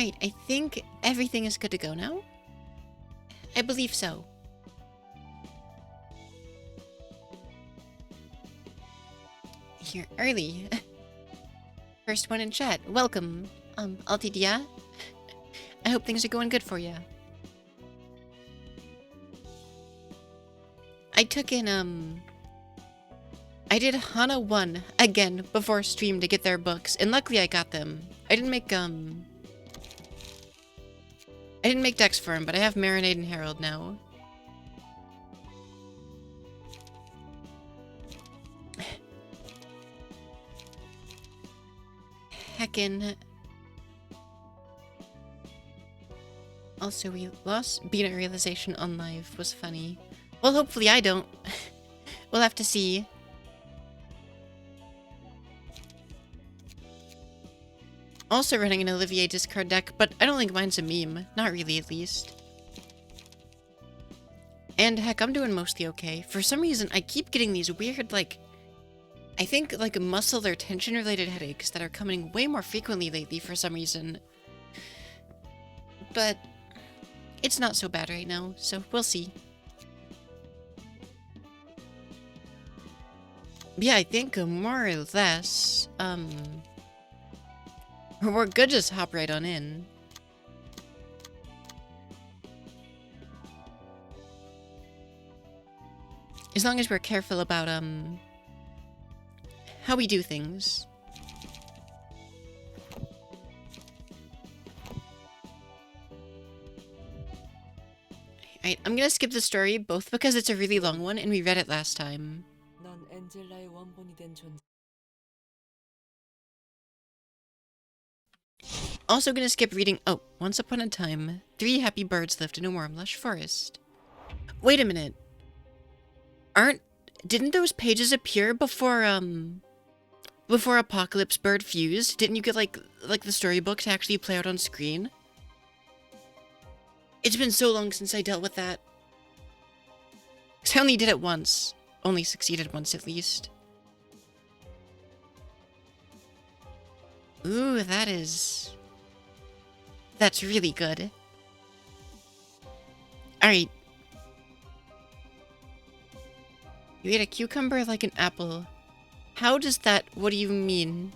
Right, I think everything is good to go now. I believe so. Here early. First one in chat. Welcome. Altidia. I hope things are going good for you. I took in, I did Hana 1 again before stream to get their books, and luckily I got them. I didn't make decks for him, but I have Marinade and Herald now. Heckin'. Also, we lost Beat Realization on live. Was funny. Well, hopefully I don't. We'll have to see. Also running an Olivier discard deck, but I don't think mine's a meme. Not really, at least. And heck, I'm doing mostly okay. For some reason, I keep getting these weird, like... I think, like, muscle or tension-related headaches that are coming way more frequently lately for some reason. But... it's not so bad right now, so we'll see. Yeah, I think more or less, we're good, just hop right on in. As long as we're careful about, how we do things. Alright, I'm gonna skip the story, both because it's a really long one and we read it last time. Also gonna skip reading, oh, Once Upon a Time, 3 happy birds lived in a warm, lush forest. Wait a minute. Didn't those pages appear before Apocalypse Bird fused? Didn't you get, like the storybook to actually play out on screen? It's been so long since I dealt with that. 'Cause I only did it once. Only succeeded once, at least. Ooh, that's really good. Alright. You ate a cucumber like an apple. How does that... what do you mean?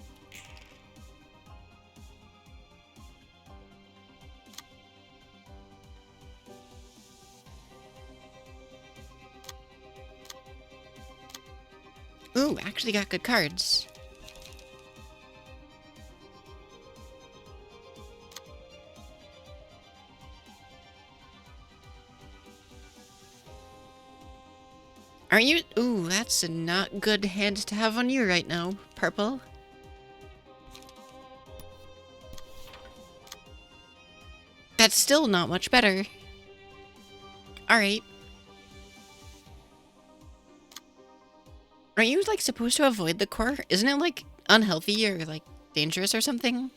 Ooh, actually got good cards. Aren't you... ooh, that's a not good hand to have on you right now, Purple. That's still not much better. Alright. Aren't you, like, supposed to avoid the core? Isn't it, like, unhealthy or, like, dangerous or something?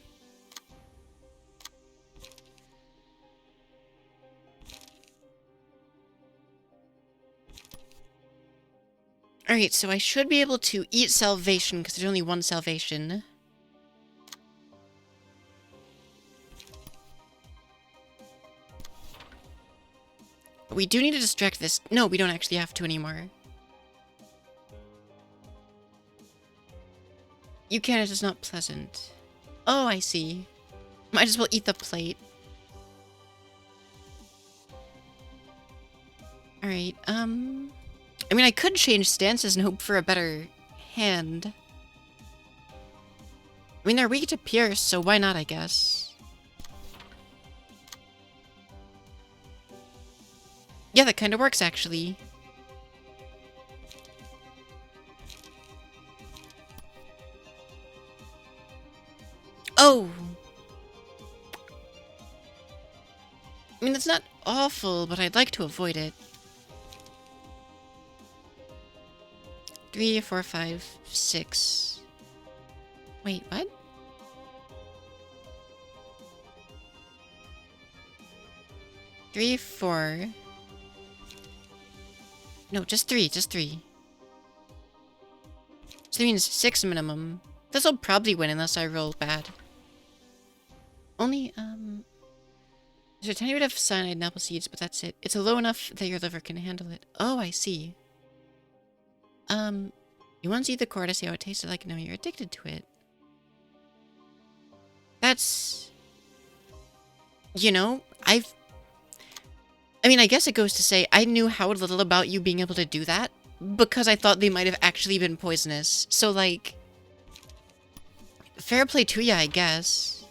Alright, so I should be able to eat salvation, because there's only one salvation. But we do need to distract this. No, we don't actually have to anymore. You can, it's just not pleasant. Oh, I see. Might as well eat the plate. Alright, I mean, I could change stances and hope for a better hand. I mean, they're weak to pierce, so why not, I guess. Yeah, that kind of works, actually. Oh! I mean, it's not awful, but I'd like to avoid it. 3, 4, 5, 6. Wait, what? Three, 4. No, just 3, just 3. So that means 6 minimum. This'll probably win unless I roll bad. Only, there's a tiny bit of cyanide in apple seeds, but that's it. It's low enough that your liver can handle it. Oh, I see. You once eat the core to see how it tasted like, and now you're addicted to it. That's... You know, I mean, I guess it goes to say, I knew how little about you being able to do that, because I thought they might have actually been poisonous. So, like... Fair play to ya, I guess.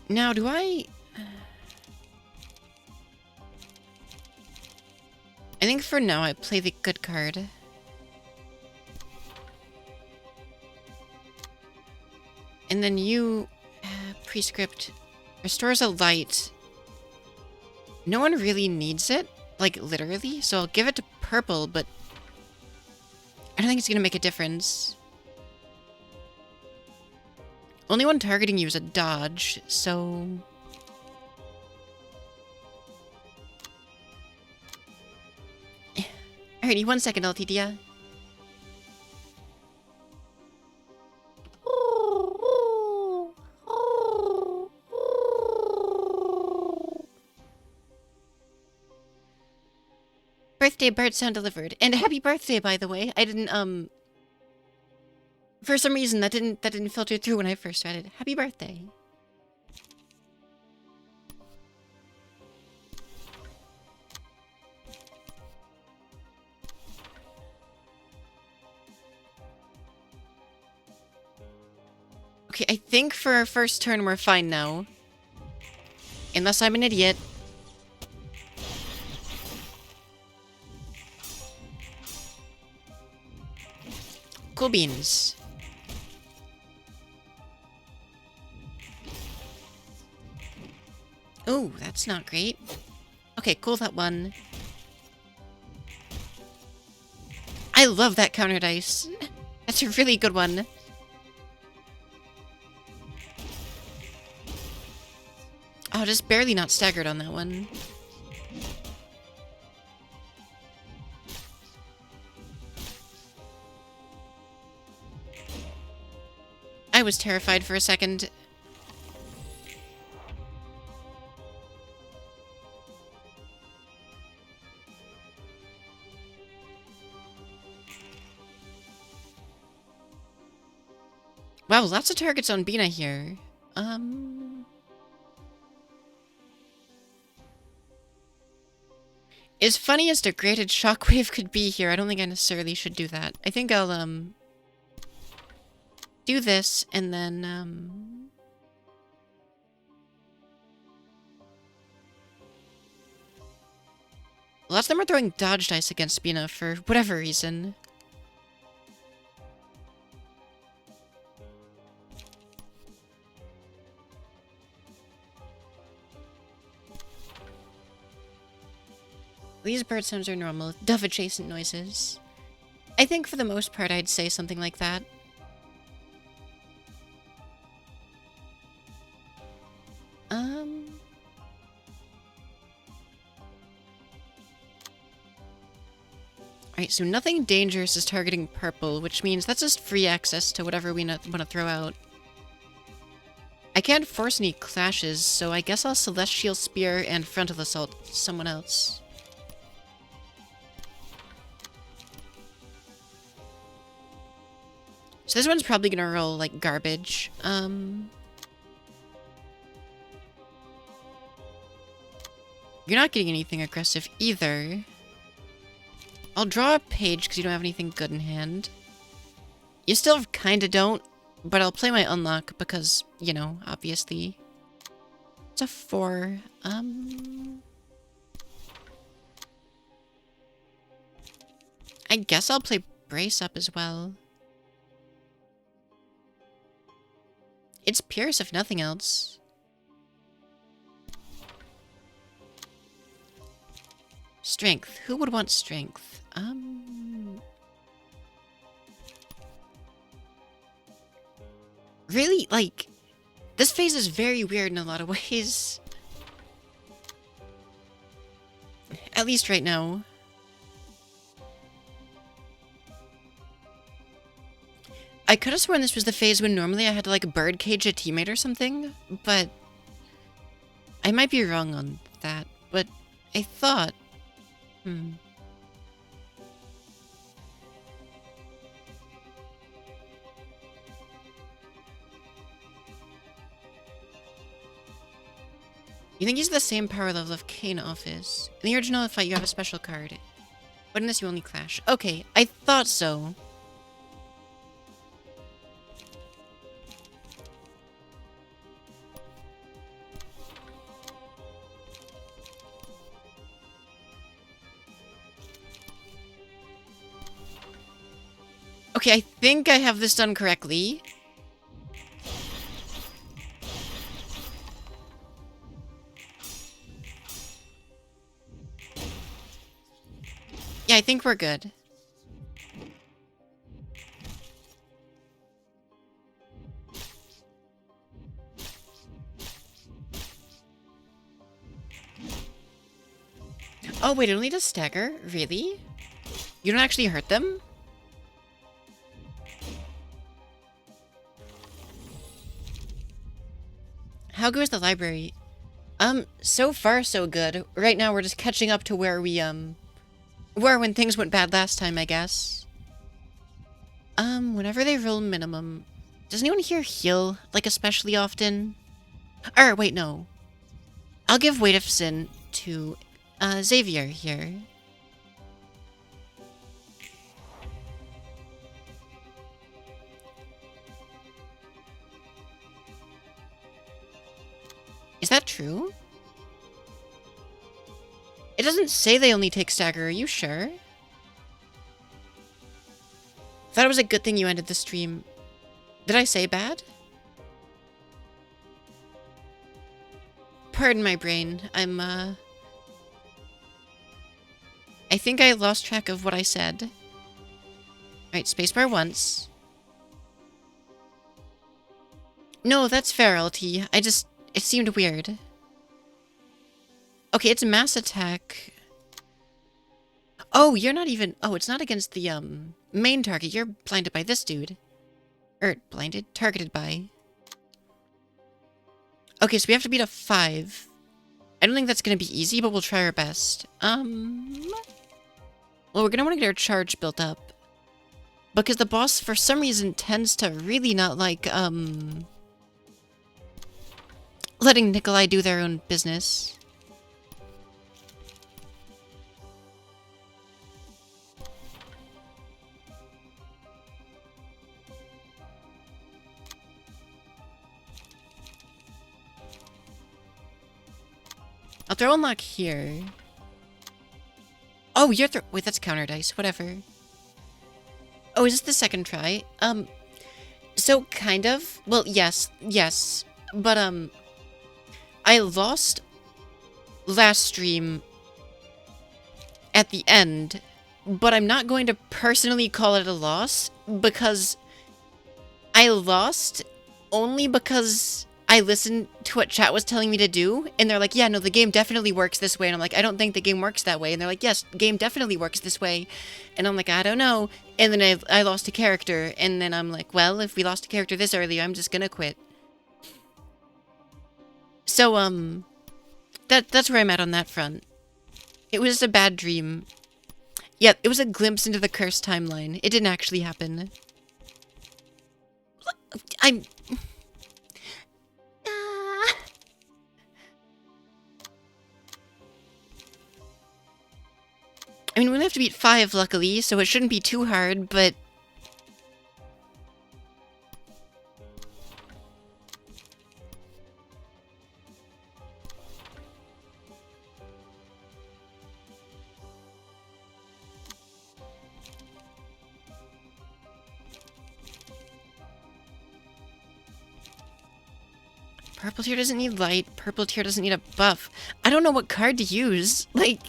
Now, do I... I think for now I play the good card. And then you... prescript... Restores a light. No one really needs it. Like, literally. So I'll give it to purple, but... I don't think it's gonna make a difference. Only one targeting you is a dodge, so... Alrighty, 1 second, LTDia. Birthday bird sound delivered. And happy birthday, by the way. I didn't, for some reason, that didn't filter through when I first read it. Happy birthday. Okay, I think for our first turn we're fine now. Unless I'm an idiot. Cool beans. Oh, that's not great. Okay, cool that one. I love that counter dice. That's a really good one. Oh, just barely not staggered on that one. I was terrified for a second. Wow, lots of targets on Bina here. As funny as degraded shockwave could be here, I don't think I necessarily should do that. I think I'll, do this, and then, lots of them are throwing dodge dice against Bina for whatever reason. These bird sounds are normal, dove-adjacent noises. I think for the most part I'd say something like that. Alright, so nothing dangerous is targeting purple, which means that's just free access to whatever we want to throw out. I can't force any clashes, so I guess I'll Celestial Spear and Frontal Assault someone else. So this one's probably gonna roll like garbage. You're not getting anything aggressive either. I'll draw a page because you don't have anything good in hand. You still kinda don't, but I'll play my unlock because, you know, obviously. It's a 4. I guess I'll play Brace up as well. It's Pierce if nothing else. Strength. Who would want strength? Really, like, this phase is very weird in a lot of ways. At least right now. I could have sworn this was the phase when normally I had to, like, birdcage a teammate or something, but I might be wrong on that, but I thought... You think he's the same power level of Kane Office? In the original fight, you have a special card. But in this, you only clash. Okay, I thought so. Okay, I think I have this done correctly. Yeah, I think we're good. Oh, wait, it only does stagger? Really? You don't actually hurt them? How good is the library? So far so good. Right now we're just catching up to where we, were when things went bad last time, I guess. Whenever they roll minimum... Does anyone here heal, like, especially often? Or, wait, no. I'll give Weight of Sin to, Xavier here. Is that true? It doesn't say they only take stagger, are you sure? Thought it was a good thing you ended the stream. Did I say bad? Pardon my brain. I think I lost track of what I said. Alright, spacebar once. No, that's fair, LT. It seemed weird. Okay, it's mass attack. Oh, you're not even... Oh, it's not against the, main target. You're blinded by this dude. Blinded? Targeted by. Okay, so we have to beat a 5. I don't think that's gonna be easy, but we'll try our best. Well, we're gonna want to get our charge built up. Because the boss, for some reason, tends to really not like, letting Nikolai do their own business. I'll throw unlock here. Oh, you're wait, that's counter dice. Whatever. Oh, is this the second try? So kind of. Well, yes. But, I lost last stream at the end, but I'm not going to personally call it a loss because I lost only because I listened to what chat was telling me to do, and they're like, yeah, no, the game definitely works this way, and I'm like, I don't think the game works that way, and they're like, yes, the game definitely works this way, and I'm like, I don't know, and then I lost a character, and then I'm like, well, if we lost a character this early, I'm just gonna quit. So, that's where I'm at on that front. It was a bad dream. Yeah, it was a glimpse into the cursed timeline. It didn't actually happen. I mean, we only have to beat 5, luckily, so it shouldn't be too hard, but... Purple tier doesn't need light. Purple tier doesn't need a buff. I don't know what card to use. Like...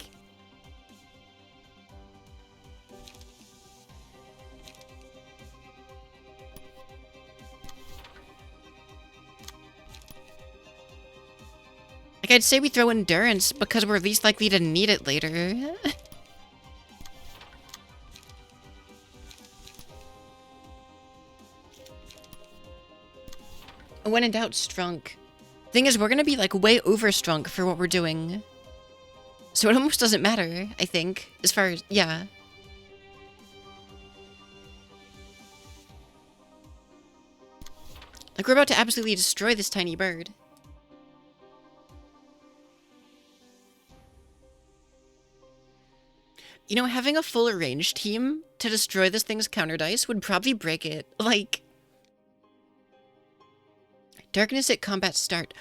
Like, I'd say we throw endurance because we're least likely to need it later. When in doubt, strunk. Thing is, we're gonna be like way over strunk for what we're doing. So it almost doesn't matter, I think, as far as, yeah. Like, we're about to absolutely destroy this tiny bird. You know, having a full range team to destroy this thing's counter dice would probably break it. Like, darkness at combat start.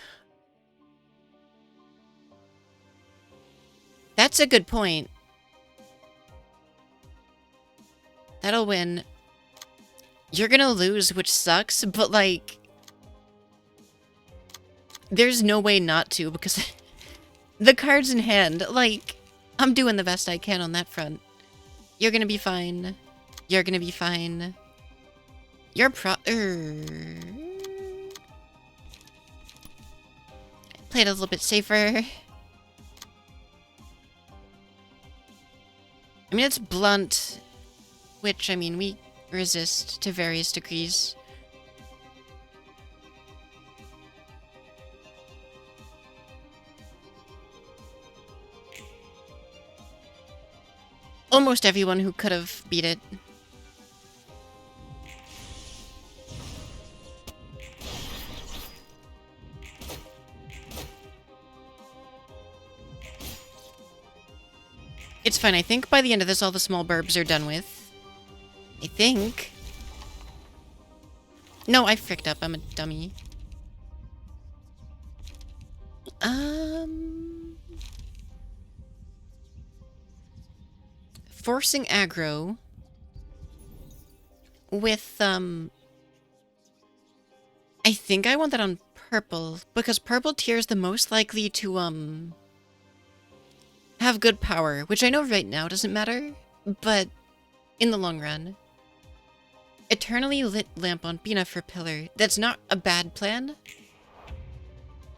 That's a good point. That'll win. You're gonna lose, which sucks, but like, there's no way not to because the cards in hand, like, I'm doing the best I can on that front. You're gonna be fine. You're gonna be fine. You're play it a little bit safer. I mean, it's blunt, which, I mean, we resist to various degrees. Almost everyone who could have beat it. It's fine. I think by the end of this, all the small burbs are done with. I think. No, I fricked up. I'm a dummy. Forcing aggro with, I think I want that on purple, because purple tier is the most likely to, have good power, which I know right now doesn't matter, but in the long run. Eternally lit lamp on Bina for pillar. That's not a bad plan.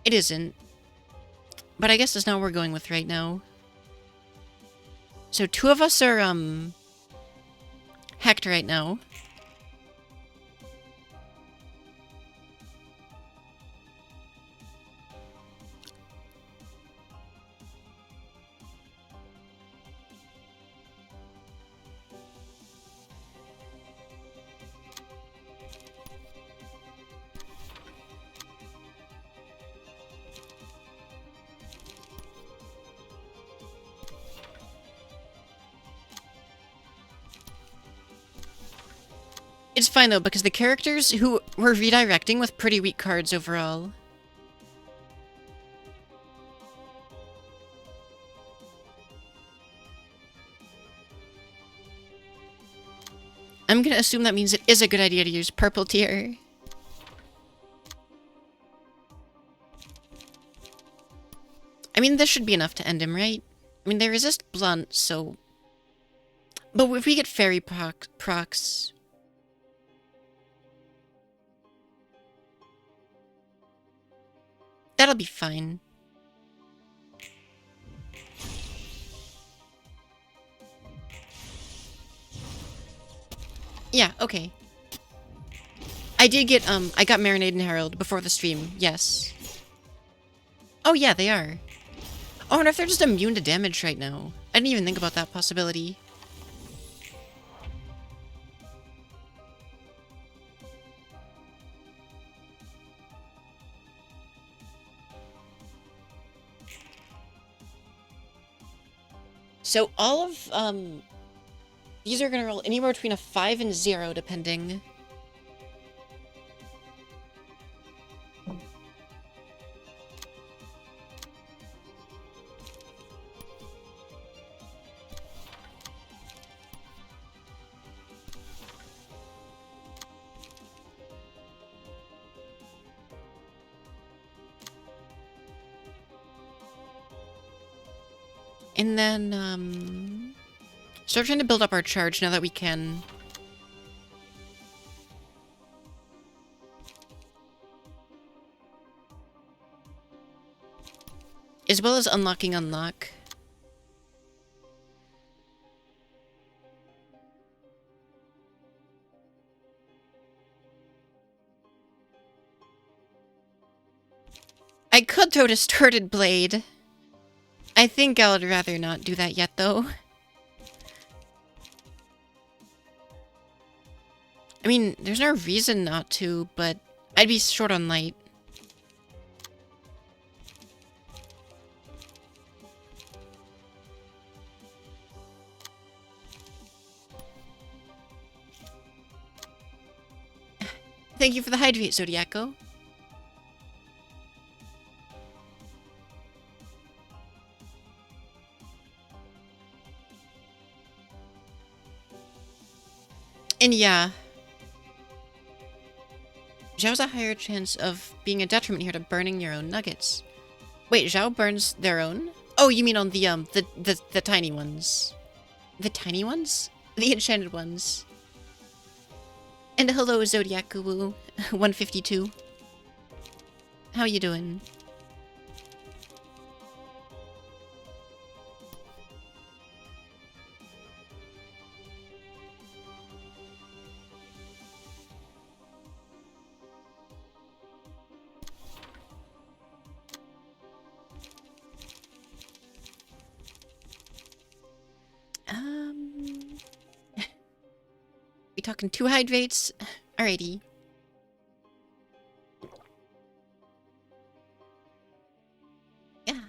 It isn't. But I guess that's not what we're going with right now. So 2 of us are, hacked right now. It's fine, though, because the characters who were redirecting with pretty weak cards overall. I'm gonna assume that means it is a good idea to use purple tier. I mean, this should be enough to end him, right? I mean, they resist blunt, so... But if we get fairy procs... That'll be fine. Yeah, okay. I did get, I got Marinade and Herald before the stream, yes. Oh yeah, they are. Oh, I wonder if they're just immune to damage right now. I didn't even think about that possibility. So all of, these are gonna roll anywhere between a 5 and 0, depending. And then, start trying to build up our charge now that we can. As well as unlocking unlock. I could throw Distorted Blade. I think I would rather not do that yet, though. I mean, there's no reason not to, but I'd be short on light. Thank you for the hydrate, Zodiaco. And yeah, Zhao has a higher chance of being a detriment here to burning your own nuggets. Wait, Zhao burns their own? Oh, you mean on the tiny ones. The tiny ones? The enchanted ones. And hello, Zodiac-Woo 152. How you doing? We talking 2 hydrates? Alrighty. Yeah,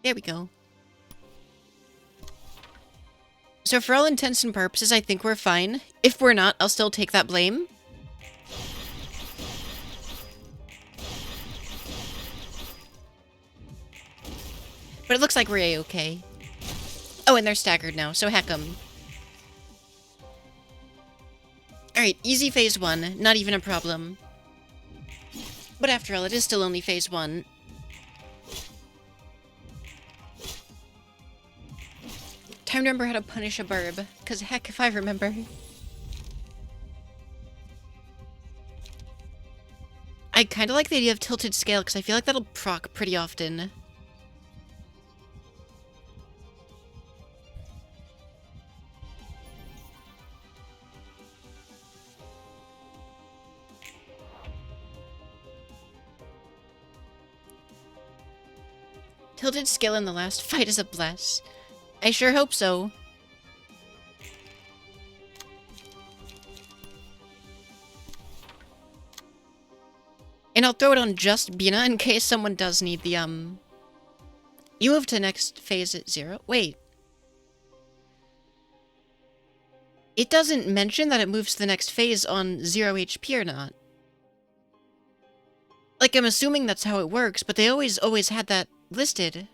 there we go. So for all intents and purposes, I think we're fine. If we're not, I'll still take that blame. But it looks like we're A-okay. Oh, and they're staggered now, so heck 'em. Alright, easy phase 1, not even a problem. But after all, it is still only phase 1. Time to remember how to punish a burb, because heck if I remember. I kind of like the idea of tilted scale, because I feel like that'll proc pretty often. Tilted scale in the last fight is a bless. I sure hope so. And I'll throw it on just Bina in case someone does need the, You move to next phase at 0? Wait. It doesn't mention that it moves to the next phase on 0 HP or not. Like, I'm assuming that's how it works, but they always had that listed.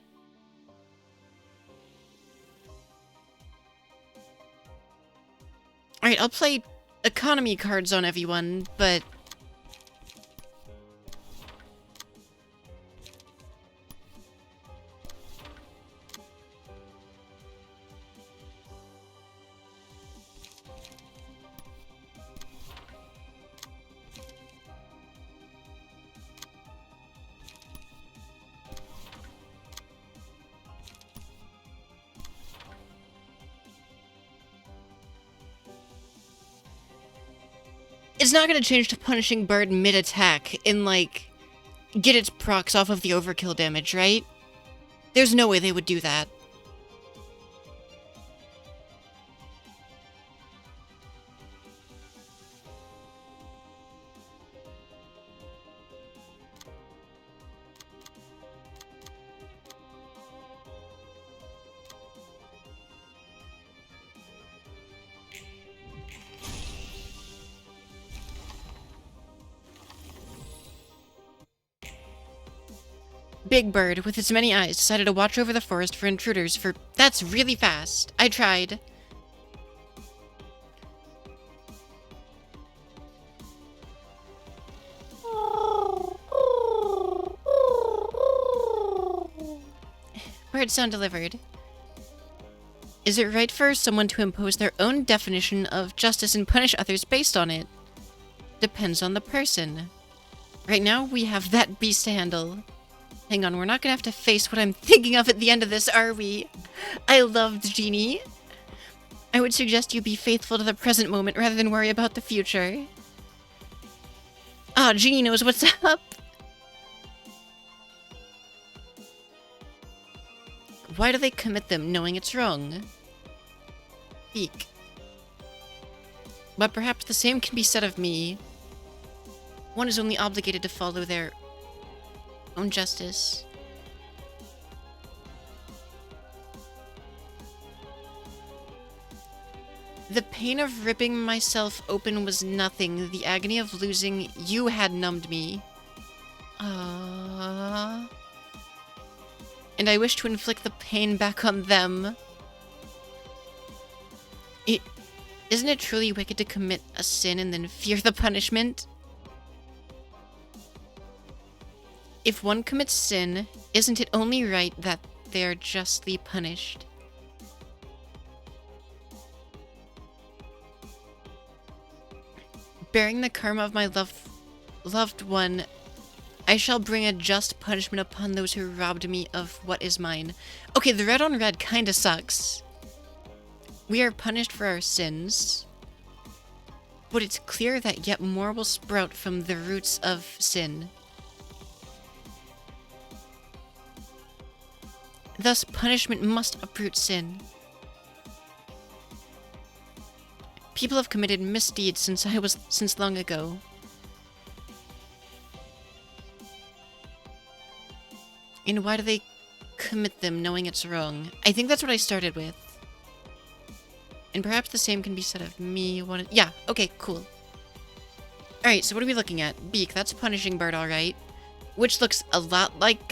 Alright, I'll play economy cards on everyone, but... It's not gonna change to punishing bird mid-attack and, like, get its procs off of the overkill damage, right? There's no way they would do that. Big Bird, with its many eyes, decided to watch over the forest for intruders for... That's really fast. I tried. Bird sound delivered. Is it right for someone to impose their own definition of justice and punish others based on it? Depends on the person. Right now, we have that beast to handle. Hang on, we're not gonna have to face what I'm thinking of at the end of this, are we? I loved Genie. I would suggest you be faithful to the present moment rather than worry about the future. Ah, Genie knows what's up. Why do they commit them knowing it's wrong? Eek. But perhaps the same can be said of me. One is only obligated to follow their own justice. The pain of ripping myself open was nothing. The agony of losing you had numbed me. And I wish to inflict the pain back on them. Isn't it truly wicked to commit a sin and then fear the punishment? If one commits sin, isn't it only right that they are justly punished? Bearing the karma of my loved one, I shall bring a just punishment upon those who robbed me of what is mine. Okay, the red on red kinda sucks. We are punished for our sins, but it's clear that yet more will sprout from the roots of sin. Thus, punishment must uproot sin. People have committed misdeeds since long ago. And why do they commit them knowing it's wrong? I think that's what I started with. And perhaps the same can be said of me. Yeah, okay, cool. Alright, so what are we looking at? Beak, that's Punishing Bird, alright. Which looks a lot like,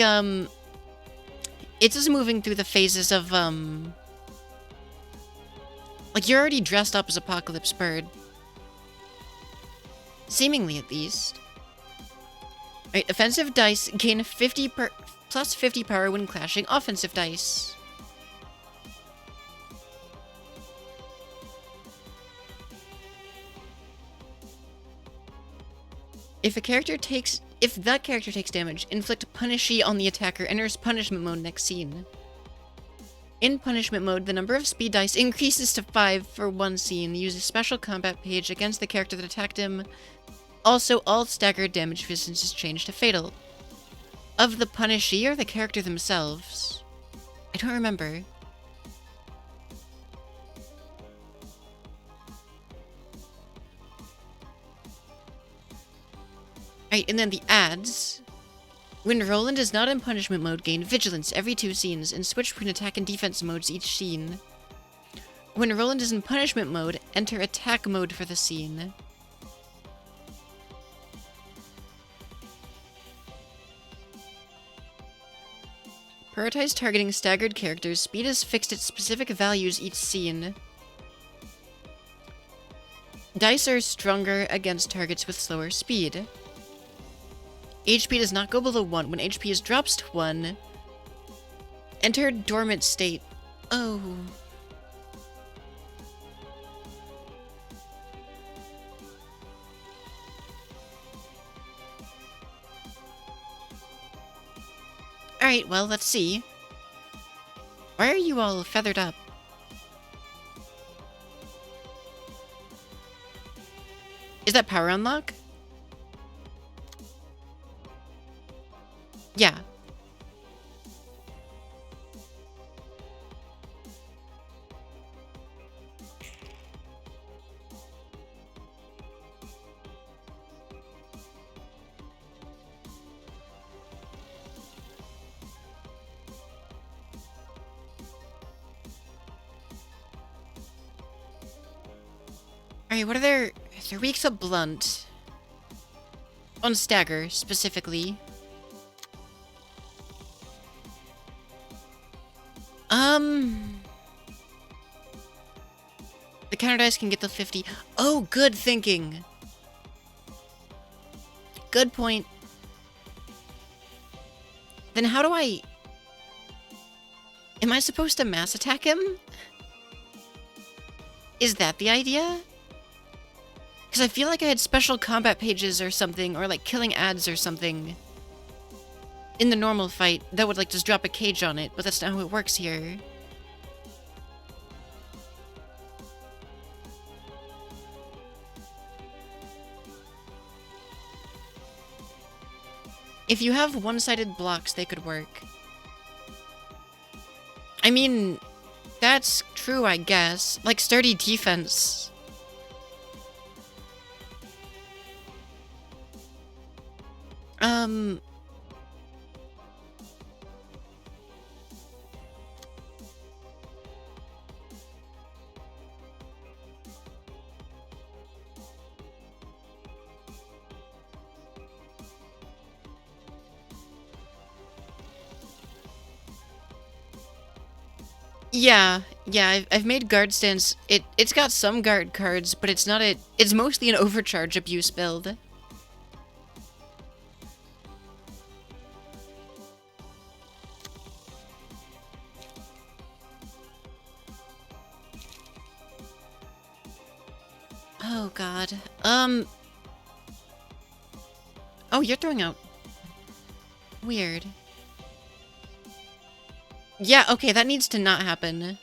it's just moving through the phases of, like, you're already dressed up as Apocalypse Bird. Seemingly, at least. Alright, offensive dice gain plus 50 power when clashing offensive dice. If that character takes damage, inflict Punishee on the attacker, enters punishment mode next scene. In punishment mode, the number of speed dice increases to 5 for one scene. Use a special combat page against the character that attacked him. Also, all staggered damage resistance is changed to fatal. Of the Punishee or the character themselves? I don't remember. Alright, and then the ads. When Roland is not in punishment mode, gain Vigilance every 2 scenes, and switch between attack and defense modes each scene. When Roland is in punishment mode, enter attack mode for the scene. Prioritize targeting staggered characters. Speed is fixed at specific values each scene. Dice are stronger against targets with slower speed. HP does not go below 1. When HP drops to 1, enter dormant state. Oh. Alright, well, let's see. Why are you all feathered up? Is that power unlock? Yeah. Alright, what are their weeks of blunt? On stagger, specifically. The counter dice can get the 50. Oh, good thinking. Good point. Then how do I... Am I supposed to mass attack him? Is that the idea? Because I feel like I had special combat pages or something, or like killing ads or something. in the normal fight, that would, like, just drop a cage on it, but that's not how it works here. If you have one-sided blocks, they could work. I mean, that's true, I guess. Like, sturdy defense. Yeah, I've made guard stance. It's got some guard cards, but it's not it's mostly an overcharge abuse build. Oh god. Oh, you're throwing out. Weird. Yeah, okay, that needs to not happen.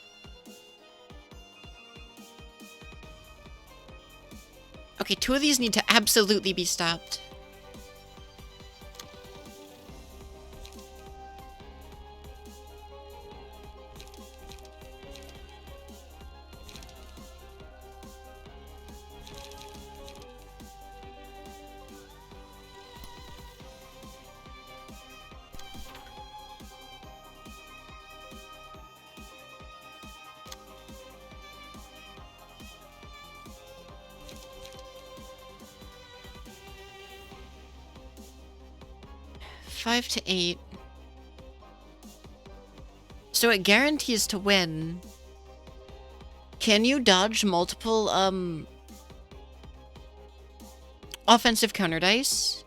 Okay, 2 of these need to absolutely be stopped. Five to 8. So it guarantees to win. Can you dodge multiple, offensive counter dice?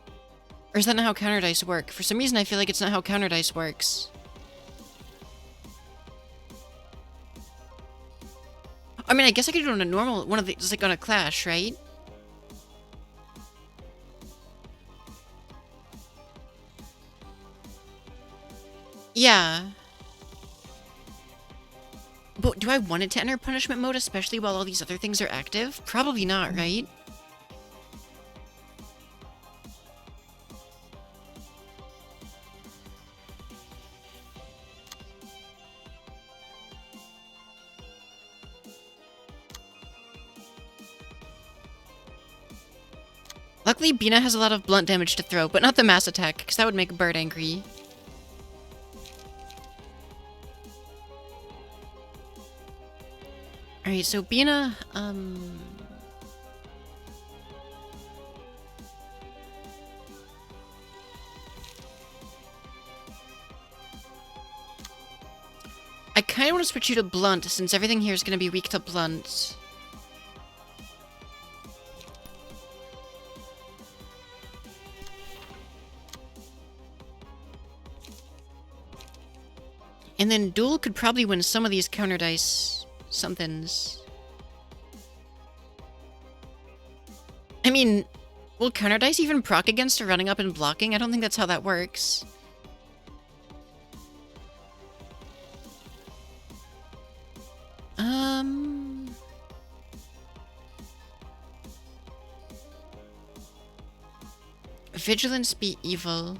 Or is that not how counter dice work? For some reason, I feel like it's not how counter dice works. I mean, I guess I could do it on a normal, one of these, like on a clash, right? Yeah. But do I want it to enter punishment mode, especially while all these other things are active? Probably not, right? Luckily, Bina has a lot of blunt damage to throw, but not the mass attack, because that would make a bird angry. Alright, so Bina, I kind of want to switch you to blunt, since everything here is going to be weak to blunt. And then Duel could probably win some of these counter dice somethings. I mean, will counter dice even proc against a running up and blocking? I don't think that's how that works. Vigilance be evil.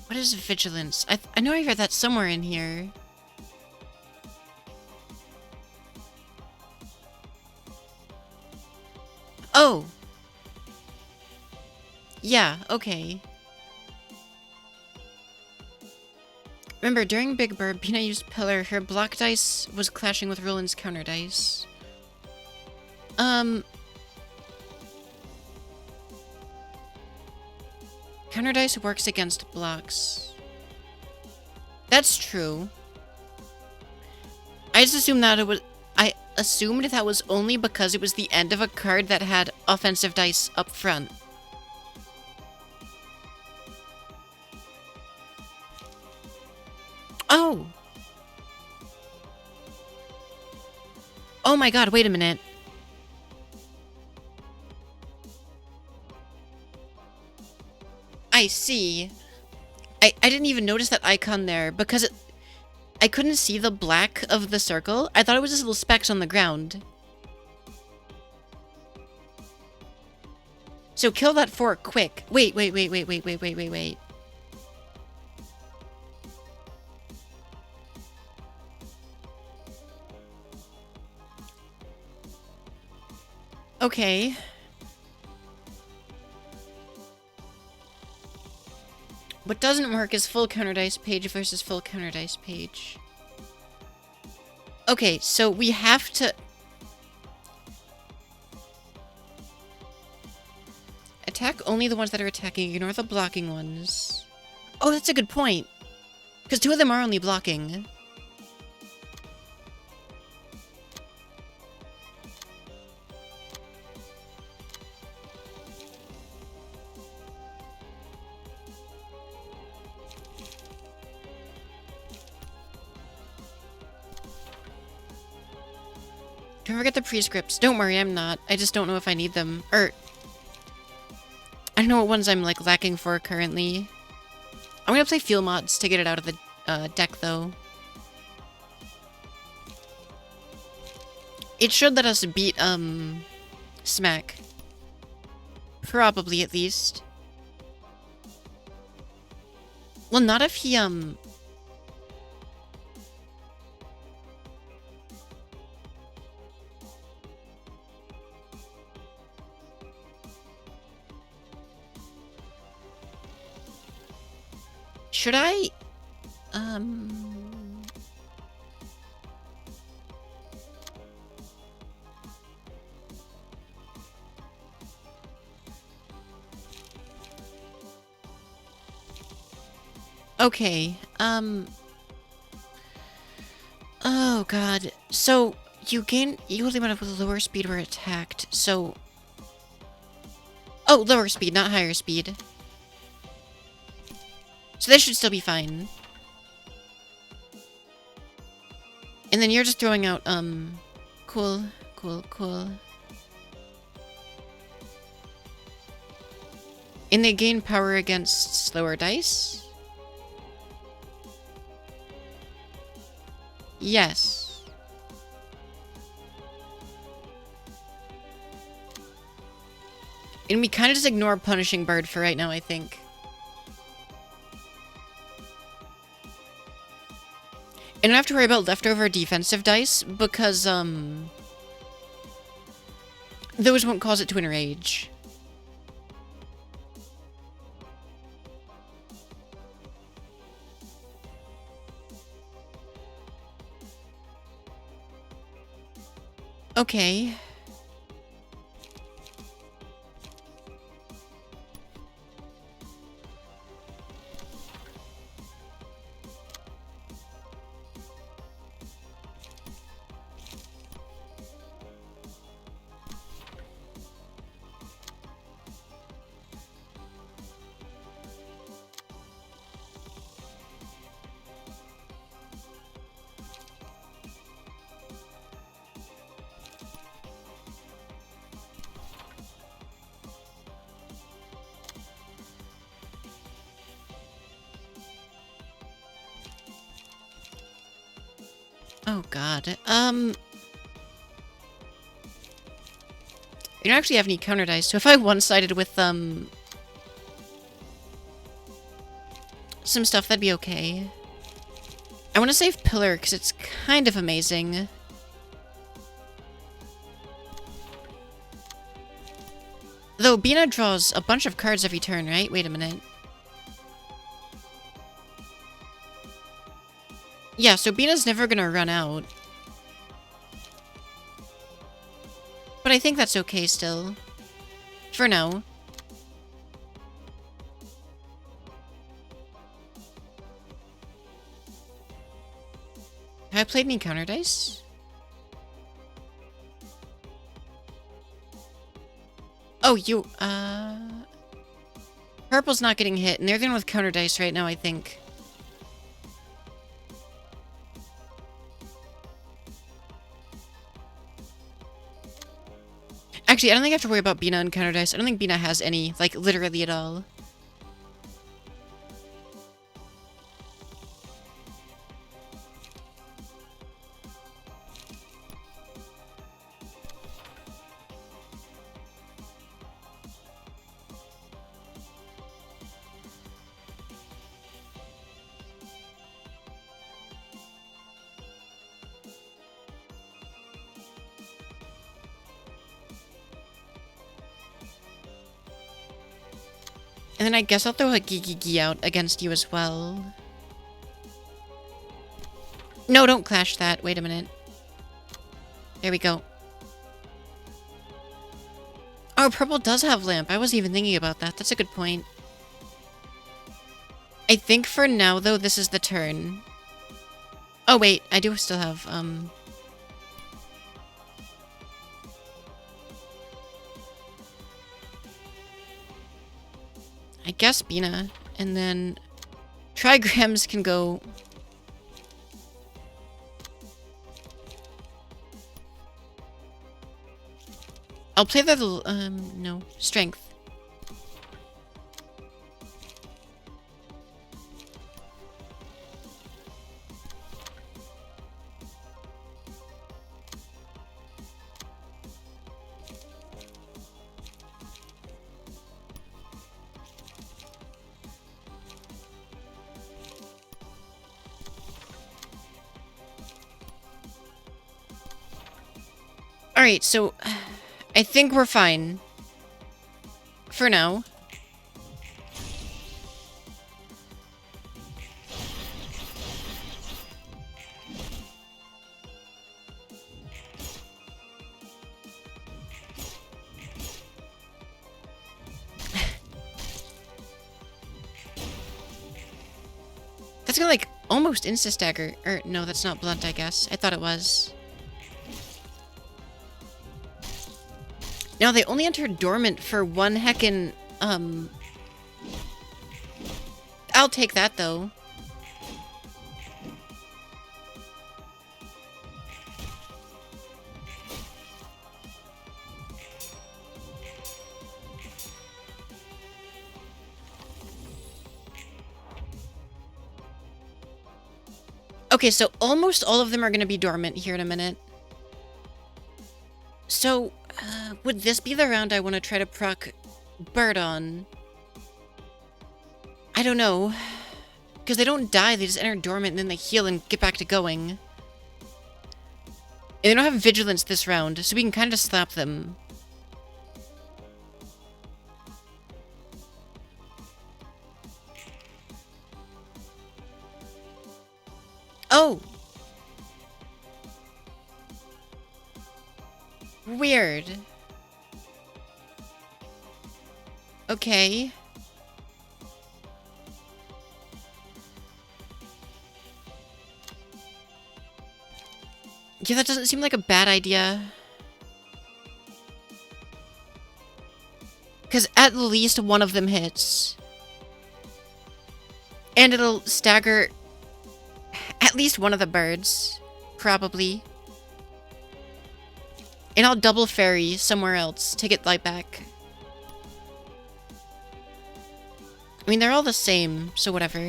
What is vigilance? I know I heard that somewhere in here. Oh! Yeah, okay. Remember, during Big Bird, Bina used Pillar. Her block dice was clashing with Roland's counter dice. Counter dice works against blocks. That's true. I just assumed that it was... I assumed that was only because it was the end of a card that had offensive dice up front. Oh! Oh my god, wait a minute. I see. I didn't even notice that icon there because I couldn't see the black of the circle. I thought it was just little specks on the ground. So kill that fork quick. Wait. Okay. What doesn't work is full counter dice page versus full counter dice page. Okay, so we have to... Attack only the ones that are attacking, ignore the blocking ones. Oh, that's a good point. Because 2 of them are only blocking. Don't forget the prescripts. Don't worry, I'm not. I just don't know if I need them. I don't know what ones I'm, like, lacking for currently. I'm gonna play field mods to get it out of the deck, though. It should let us beat, Smack. Probably, at least. Well, not if he, Should I... Okay, Oh god. So, you gain equal amount of lower speed where attacked, so... Oh, lower speed, not higher speed. So this should still be fine. And then you're just throwing out, cool. And they gain power against slower dice? Yes. And we kind of just ignore Punishing Bird for right now, I think. I don't have to worry about leftover defensive dice, because, those won't cause it to enrage. Okay. Oh god. You don't actually have any counter dice, so if I one-sided with, some stuff, that'd be okay. I want to save Pillar, because it's kind of amazing. Though, Bina draws a bunch of cards every turn, right? Wait a minute. Yeah, so Bina's never gonna run out. But I think that's okay still. For now. Have I played any counter dice? Oh, you, Purple's not getting hit, and they're dealing with counter dice right now, I think. Actually, I don't think I have to worry about Bina and counter dice. I don't think Bina has any, like, literally at all. And then I guess I'll throw a Gigi out against you as well. No, don't clash that. Wait a minute. There we go. Oh, purple does have lamp. I wasn't even thinking about that. That's a good point. I think for now, though, this is the turn. Oh, wait. I do still have, I guess Bina. And then trigrams can go... I'll play the, no, strength. Alright, so I think we're fine. For now. That's gonna, like, almost insta-stagger. Or, no, that's not blunt, I guess. I thought it was. Now, they only enter dormant for one heckin', I'll take that, though. Okay, so almost all of them are going to be dormant here in a minute. So, would this be the round I want to try to proc Bird on? I don't know. Because they don't die, they just enter dormant and then they heal and get back to going. And they don't have vigilance this round, so we can kind of slap them. Oh! Weird. Okay. Yeah, that doesn't seem like a bad idea. Because at least one of them hits. And it'll stagger at least one of the birds. Probably. And I'll double fairy somewhere else to get light back. I mean, they're all the same, so whatever.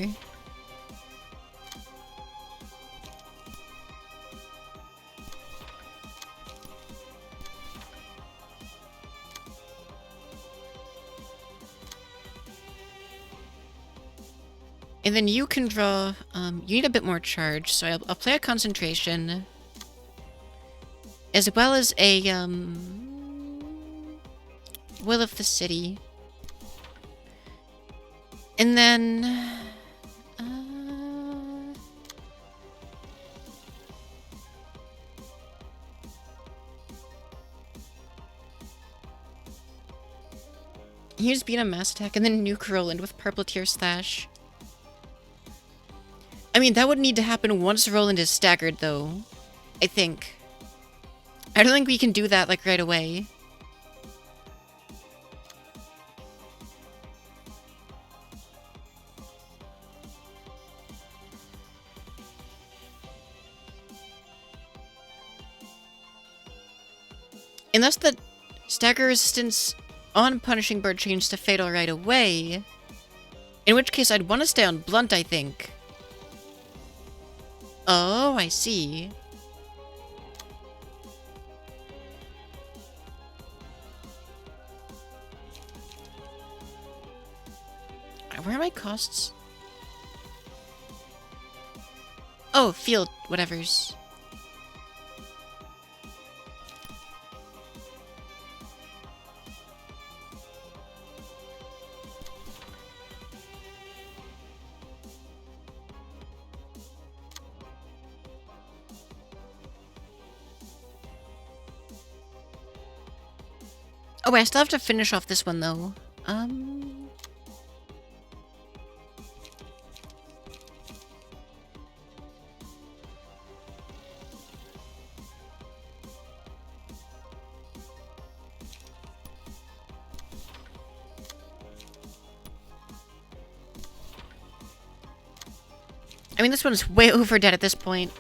And then you can draw, you need a bit more charge, so I'll play a concentration. As well as a, Will of the City. And then... Here's being a mass attack, and then nuke Roland with purple tier slash. I mean, that would need to happen once Roland is staggered, though. I think. I don't think we can do that, like, right away. Unless the stagger resistance on Punishing Bird changed to Fatal right away. In which case, I'd want to stay on Blunt, I think. Oh, I see. Where are my costs? Oh, field, whatevers. Oh, wait, I still have to finish off this one, though. I mean, this one's way over dead at this point.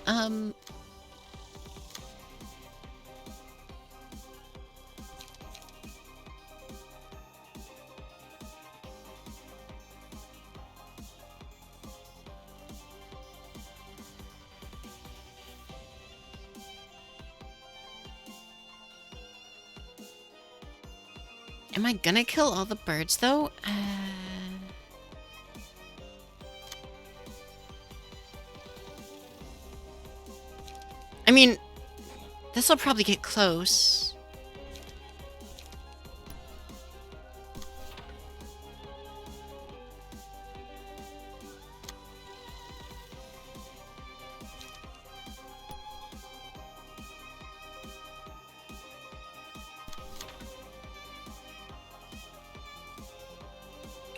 Am I gonna kill all the birds, though? I mean, this'll probably get close.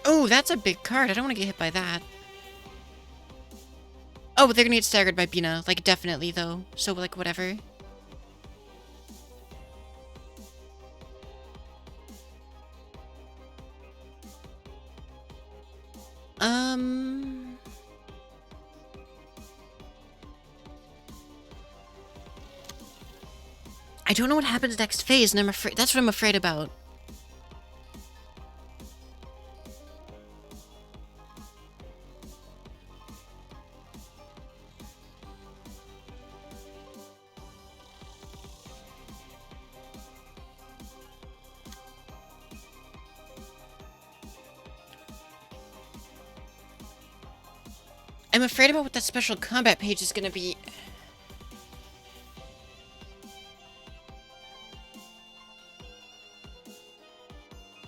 Oh, that's a big card. I don't want to get hit by that. Oh, they're gonna get staggered by Bina. Like, definitely, though. So, like, whatever. I don't know what happens next phase, and I'm afraid... That's what I'm afraid about. I'm afraid about what that special combat page is gonna be.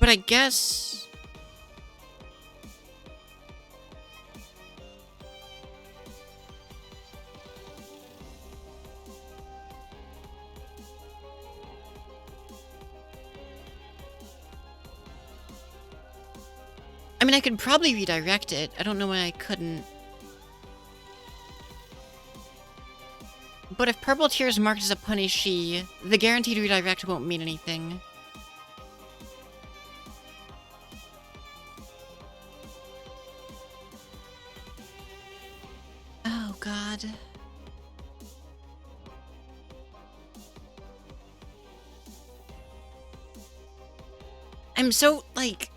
But I guess... I mean, I could probably redirect it. I don't know why I couldn't. But if purple tier is marked as a punishee, the guaranteed redirect won't mean anything. Oh, God. I'm so, like...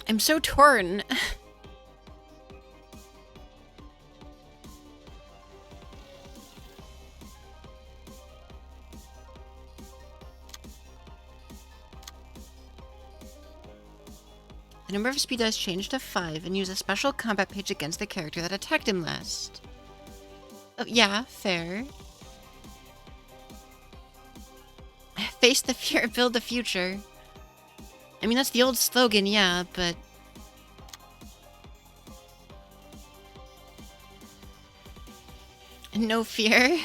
I'm so torn. The number of speed dice changed to 5 and use a special combat page against the character that attacked him last. Oh, yeah, fair. Face the fear, build the future. I mean, that's the old slogan, yeah, but... No fear?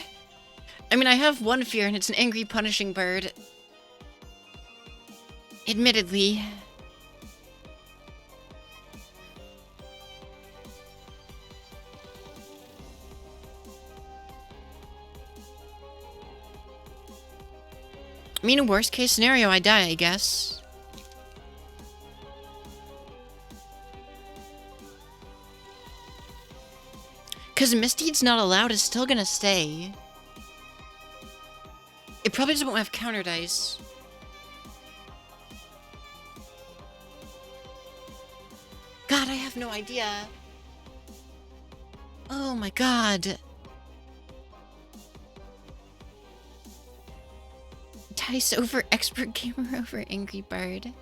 I mean, I have one fear, and it's an angry, punishing bird. Admittedly. I mean, worst case scenario, I die, I guess. Because Misdeed's not allowed is still gonna stay. It probably doesn't have counter dice. God, I have no idea. Oh my god. Dice over expert gamer over angry bird.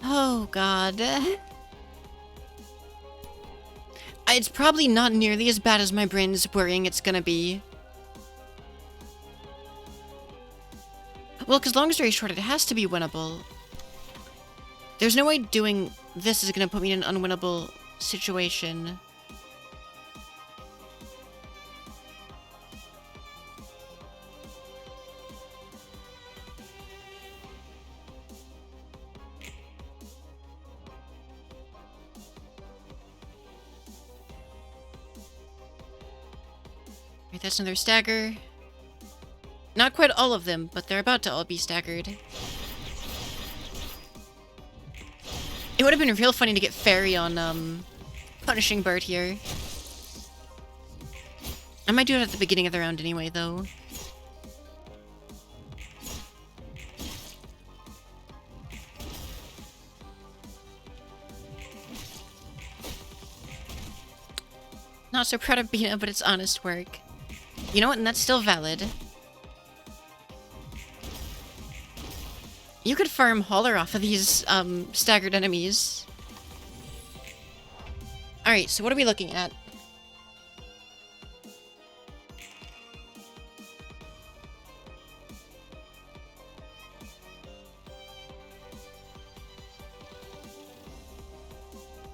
Oh, God. It's probably not nearly as bad as my brain is worrying it's gonna be. Well, because long story short, it has to be winnable. There's no way doing this is gonna put me in an unwinnable situation. Right, that's another stagger. Not quite all of them, but they're about to all be staggered. It would have been real funny to get Fairy on, Punishing Bird here. I might do it at the beginning of the round anyway, though. Not so proud of Bina, but it's honest work. You know what? And that's still valid. You could farm Hauler off of these, staggered enemies. Alright, so what are we looking at?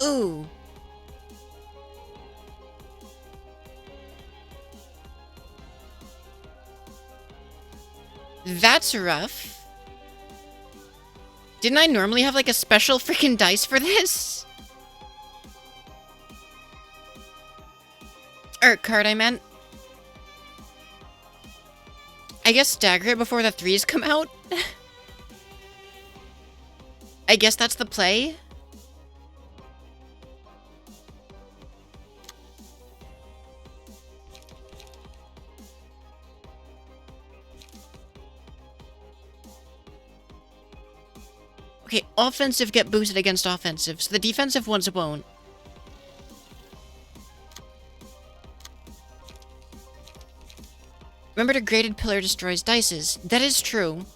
Ooh. That's rough. Didn't I normally have, like, a special freaking dice for this? Or card, I meant. I guess stagger it before the 3s come out? I guess that's the play? Okay, offensive get boosted against offensive, so the defensive ones won't. Remember, the graded pillar destroys dices. That is true.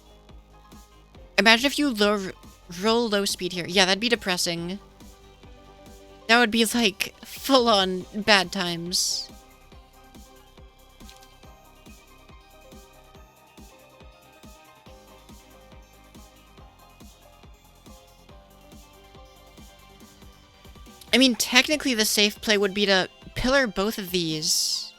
Imagine if you roll low speed here. Yeah, that'd be depressing. That would be like full-on bad times. I mean, technically the safe play would be to pillar both of these.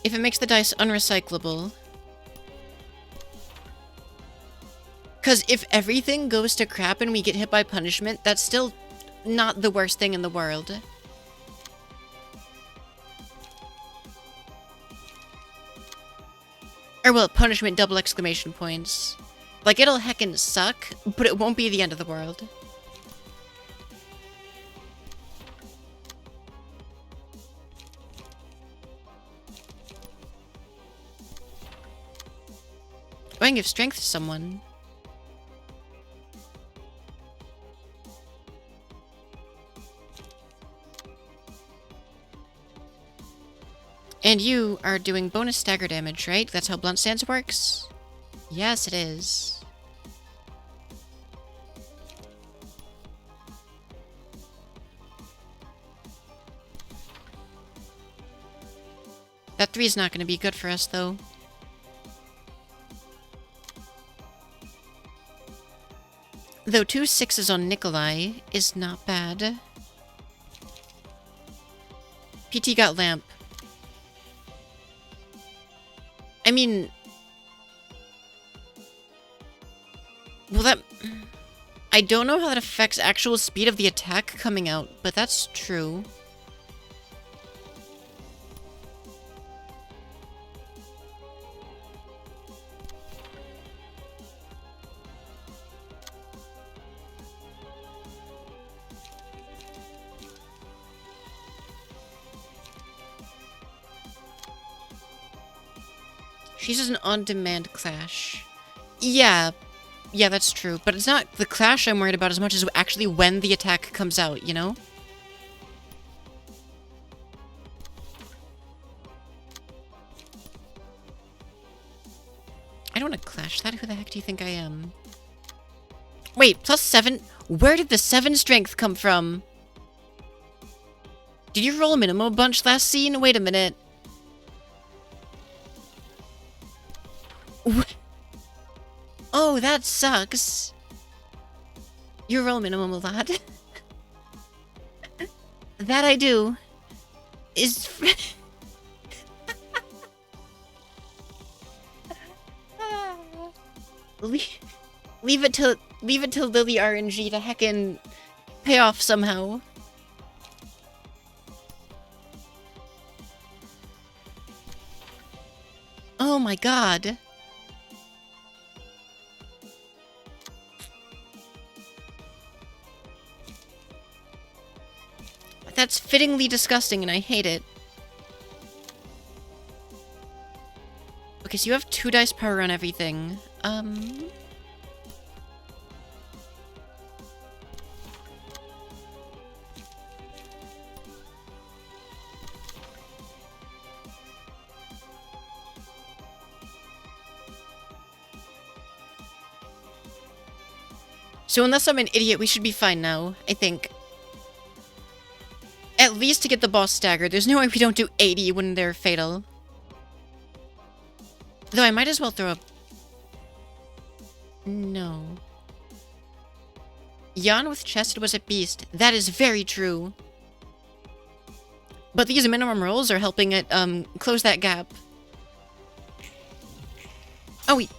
If it makes the dice unrecyclable. Because if everything goes to crap and we get hit by punishment, that's still not the worst thing in the world. Or, well, punishment double exclamation points. Like, it'll heckin' suck, but it won't be the end of the world. I can give strength to someone. And you are doing bonus stagger damage, right? That's how Blunt Stance works? Yes, it is. That 3 is not going to be good for us, though. Though 2 6s on Nikolai is not bad. PT got Lamp. I mean... Well, that... I don't know how that affects actual speed of the attack coming out, but that's true. She's just an on-demand clash. Yeah, that's true. But it's not the clash I'm worried about as much as actually when the attack comes out, you know? that who the heck do you think I am? Wait, +7? Where did the 7 strength come from? Did you roll a minimum bunch last scene? Wait a minute. Oh, that sucks. You roll minimum a lot. That I do. Is... leave it till Lily RNG to heckin' pay off somehow. Oh my god. That's fittingly disgusting and I hate it. Okay, so you have 2 dice power on everything. So unless I'm an idiot, we should be fine now, I think. At least to get the boss staggered. There's no way we don't do 80 when they're fatal. Though I might as well throw a... No. Jan with chested was a beast. That is very true. But these minimum rolls are helping it, close that gap. Oh, wait.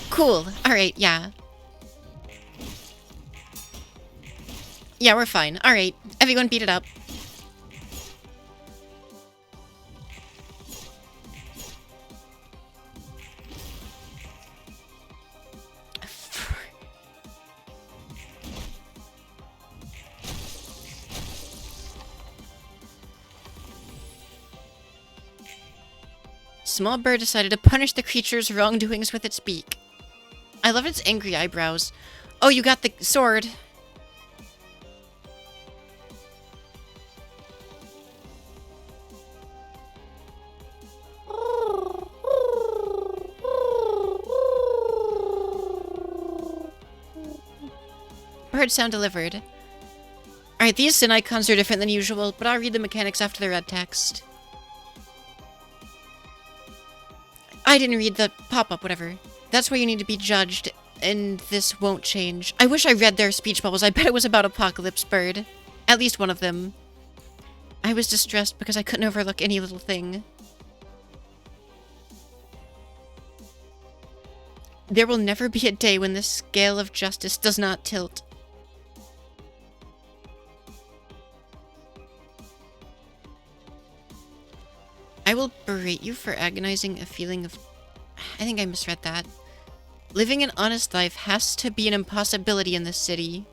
Cool. Alright, yeah. Yeah, we're fine. Alright. Everyone beat it up. Small bird decided to punish the creature's wrongdoings with its beak. I love its angry eyebrows. Oh, you got the sword. Bird sound delivered. Alright, these sin icons are different than usual, but I'll read the mechanics after the red text. I didn't read the pop-up, whatever. That's where you need to be judged, and this won't change. I wish I read their speech bubbles. I bet it was about Apocalypse Bird. At least one of them. I was distressed because I couldn't overlook any little thing. There will never be a day when the scale of justice does not tilt. I will berate you for agonizing a feeling of... I think I misread that. Living an honest life has to be an impossibility in this city.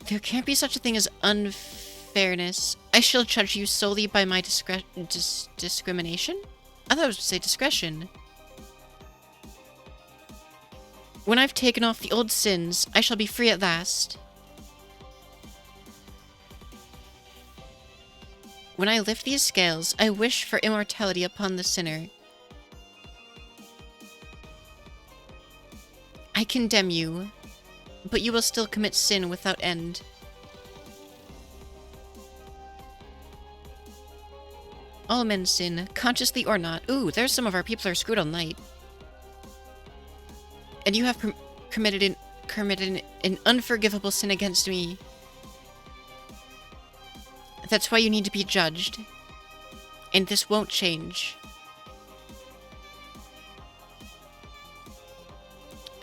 There can't be such a thing as unfairness. I shall judge you solely by my discrimination? I thought I was to say discretion. When I've taken off the old sins, I shall be free at last. When I lift these scales, I wish for immortality upon the sinner. I condemn you, but you will still commit sin without end. All men sin, consciously or not. Ooh, there's some of our people are screwed all night. And you have committed an unforgivable sin against me. That's why you need to be judged. And this won't change.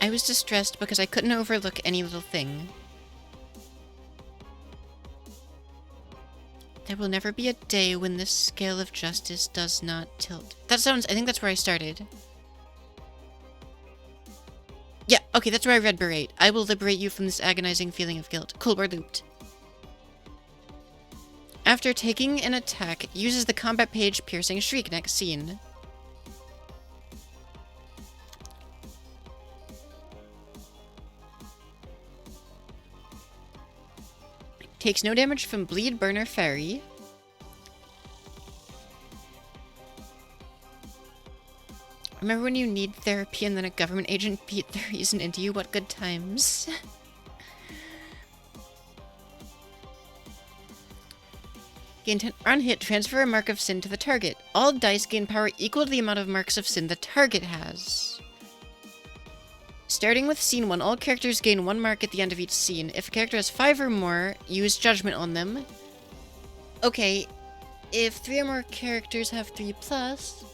I was distressed because I couldn't overlook any little thing. There will never be a day when the scale of justice does not tilt. That sounds... I think that's where I started. Yeah, okay, that's where I read berate. I will liberate you from this agonizing feeling of guilt. Cool, we're looped. After taking an attack, uses the combat page piercing shriek next scene. Takes no damage from bleed, burn, or fairy. Remember when you need therapy and then a government agent beat the reason into you? What good times. Gain 10 on hit, transfer a mark of sin to the target. All dice gain power equal to the amount of marks of sin the target has. Starting with scene 1, all characters gain 1 mark at the end of each scene. If a character has 5 or more, use judgment on them. Okay, if 3 or more characters have 3+,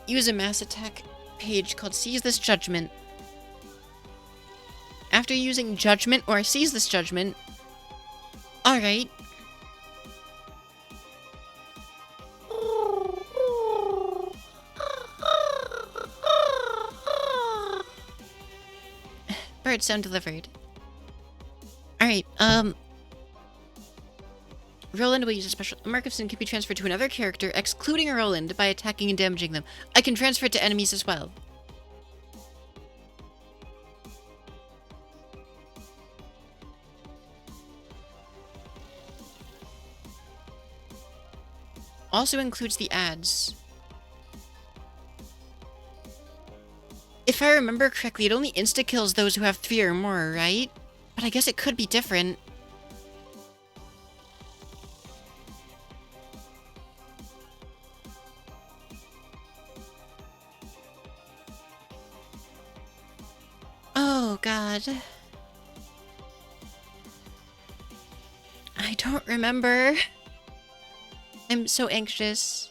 use a mass attack page called Seize This Judgment. After using Judgment or Seize This Judgment... Alright. Bird sound delivered. Alright, Roland will use a special... A mark of sin can be transferred to another character, excluding Roland, by attacking and damaging them. I can transfer it to enemies as well. Also includes the ads. If I remember correctly, it only insta-kills those who have 3 or more, right? But I guess it could be different. Oh, God. I don't remember. I'm so anxious.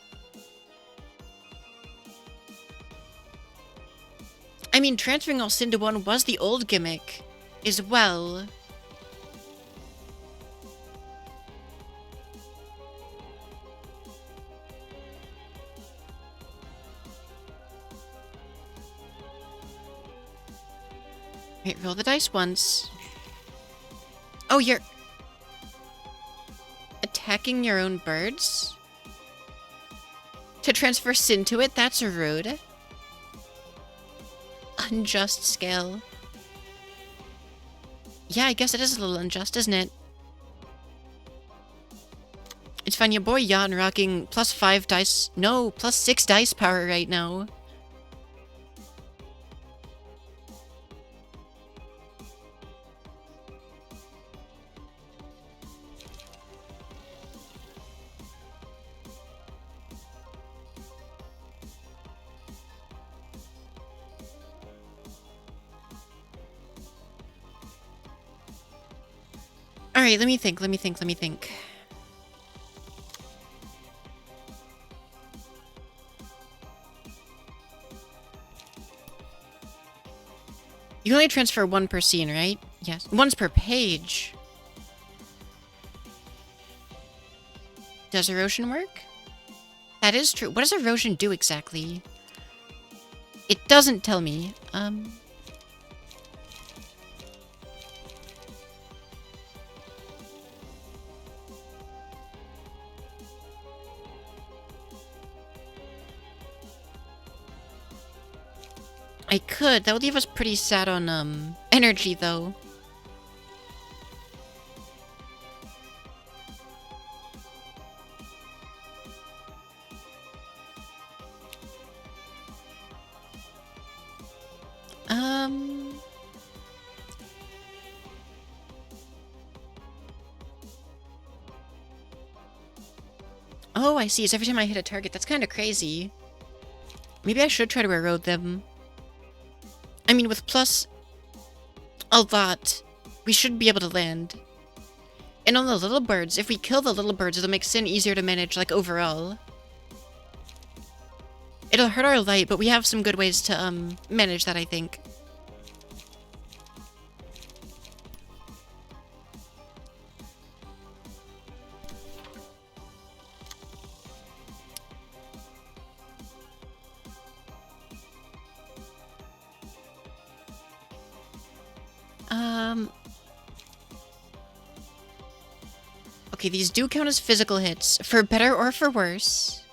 I mean, transferring all sin to 1 was the old gimmick as well. Right, roll the dice once. Oh, you're attacking your own birds? To transfer sin to it? That's rude. Unjust scale. Yeah, I guess it is a little unjust, isn't it? It's fine, your boy Jan rocking +5 dice... No, +6 dice power right now. Alright, let me think. You can only transfer 1 per scene, right? Yes. 1's per page. Does erosion work? That is true. What does erosion do exactly? It doesn't tell me. I could. That would leave us pretty sad on, energy, though. Oh, I see. It's every time I hit a target. That's kind of crazy. Maybe I should try to erode them. I mean, with plus a lot, we should be able to land. And on the little birds, if we kill the little birds, it'll make sin easier to manage, like, overall. It'll hurt our light, but we have some good ways to, manage that, I think. Okay, these do count as physical hits, for better or for worse.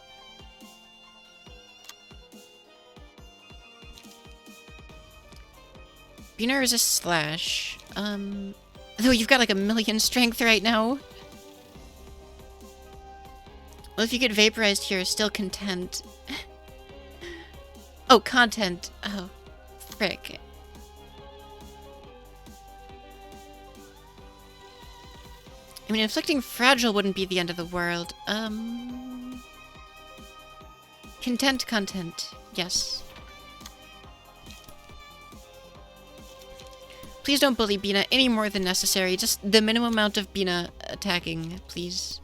Bina resists slash. Though you've got like 1,000,000 strength right now. Well, if you get vaporized here, still content. Oh, content. Oh, frick. I mean, inflicting fragile wouldn't be the end of the world. Content. Yes. Please don't bully Bina any more than necessary. Just the minimum amount of Bina attacking, please.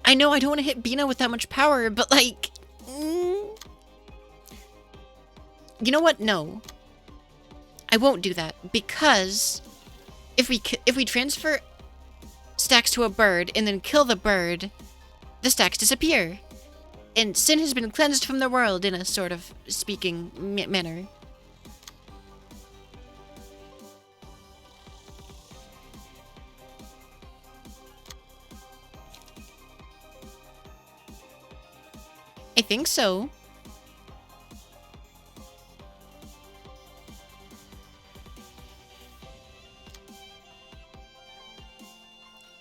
I know I don't want to hit Bina with that much power, but like... You know what? No. I won't do that, because if we transfer stacks to a bird and then kill the bird, the stacks disappear. And sin has been cleansed from the world in a sort of speaking manner. I think so.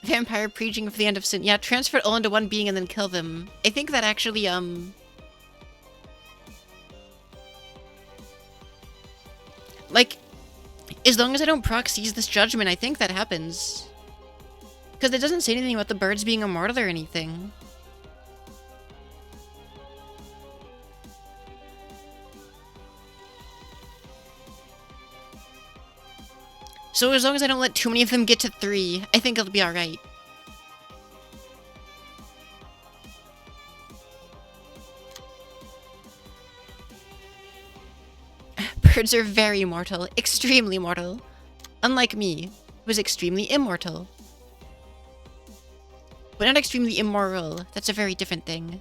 Vampire preaching for the end of sin. Yeah, transfer it all into one being and then kill them. I think that actually, like, as long as I don't proc seize this judgment, I think that happens. Because it doesn't say anything about the birds being immortal or anything. So as long as I don't let too many of them get to 3, I think it'll be alright. Birds are very mortal. Extremely mortal. Unlike me, who is extremely immortal. But not extremely immoral. That's a very different thing.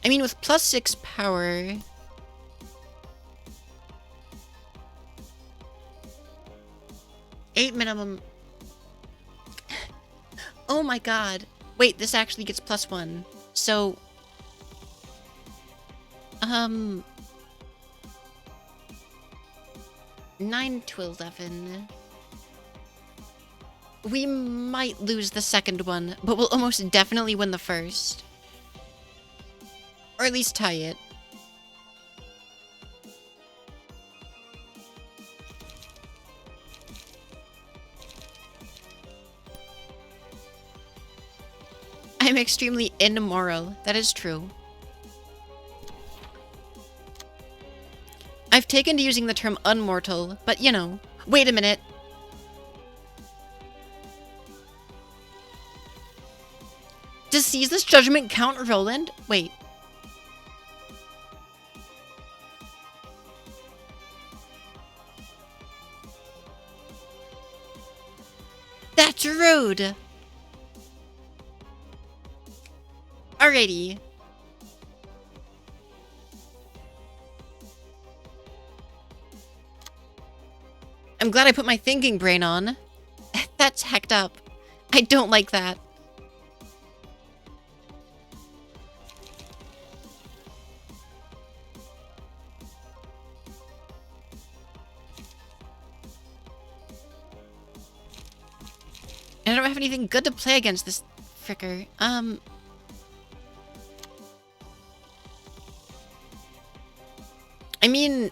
I mean, with +6 power... $8 minimum... Oh my god. Wait, this actually gets +1. So... 9 to 11... We might lose the second one, but we'll almost definitely win the first. Or at least tie it. I'm extremely immoral. That is true. I've taken to using the term unmortal, but you know. Wait a minute. Does seize this judgment count Roland? Wait. That's rude! Alrighty. I'm glad I put my thinking brain on. That's hecked up. I don't like that. And I don't have anything good to play against this fricker. I mean...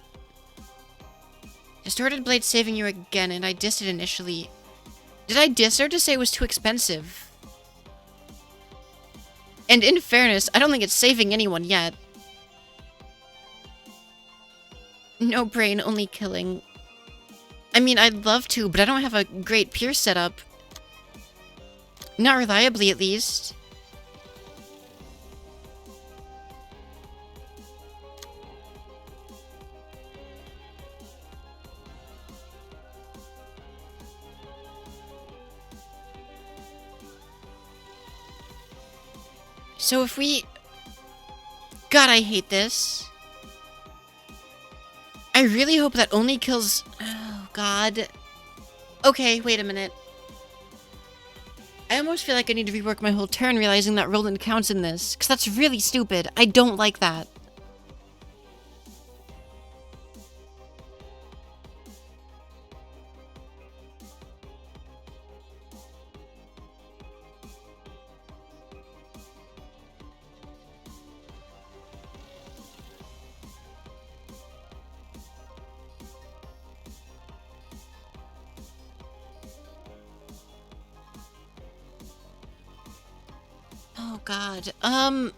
Distorted Blade saving you again, and I dissed it initially. Did I diss her to say it was too expensive? And in fairness, I don't think it's saving anyone yet. No brain, only killing. I mean, I'd love to, but I don't have a great Pierce setup. Not reliably, at least. So if we... God, I hate this. I really hope that only kills... Oh, God. Okay, wait a minute. I almost feel like I need to rework my whole turn, realizing that Roland counts in this. Because that's really stupid. I don't like that. Oh god. I'm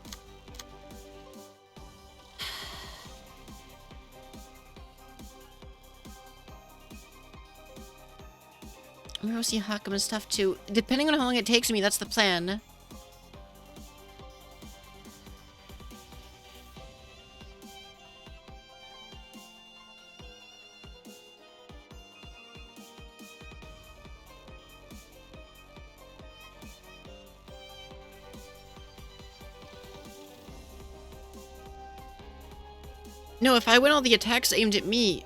gonna go see Hakam and stuff too. Depending on how long it takes me, that's the plan. No, if I win all the attacks aimed at me...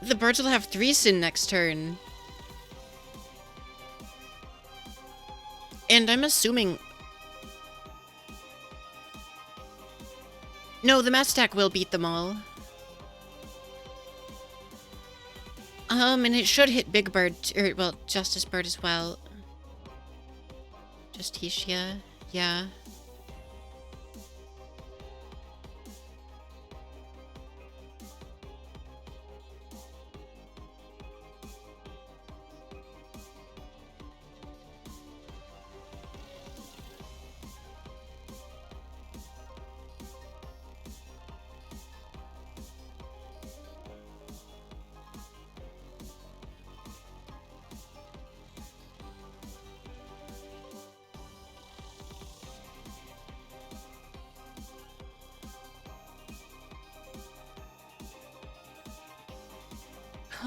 The birds will have 3 sin next turn. And I'm assuming... No, the mass attack will beat them all. And it should hit Big Bird, or, well, Justice Bird as well. Justicia, yeah.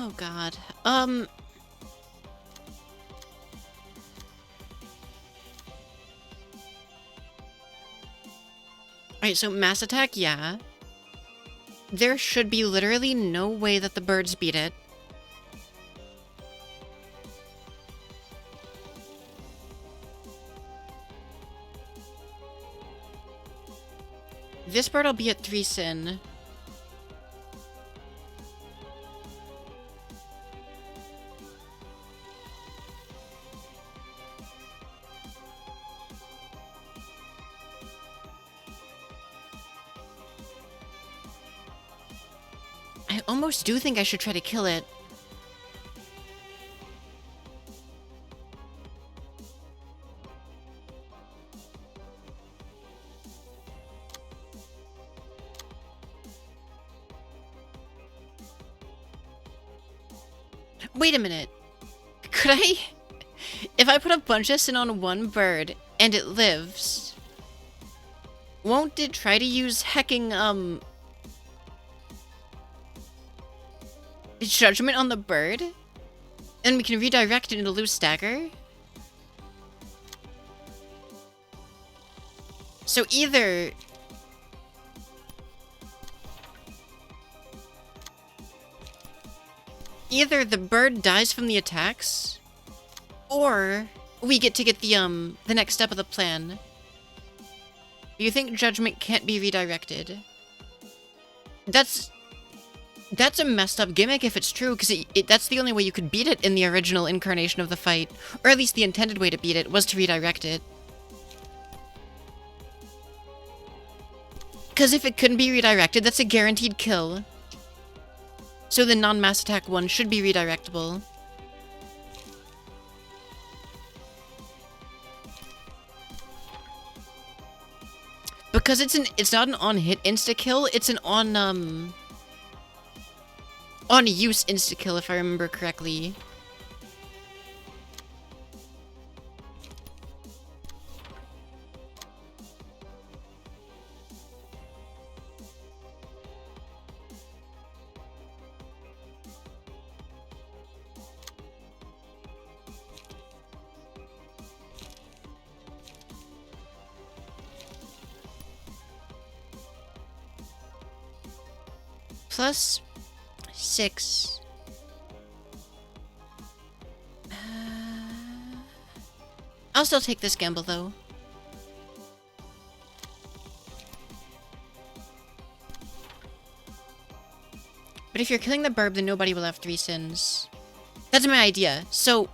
Oh god. Alright, so mass attack, yeah. There should be literally no way that the birds beat it. This bird will be at 3 sin. I almost do think I should try to kill it. Wait a minute. Could I... If I put a bunch of sin on one bird and it lives, won't it try to use hecking, Judgment on the bird? And we can redirect it into loose stagger? So either... Either the bird dies from the attacks, or we get the next step of the plan. Do you think Judgment can't be redirected? That's a messed up gimmick if it's true, because that's the only way you could beat it in the original incarnation of the fight. Or at least the intended way to beat it was to redirect it. Because if it couldn't be redirected, that's a guaranteed kill. So the non-mass attack one should be redirectable. Because it's not an on-hit insta-kill, it's an on-use insta-kill, if I remember correctly. Plus 6. I'll still take this gamble, though. But if you're killing the burb, then nobody will have 3 sins. That's my idea. So,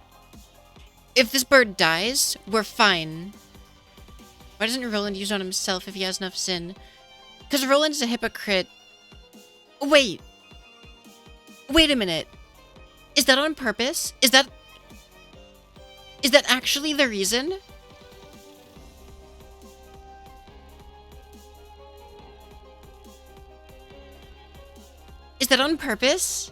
if this bird dies, we're fine. Why doesn't Roland use it on himself if he has enough sin? Because Roland's a hypocrite. Wait. Wait a minute. Is that on purpose? Is that actually the reason? Is that on purpose?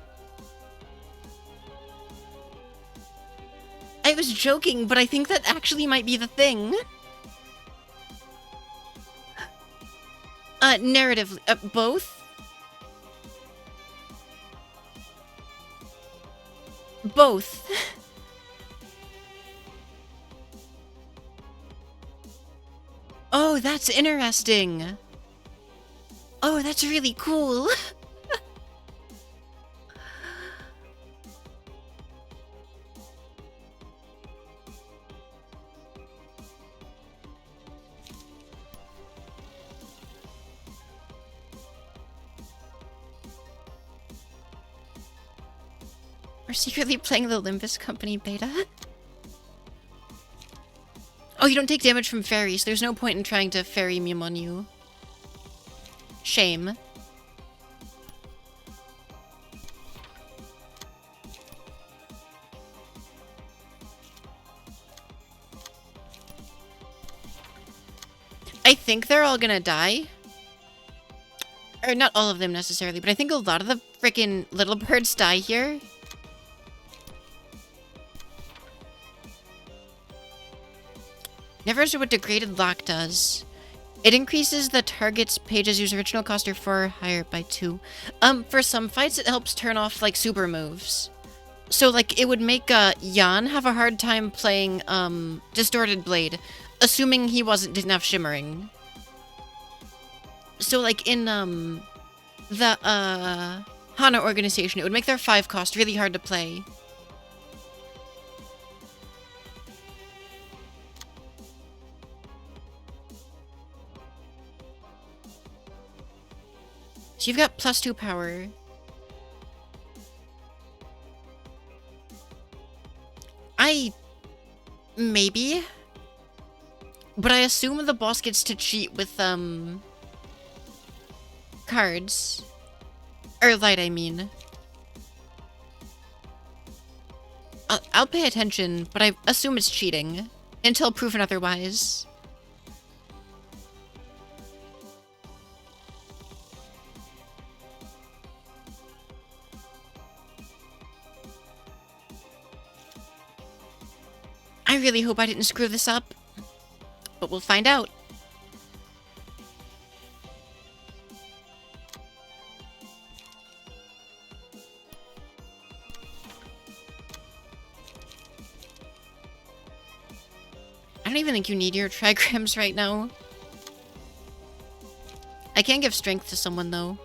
I was joking, but I think that actually might be the thing. Narratively, both? Both. Oh, that's interesting. Oh, that's really cool. We're secretly playing the Olympus Company beta? Oh, you don't take damage from fairies. There's no point in trying to fairy meme on you. Shame. I think they're all gonna die. Or not all of them necessarily, but I think a lot of the freaking little birds die here. Never understood what degraded lock does. It increases the target's pages whose original cost are 4 or higher by 2. For some fights, it helps turn off, like, super moves. So, like, it would make, Jan have a hard time playing, Distorted Blade, assuming he didn't have Shimmering. So, like, in, the, Hana organization, it would make their 5 cost really hard to play. So you've got +2 power. Maybe. But I assume the boss gets to cheat with, cards. Or light, I mean. I'll pay attention, but I assume it's cheating. Until proven otherwise. I really hope I didn't screw this up. But we'll find out. I don't even think you need your trigrams right now. I can give strength to someone, though.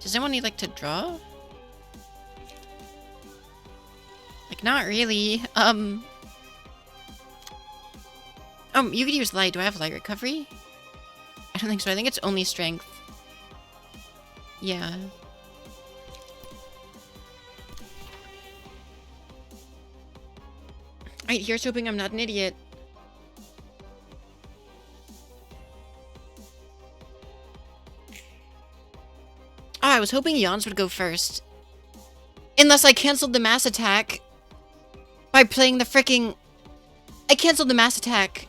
Does anyone need, like, to draw? Like, not really. You could use light. Do I have light recovery? I don't think so. I think it's only strength. Yeah. Alright, here's hoping I'm not an idiot. Oh, I was hoping Yawns would go first. Unless I canceled the mass attack. By playing the fricking... I canceled the mass attack.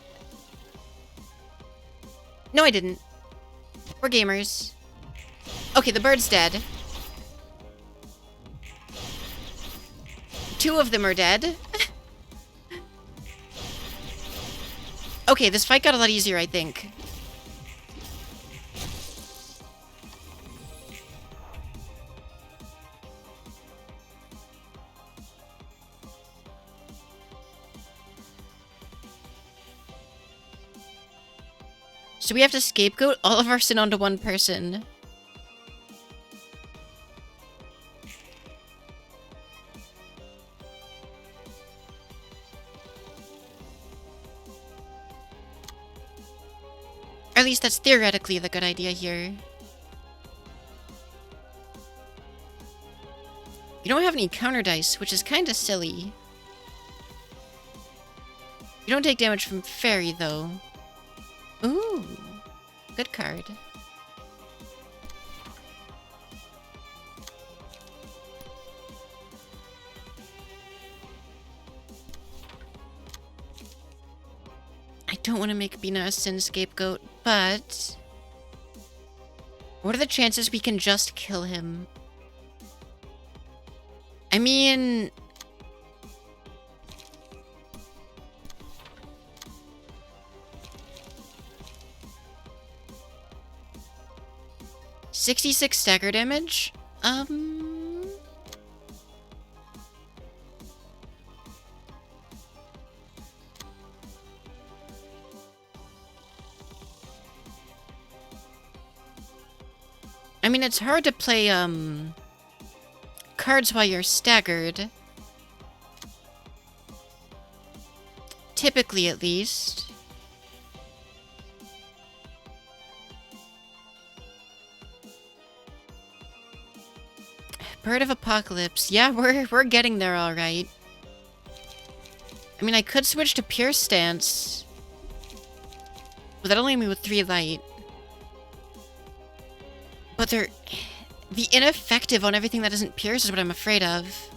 No, I didn't. We're gamers. Okay, the bird's dead. 2 of them are dead. Okay, this fight got a lot easier, I think. So we have to scapegoat all of our sin onto one person. at least that's theoretically the good idea here. You don't have any counter dice, which is kind of silly. You don't take damage from fairy, though. Ooh, good card. I don't want to make Bina a sin scapegoat, but... what are the chances we can just kill him? I mean... 66 stagger damage? I mean, it's hard to play, cards while you're staggered. Typically, at least. Bird of Apocalypse. Yeah, we're getting there all right. I mean, I could switch to Pure Stance. But that'll leave me with 3 light. But they're... the ineffective on everything that isn't Pierce is what I'm afraid of.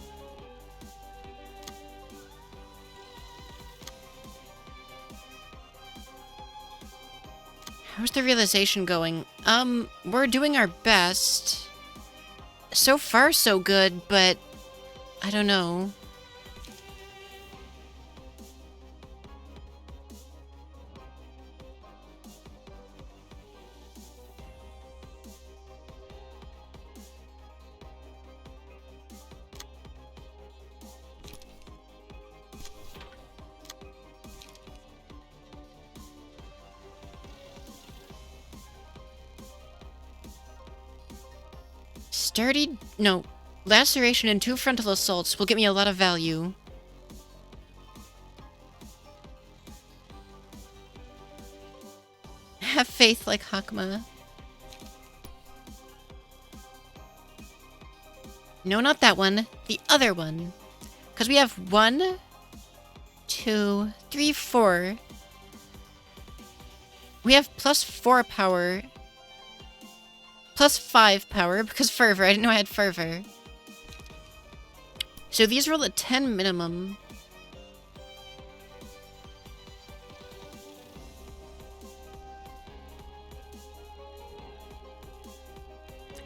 How's the realization going? We're doing our best. So far, so good, but... I don't know. Sturdy... no. Laceration and 2 frontal assaults will get me a lot of value. Have faith like Hakma. No, not that one. The other one. Because we have 1, 2, 3, 4. We have +4 power... +5 power, because Fervor. I didn't know I had Fervor. So these roll at 10 minimum.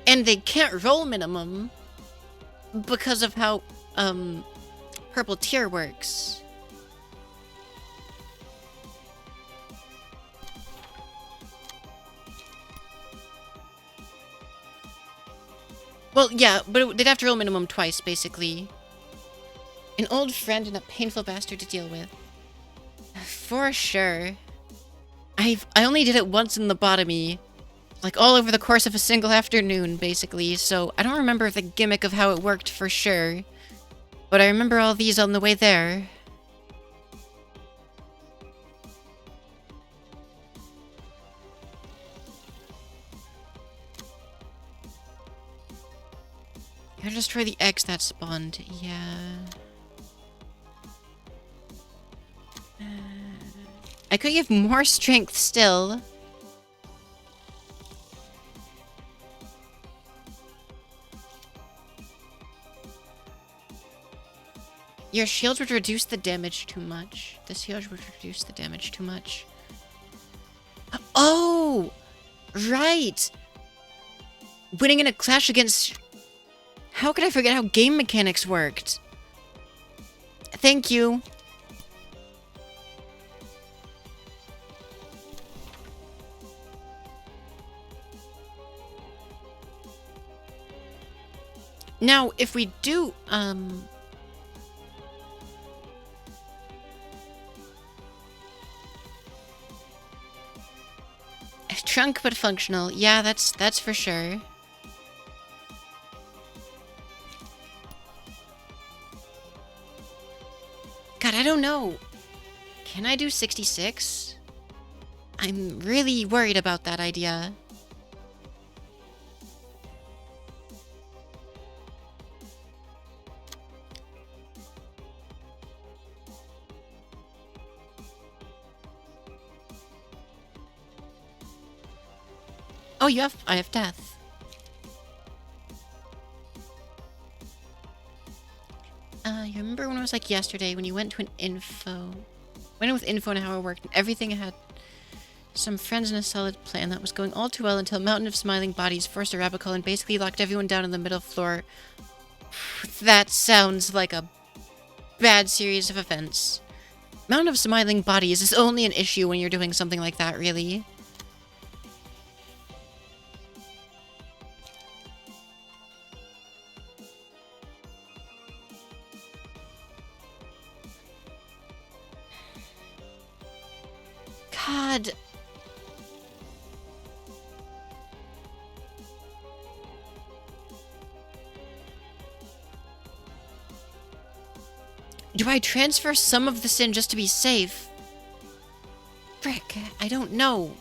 And they can't roll minimum because of how, Purple Tier works. Well, yeah, but they'd have to roll minimum twice, basically. An old friend and a painful bastard to deal with. For sure. I only did it once in lobotomy. Like, all over the course of a single afternoon, basically, so I don't remember the gimmick of how it worked for sure. But I remember all these on the way there. You gotta destroy the eggs that spawned. Yeah. I could give more strength still. Your shield would reduce the damage too much. The shield would reduce the damage too much. Oh! Right! Winning in a clash against... How could I forget how game mechanics worked? Thank you. Now, if we do, trunk but functional. Yeah, that's for sure. God, I don't know. Can I do 66? I'm really worried about that idea. Oh, I have death. You remember when it was like yesterday when you went to an info? Went in with info on how it worked and everything had some friends and a solid plan that was going all too well until a mountain of smiling bodies forced a rabbit call and basically locked everyone down in the middle floor. That sounds like a bad series of events. Mountain of smiling bodies is only an issue when you're doing something like that, really. God. Do I transfer some of the sin just to be safe? Frick, I don't know.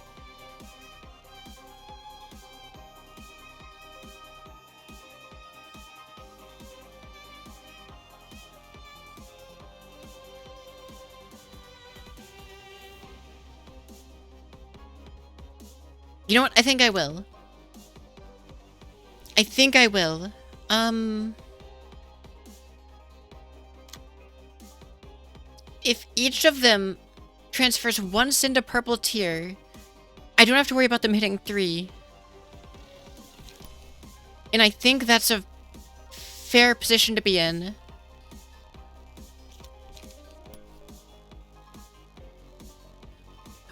You know what? I think I will. I think I will. If each of them transfers one sin to purple tier, I don't have to worry about them hitting 3. And I think that's a fair position to be in.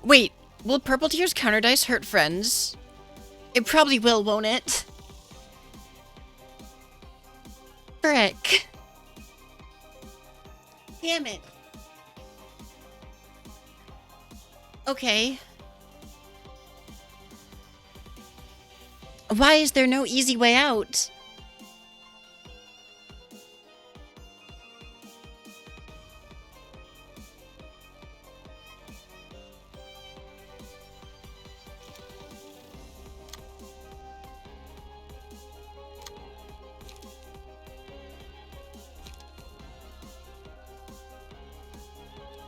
Wait, will purple tier's counter dice hurt friends? It probably will, won't it? Frick. Damn it. Okay. Why is there no easy way out?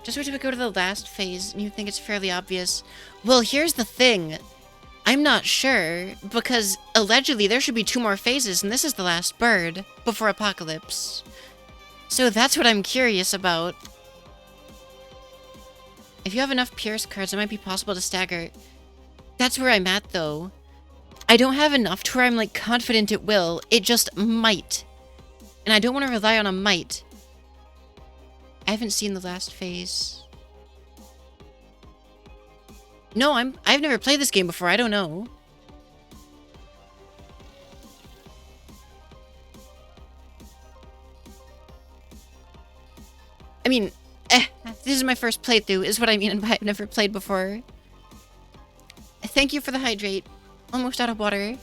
Just wait till we go to the last phase and you think it's fairly obvious. Well, here's the thing. I'm not sure, because allegedly there should be 2 more phases and this is the last bird before Apocalypse. So that's what I'm curious about. If you have enough Pierce cards, it might be possible to stagger. That's where I'm at, though. I don't have enough to where I'm, like, confident it will. It just might. And I don't want to rely on a might. I haven't seen the last phase. No, I've never played this game before. I don't know. I mean, this is my first playthrough, is what I mean by I've never played before. Thank you for the hydrate. Almost out of water.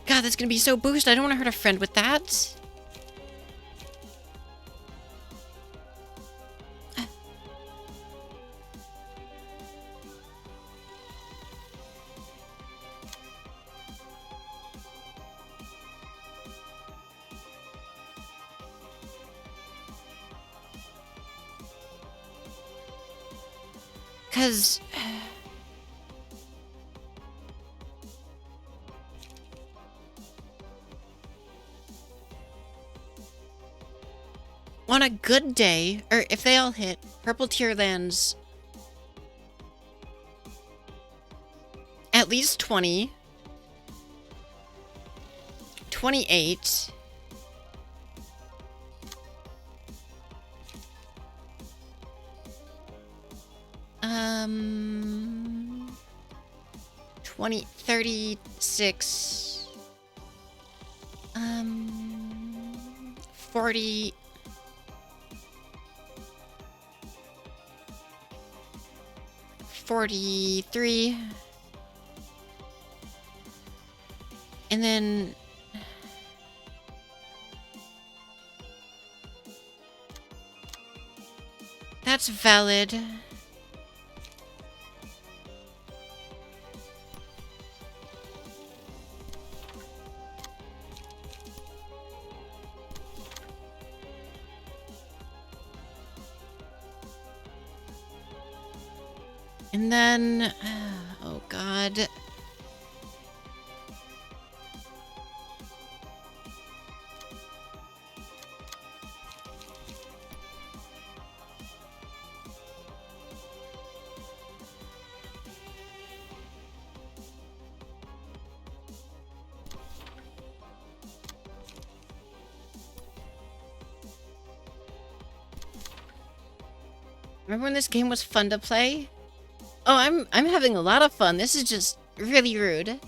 God, that's gonna be so boosted. I don't want to hurt a friend with that. Because... on a good day, or if they all hit, purple tier lands at least 20, 28, 20, 36. 40. 43. And then that's valid. And then, oh god. Remember when this game was fun to play? Oh, I'm having a lot of fun. This is just really rude.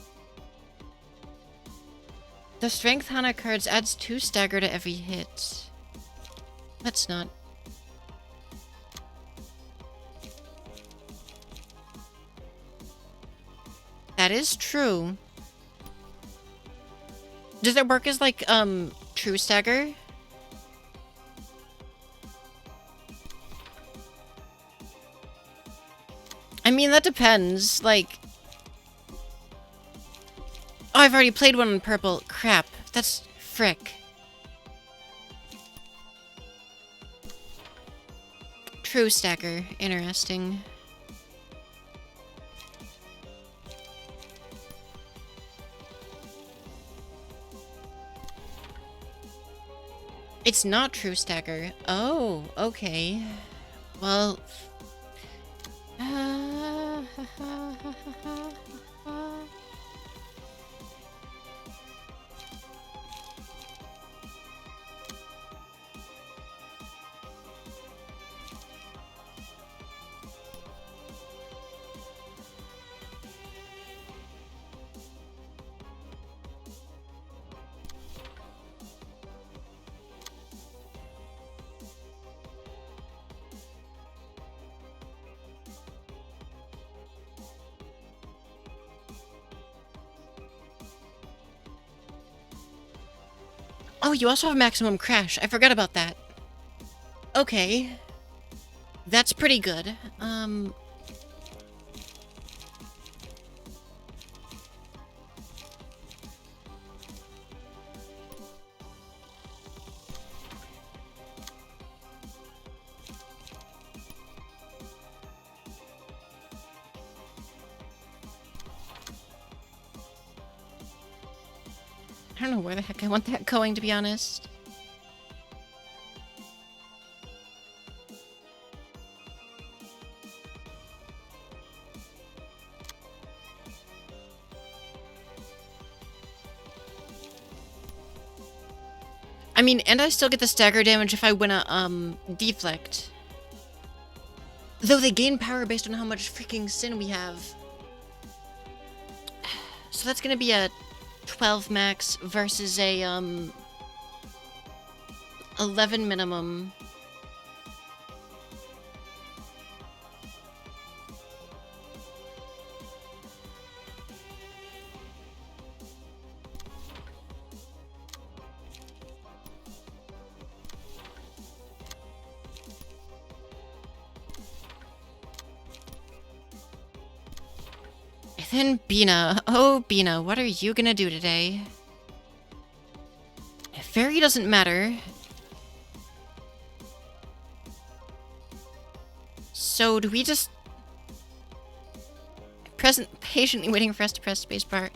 The Strength Hana cards adds 2 stagger to every hit. That's not... That is true. Does it work as, like, true stagger? I mean, that depends. Like... Oh, I've already played one in purple. Crap. That's... frick. True stagger. Interesting. It's not true stagger. Oh, okay. Well... Oh, you also have maximum crash. I forgot about that. Okay. That's pretty good. I don't know where the heck I want that going, to be honest. I mean, and I still get the stagger damage if I win a, deflect. Though they gain power based on how much freaking sin we have. So that's gonna be a 12 max versus a, 11 minimum. Then Bina. Oh, Bina, what are you gonna do today? Fairy doesn't matter. So, do we just... Patiently waiting for us to press spacebar.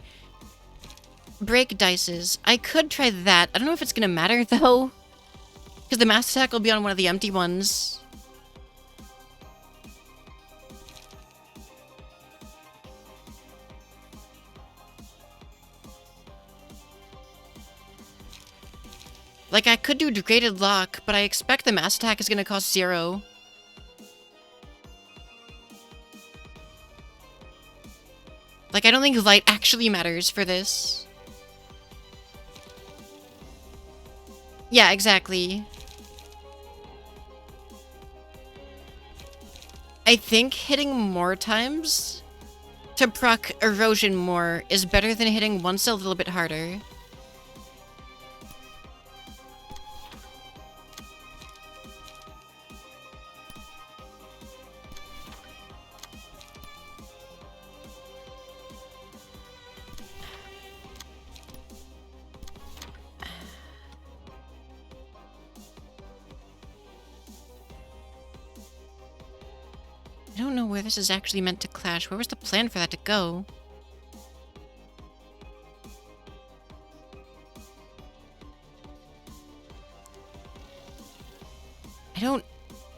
Break dices. I could try that. I don't know if it's gonna matter, though. Because the mass attack will be on one of the empty ones. Like, I could do Degraded Lock, but I expect the mass attack is gonna cost 0. I don't think light actually matters for this. Yeah, exactly. I think hitting more times to proc erosion more is better than hitting once a little bit harder. I don't know where this is actually meant to clash. Where was the plan for that to go?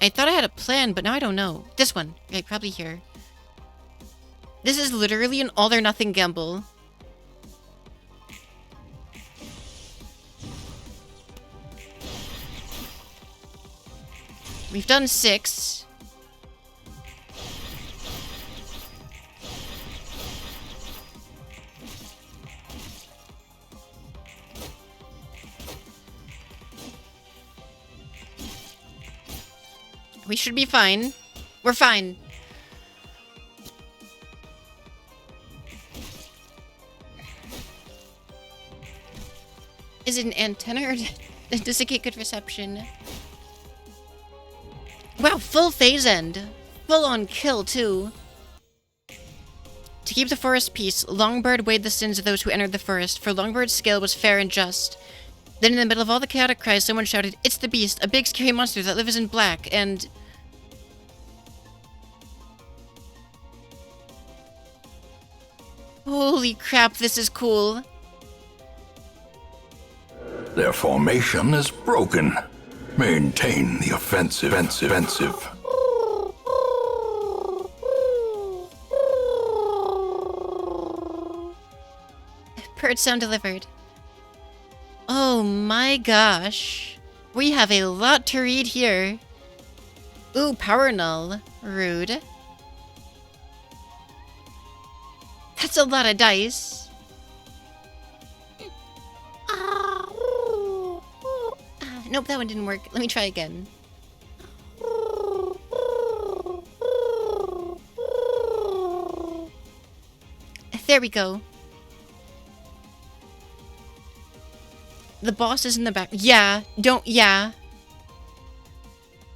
I thought I had a plan, but now I don't know. This one. Right, probably here. This is literally an all-or-nothing gamble. We've done 6. We should be fine. We're fine. Is it an antenna or does it get good reception? Wow, full phase end. Full on kill, too. To keep the forest peace, Longbird weighed the sins of those who entered the forest, for Longbird's scale was fair and just. Then in the middle of all the chaotic cries, someone shouted, "It's the beast, a big scary monster that lives in black," and... Holy crap, this is cool. Their formation is broken. Maintain the offensive. Bird sound delivered. Oh my gosh. We have a lot to read here. Ooh, power null. Rude. That's a lot of dice. Nope, that one didn't work. Let me try again. There we go. The boss is in the back. Yeah, yeah.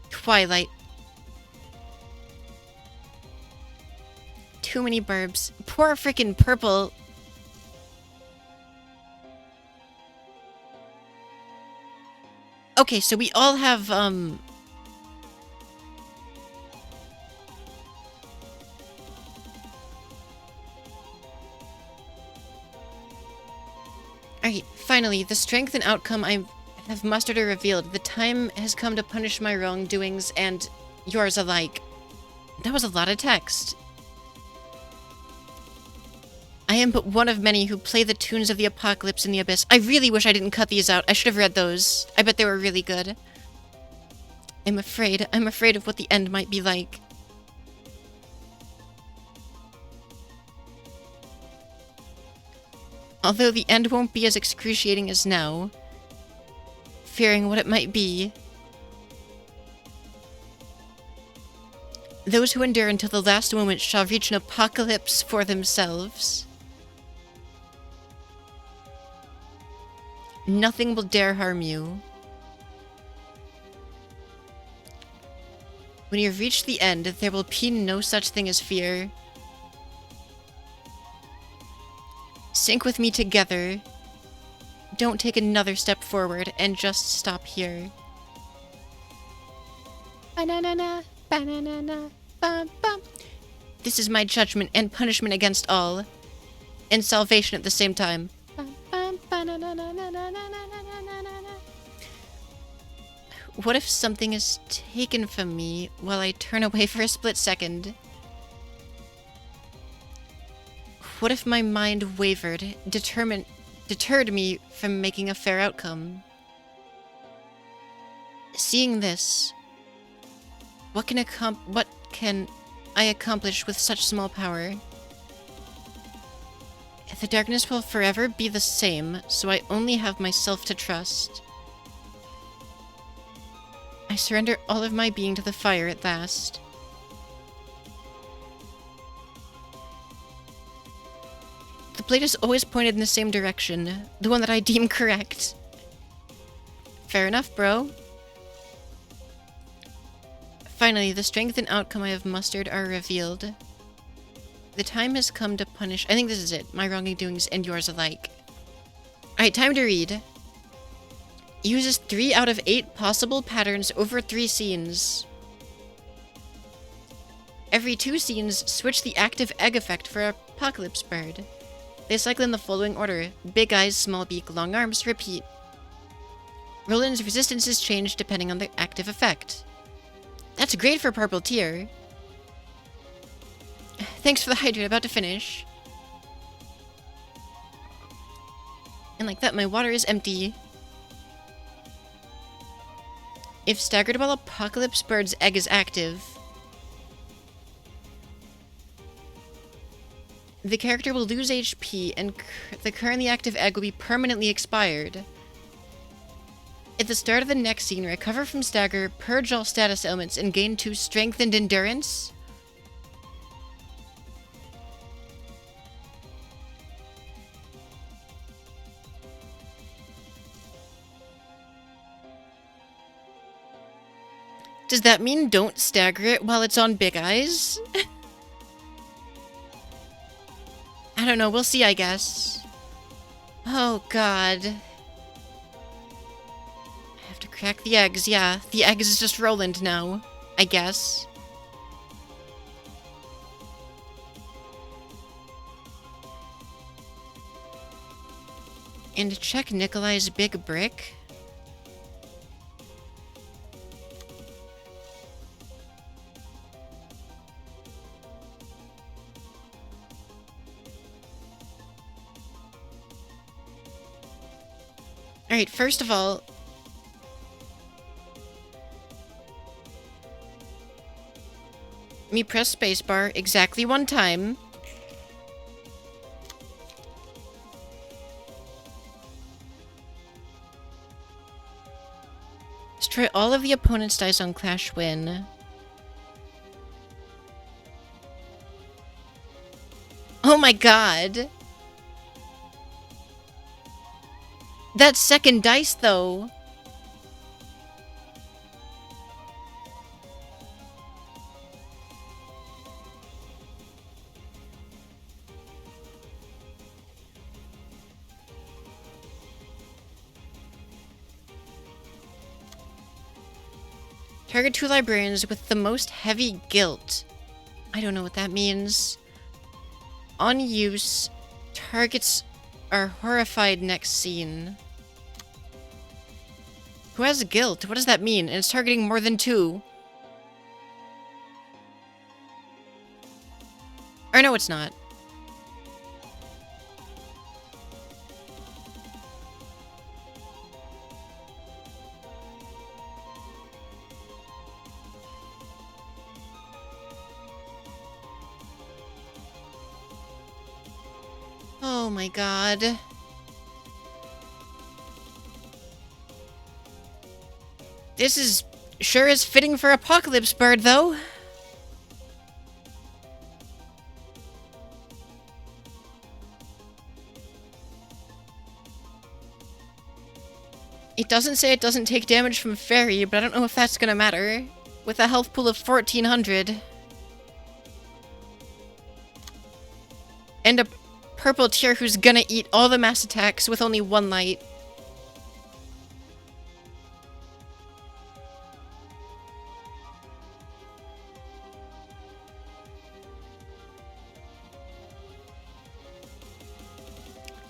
Twilight. Too many burbs. Poor freaking purple. Okay, so we all have, Alright, finally, the strength and outcome I have mustered are revealed. The time has come to punish my wrongdoings and yours alike. That was a lot of text. I am but one of many who play the tunes of the apocalypse in the abyss. I really wish I didn't cut these out. I should have read those. I bet they were really good. I'm afraid of what the end might be like. Although the end won't be as excruciating as now, fearing what it might be, those who endure until the last moment shall reach an apocalypse for themselves. Nothing will dare harm you. When you've reached the end, there will be no such thing as fear. Sync with me together. Don't take another step forward and just stop here. Ba-na-na-na, ba-na-na-na, bum-bum. This is my judgment and punishment against all, and salvation at the same time. What if something is taken from me while I turn away for a split second? What if my mind wavered, deterred me from making a fair outcome? Seeing this, what can I accomplish with such small power? The darkness will forever be the same, so I only have myself to trust. I surrender all of my being to the fire at last. The blade is always pointed in the same direction, the one that I deem correct. Fair enough, bro. Finally, the strength and outcome I have mustered are revealed. The time has come to punish... I think this is it. My wrongdoings and yours alike. Alright, time to read. Uses 3 out of 8 possible patterns over 3 scenes. Every 2 scenes, switch the active egg effect for Apocalypse Bird. They cycle in the following order. Big eyes, small beak, long arms, repeat. Roland's resistance is changed depending on the active effect. That's great for purple tier. Thanks for the hydrate, about to finish. And like that, my water is empty. If staggered while Apocalypse Bird's egg is active, the character will lose HP and the currently active egg will be permanently expired. At the start of the next scene, recover from stagger, purge all status elements, and gain 2 strength and endurance. Does that mean don't stagger it while it's on Big Eyes? I don't know, we'll see, I guess. Oh, God. I have to crack the eggs, yeah. The eggs is just Roland now, I guess. And check Nikolai's big brick. Alright, first of all... me press spacebar exactly 1 time. Destroy all of the opponent's dice on Clash Win. Oh my god! That second dice, though. Target 2 librarians with the most heavy guilt. I don't know what that means. On use, targets are horrified next scene. Who has guilt? What does that mean? And it's targeting more than 2. Or no, it's not. Oh my god. This is sure is fitting for Apocalypse Bird, though. It doesn't say it doesn't take damage from Fairy, but I don't know if that's gonna matter. With a health pool of 1400. And a purple tier who's gonna eat all the mass attacks with only 1 light.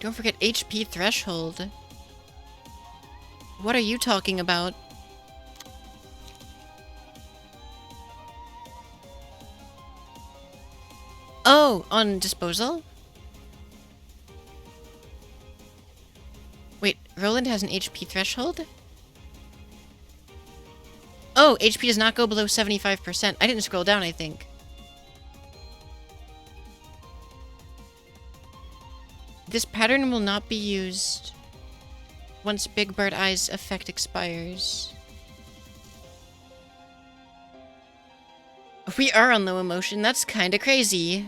Don't forget HP threshold. What are you talking about? Oh, on disposal? Wait, Roland has an HP threshold? Oh, HP does not go below 75%. I didn't scroll down, I think. This pattern will not be used once Big Bird Eye's effect expires. We are on low emotion. That's kind of crazy.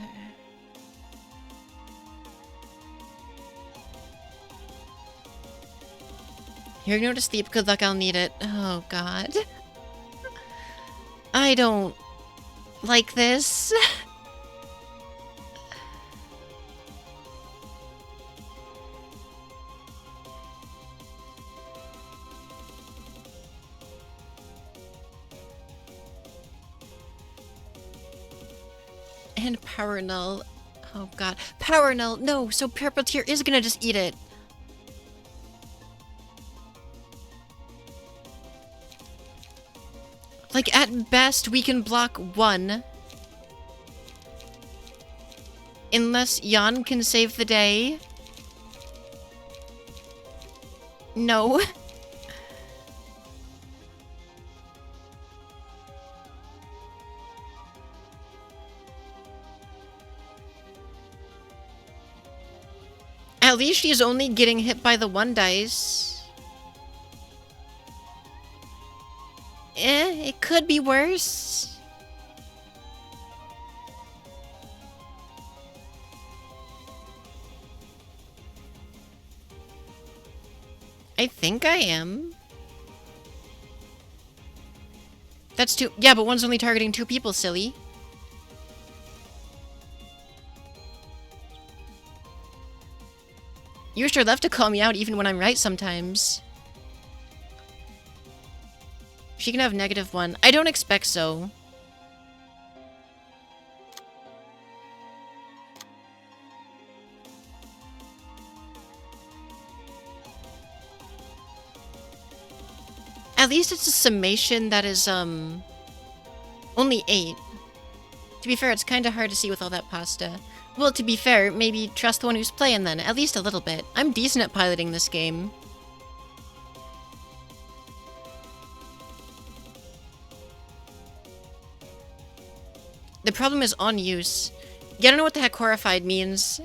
You're going to sleep. Good luck. I'll need it. Oh, God. I don't like this. And Power Null. Oh, God. Power Null. No, so Purple Tear is going to just eat it. Like, at best, we can block one. Unless Jan can save the day. No. At least she's only getting hit by the one dice. It could be worse. I think I am. That's two. Yeah, but one's only targeting 2 people, silly. You're sure left to call me out even when I'm right sometimes. She can have -1. I don't expect so. At least it's a summation that is, only 8. To be fair, it's kinda hard to see with all that pasta. Well, to be fair, maybe trust the one who's playing then, at least a little bit. I'm decent at piloting this game. The problem is on use. You don't know what the heck horrified means.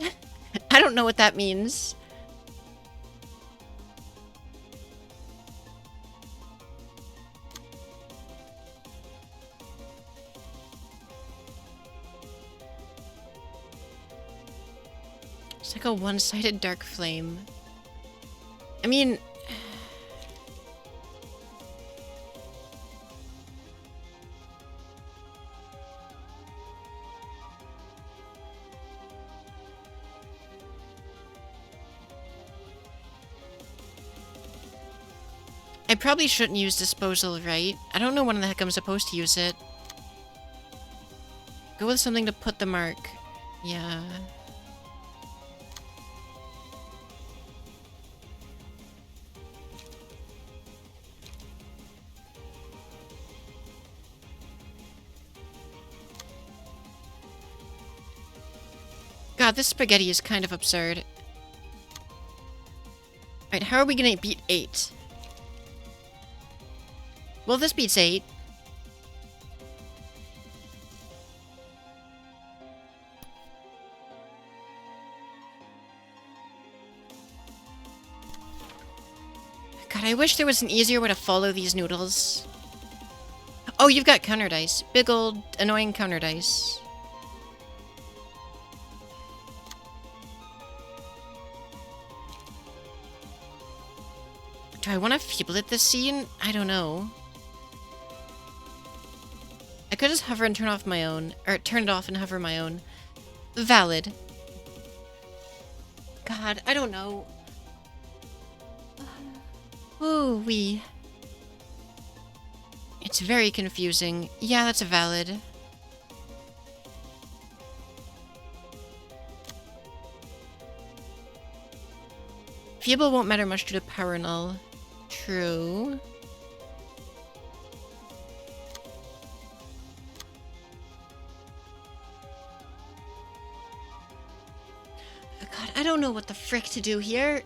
I don't know what that means. It's like a one-sided dark flame. I mean... I probably shouldn't use Disposal, right? I don't know when the heck I'm supposed to use it. Go with something to put the mark. Yeah. God, this spaghetti is kind of absurd. Alright, how are we gonna beat 8? Well, this beats 8. God, I wish there was an easier way to follow these noodles. Oh, you've got counter dice. Big old annoying counter dice. Do I want to feeble it this scene? I don't know. I could just hover and turn off my own. Or turn it off and hover my own. Valid. God, I don't know. Ooh-wee. It's very confusing. Yeah, that's a valid. Feeble won't matter much due to power null. True. God, I don't know what the frick to do here.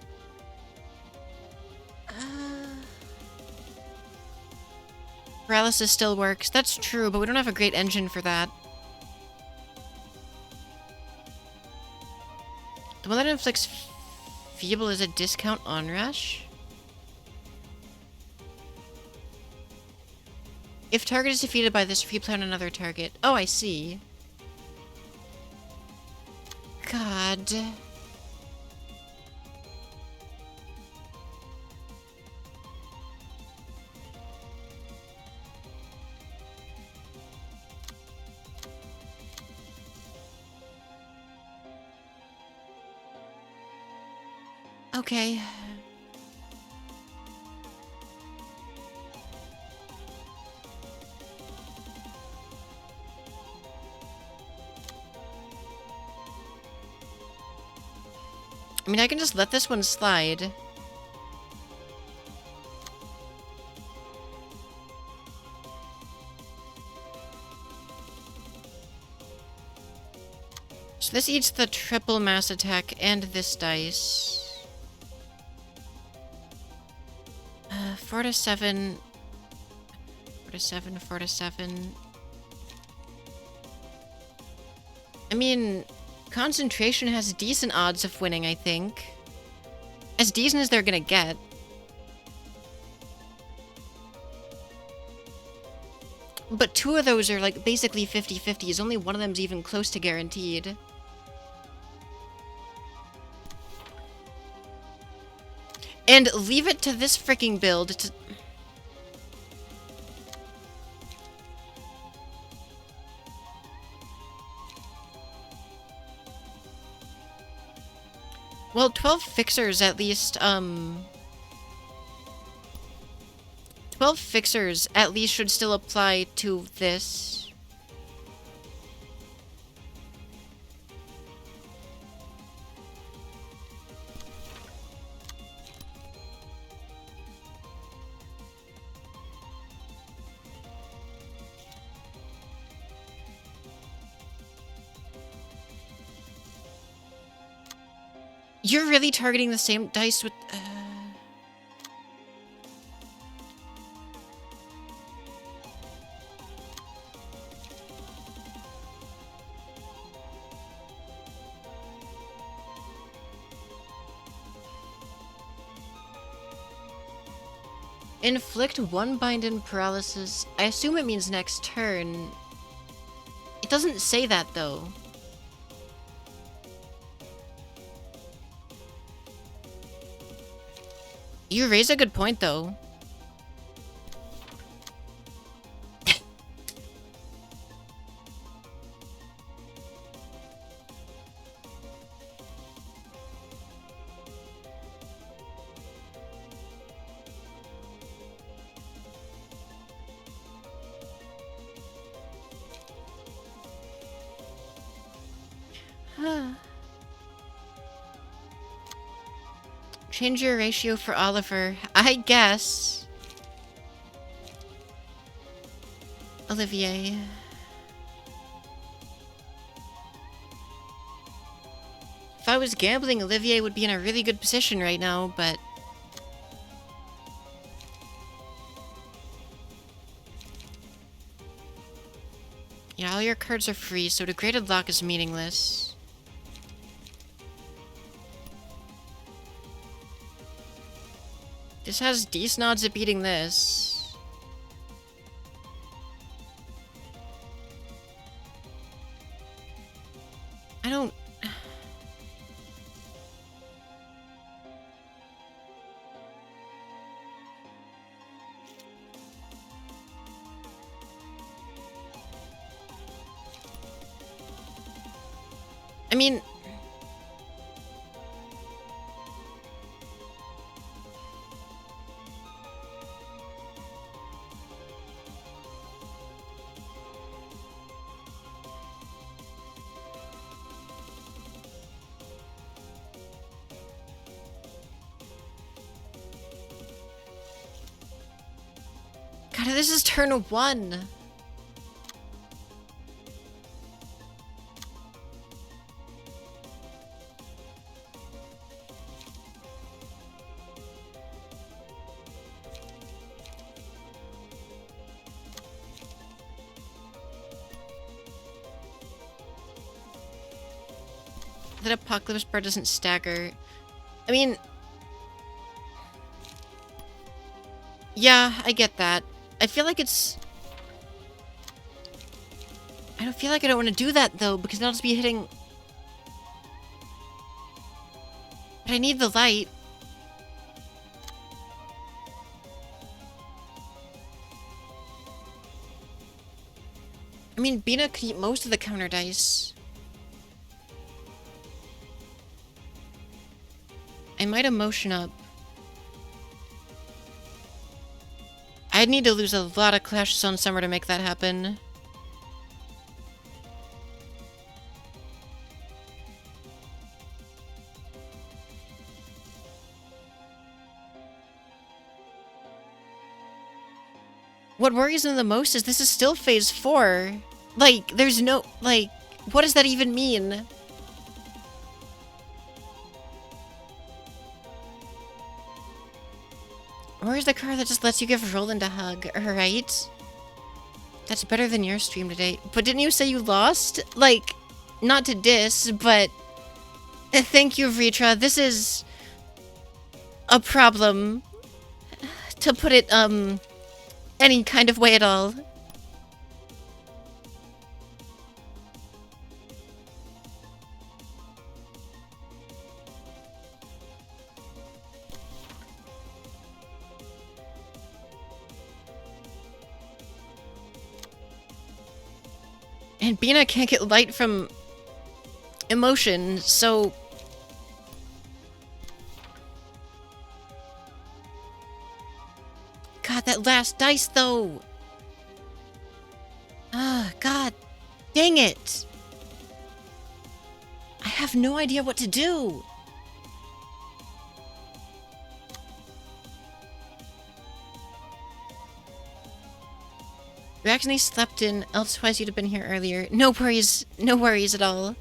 Paralysis still works. That's true, but we don't have a great engine for that. The one that inflicts defeatable as a discount onrush? If target is defeated by this, replay on another target. Oh, I see. God. Okay. I mean, I can just let this one slide. So this eats the triple mass attack and this dice. 4 to 7. 4 to 7, 4 to 7. I mean, concentration has decent odds of winning, I think. As decent as they're gonna get. But 2 of those are like basically 50-50s. Only one of them's even close to guaranteed. And leave it to this freaking build to... Well, 12 fixers at least, 12 fixers at least should still apply to this. You're really targeting the same dice with... Inflict 1 bind and paralysis. I assume it means next turn. It doesn't say that, though. You raise a good point, though. Change your ratio for Oliver. I guess. Olivier. If I was gambling, Olivier would be in a really good position right now, but... Yeah, all your cards are free, so Degraded Lock is meaningless. This has decent odds of beating this. I don't... I mean... God, this is turn 1. That Apocalypse Bar doesn't stagger. I mean... Yeah, I get that. I feel like it's... I don't feel like I don't want to do that, though, because then I'll just be hitting... But I need the light. I mean, Bina could eat most of the counter dice. I might emotion up. I'd need to lose a lot of clashes on Summer to make that happen. What worries me the most is this is still phase 4. Like, there's no... Like, what does that even mean? Where's the car that just lets you give Roland a hug, right? That's better than your stream today. But didn't you say you lost? Like, not to diss, but... Thank you, Vritra. This is... a problem. To put it, any kind of way at all. And Bina can't get light from emotion, so... God, that last dice, though! Ah, God. Dang it! I have no idea what to do! You actually slept in, elsewise you'd have been here earlier. No worries at all.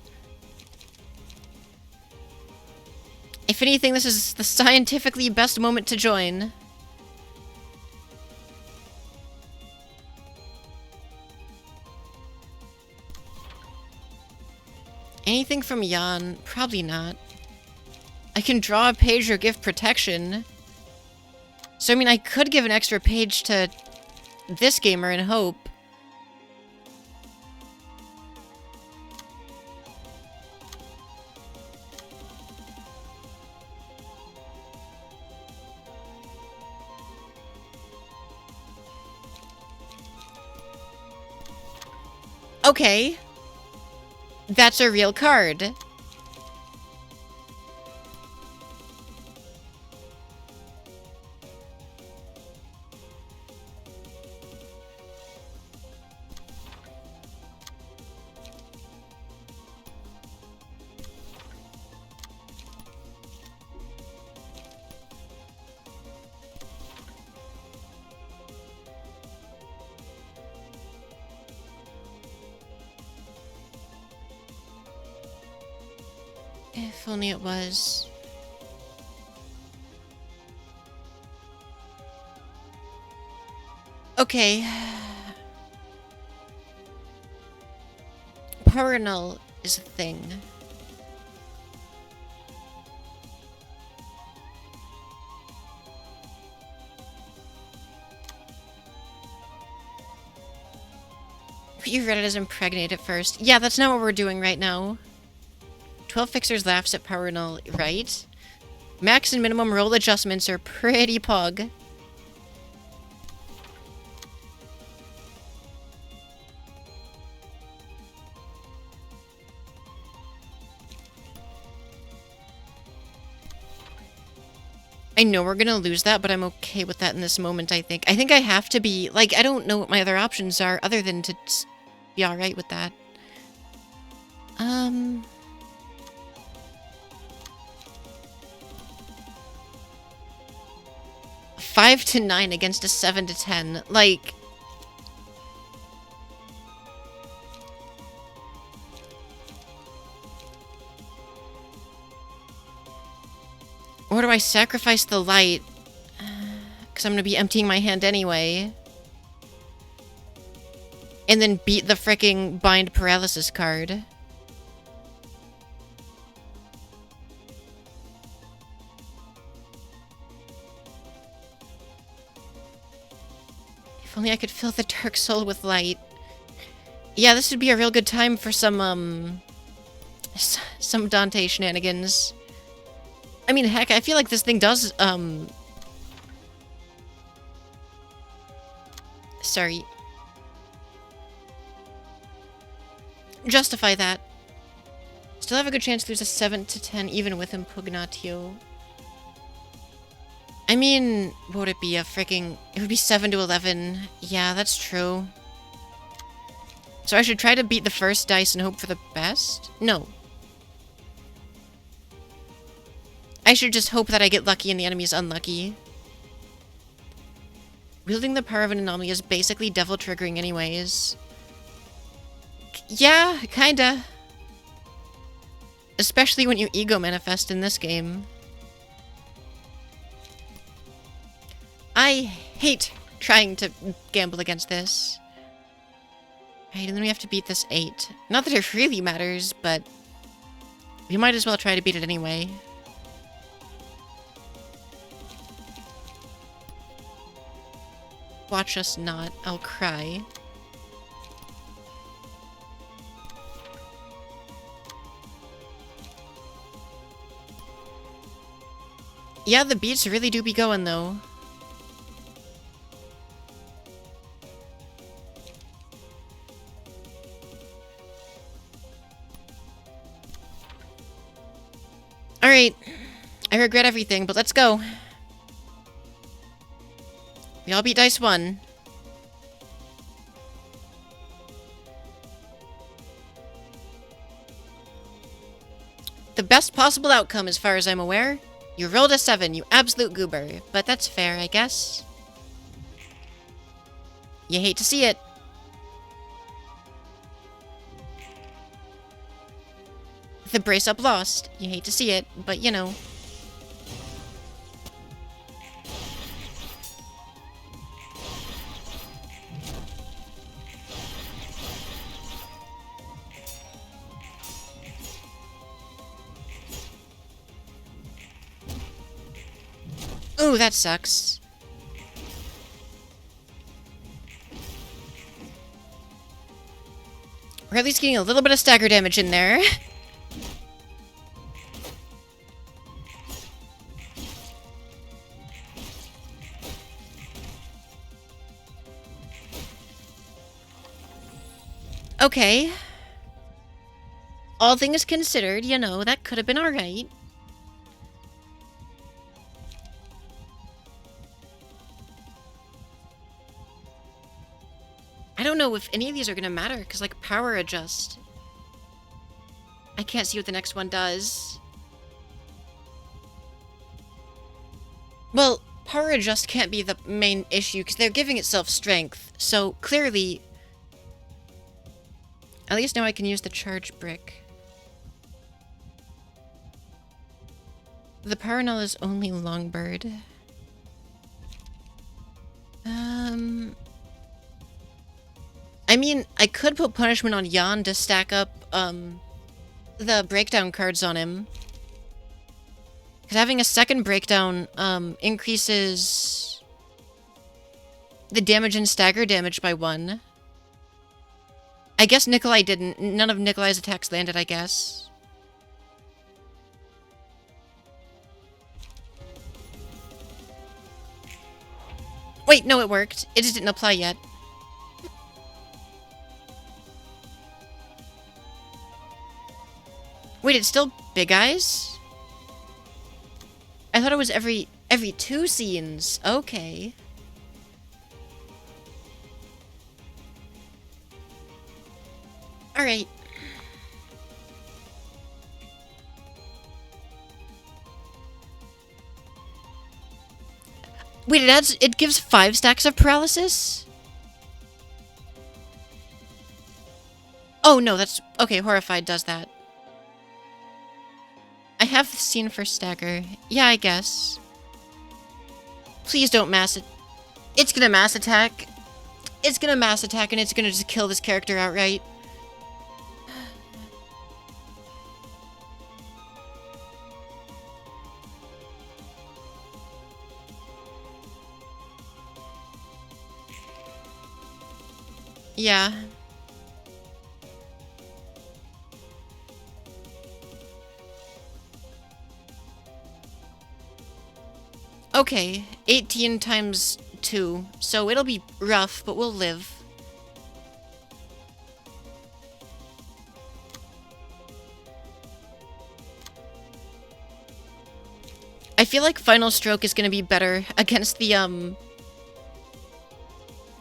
If anything, this is the scientifically best moment to join. Anything from Jan? Probably not. I can draw a page or give protection. So, I mean, I could give an extra page to this gamer and hope. Okay. That's a real card. If only it was. Okay. Power null is a thing. You read it as impregnate at first. Yeah, that's not what we're doing right now. 12 fixers laughs at power null, right? Max and minimum roll adjustments are pretty pog. I know we're gonna lose that, but I'm okay with that in this moment, I think. I think I have to be... Like, I don't know what my other options are, other than to be alright with that. 5 to 9 against a 7 to 10. Like... Or do I sacrifice the light? Because I'm going to be emptying my hand anyway. And then beat the fricking bind paralysis card. If only I could fill the dark soul with light. Yeah, this would be a real good time for some Dante shenanigans. I mean, heck, I feel like this thing does, sorry. Justify that. Still have a good chance to lose a 7 to 10 even with Impugnatio. I mean, what would it be? It would be 7 to 11. Yeah, that's true. So I should try to beat the first dice and hope for the best? No. I should just hope that I get lucky and the enemy is unlucky. Wielding the power of an anomaly is basically devil triggering anyways. Yeah, kinda. Especially when you ego manifest in this game. I hate trying to gamble against this. Right, and then we have to beat this 8. Not that it really matters, but we might as well try to beat it anyway. Watch us not. I'll cry. Yeah, the beats really do be going, though. Alright. I regret everything, but let's go. We all beat Dice 1. The best possible outcome as far as I'm aware. You rolled a 7, you absolute goober. But that's fair, I guess. You hate to see it. The brace-up lost. You hate to see it, but you know. Ooh, that sucks. We're at least getting a little bit of stagger damage in there. Okay. All things considered, you know, that could have been alright. I don't know if any of these are gonna matter, because, like, power adjust. I can't see what the next one does. Well, power adjust can't be the main issue, because they're giving itself strength. So, clearly... At least now I can use the charge brick. The power null is only Longbird. I mean, I could put punishment on Jan to stack up, the breakdown cards on him. Because having a second breakdown, increases the damage and stagger damage by 1. I guess Nikolai didn't. None of Nikolai's attacks landed, I guess. Wait, no, it worked. It just didn't apply yet. Wait, it's still Big Eyes? I thought it was every 2 scenes. Okay. Alright. Wait, it gives 5 stacks of paralysis? Oh, no, that's... Okay, Horrified does that. I have the scene for stagger. Yeah, I guess. Please don't mass it. It's gonna mass attack. It's gonna mass attack and it's gonna just kill this character outright. Yeah. Okay, 18 times 2, so it'll be rough, but we'll live. I feel like Final Stroke is gonna be better against the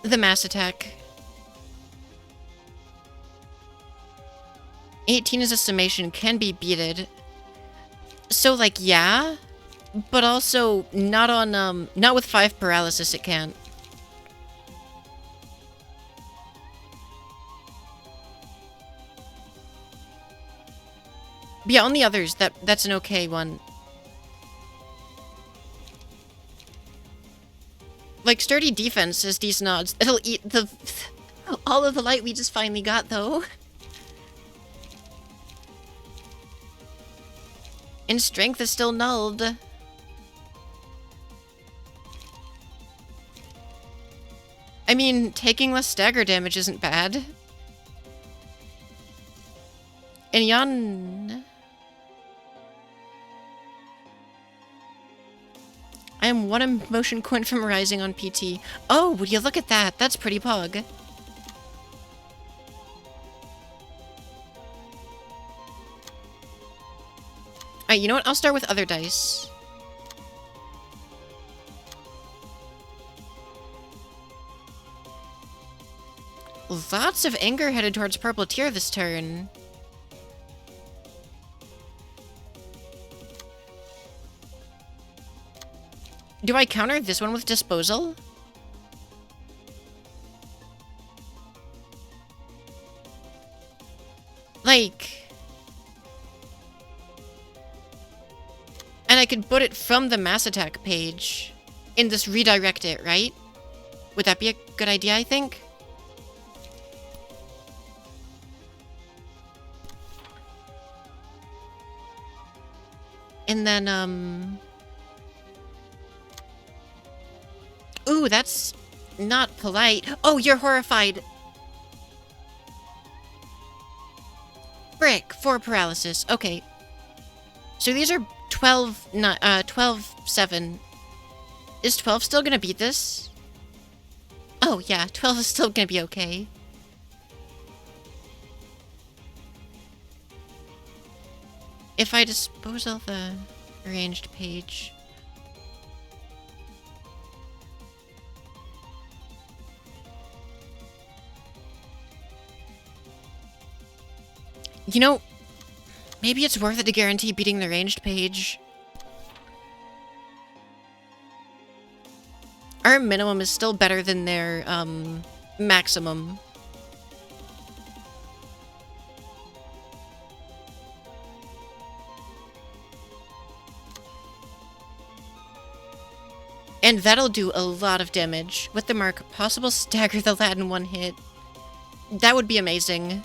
mass attack. 18 is a summation, can be beated. So, like, yeah, but also not on, not with 5 paralysis it can't. But yeah, on the others, that's an okay one. Like, sturdy defense is decent odds. It'll eat the... all of the light we just finally got, though. And strength is still nulled. I mean, taking less stagger damage isn't bad. And Yan... I am one emotion coin from Rising on PT. Oh, would you look at that? That's pretty pog. Alright, you know what? I'll start with other dice. Lots of anger headed towards purple tier this turn. Do I counter this one with disposal? Like... And I could put it from the mass attack page and just redirect it, right? Would that be a good idea, I think? And then, ooh, that's not polite. Oh, you're horrified. Frick, 4 paralysis. Okay. So these are 12, 7. Is 12 still gonna beat this? Oh, yeah, 12 is still gonna be okay. If I dispose of the arranged page... You know, maybe it's worth it to guarantee beating the ranged page. Our minimum is still better than their, maximum. And that'll do a lot of damage. With the mark, possible stagger the lad in one hit. That would be amazing.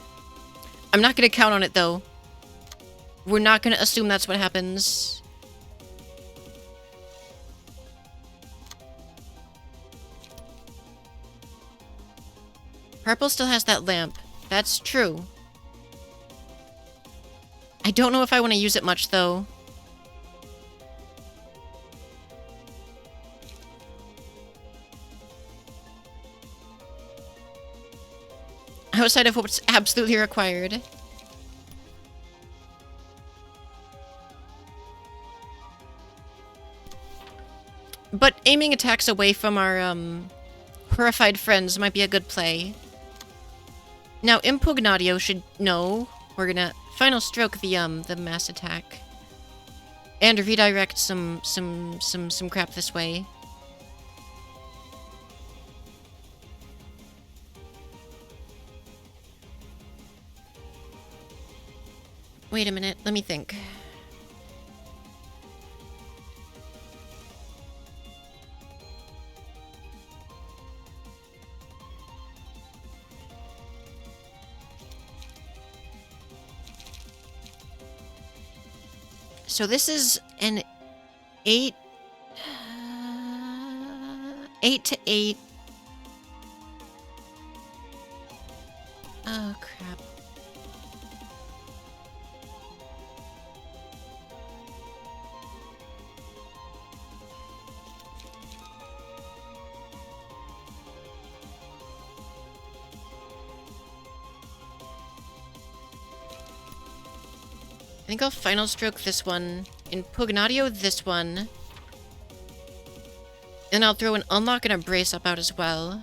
I'm not gonna count on it, though. We're not gonna assume that's what happens. Purple still has that lamp. That's true. I don't know if I want to use it much, though. Outside of what's absolutely required. But aiming attacks away from our, horrified friends might be a good play. Now, Impugnatio should know we're gonna final stroke the mass attack. And redirect some crap this way. Wait a minute, let me think. So this is an 8 to 8 Oh, crap. I think I'll final stroke this one. Impugnatio this one. And I'll throw an unlock and a brace up out as well.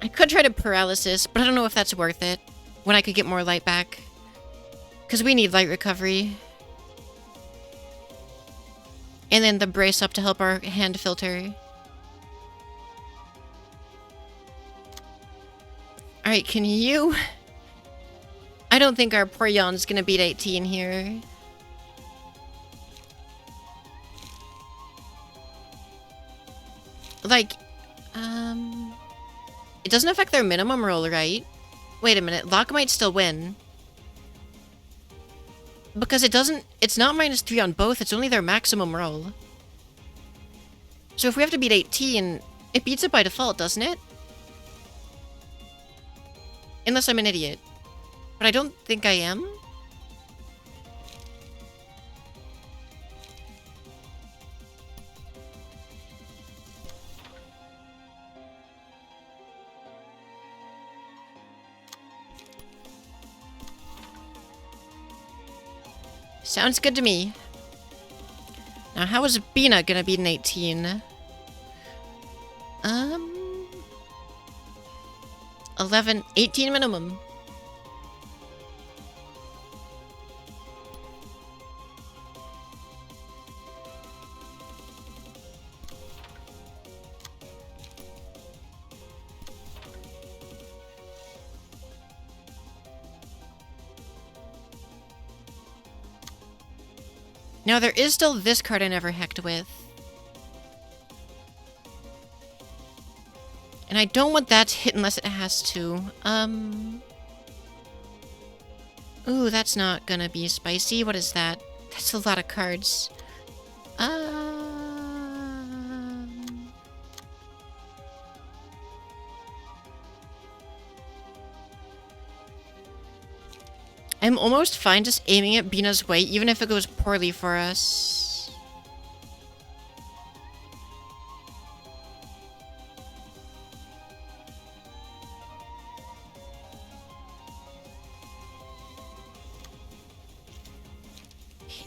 I could try to paralysis, but I don't know if that's worth it. When I could get more light back. Because we need light recovery. And then the brace up to help our hand filter. Alright, can you... I don't think our poor Yon's gonna beat 18 here. Like, it doesn't affect their minimum roll, right? Wait a minute, Locke might still win. Because it doesn't... It's not -3 on both, it's only their maximum roll. So if we have to beat 18, it beats it by default, doesn't it? Unless I'm an idiot. But I don't think I am. Sounds good to me. Now, how is Bina gonna beat an 18? 11, 18 minimum. Now, there is still this card I never hecked with. And I don't want that to hit unless it has to. Ooh, that's not gonna be spicy. What is that? That's a lot of cards. I'm almost fine just aiming at Bina's way, even if it goes poorly for us.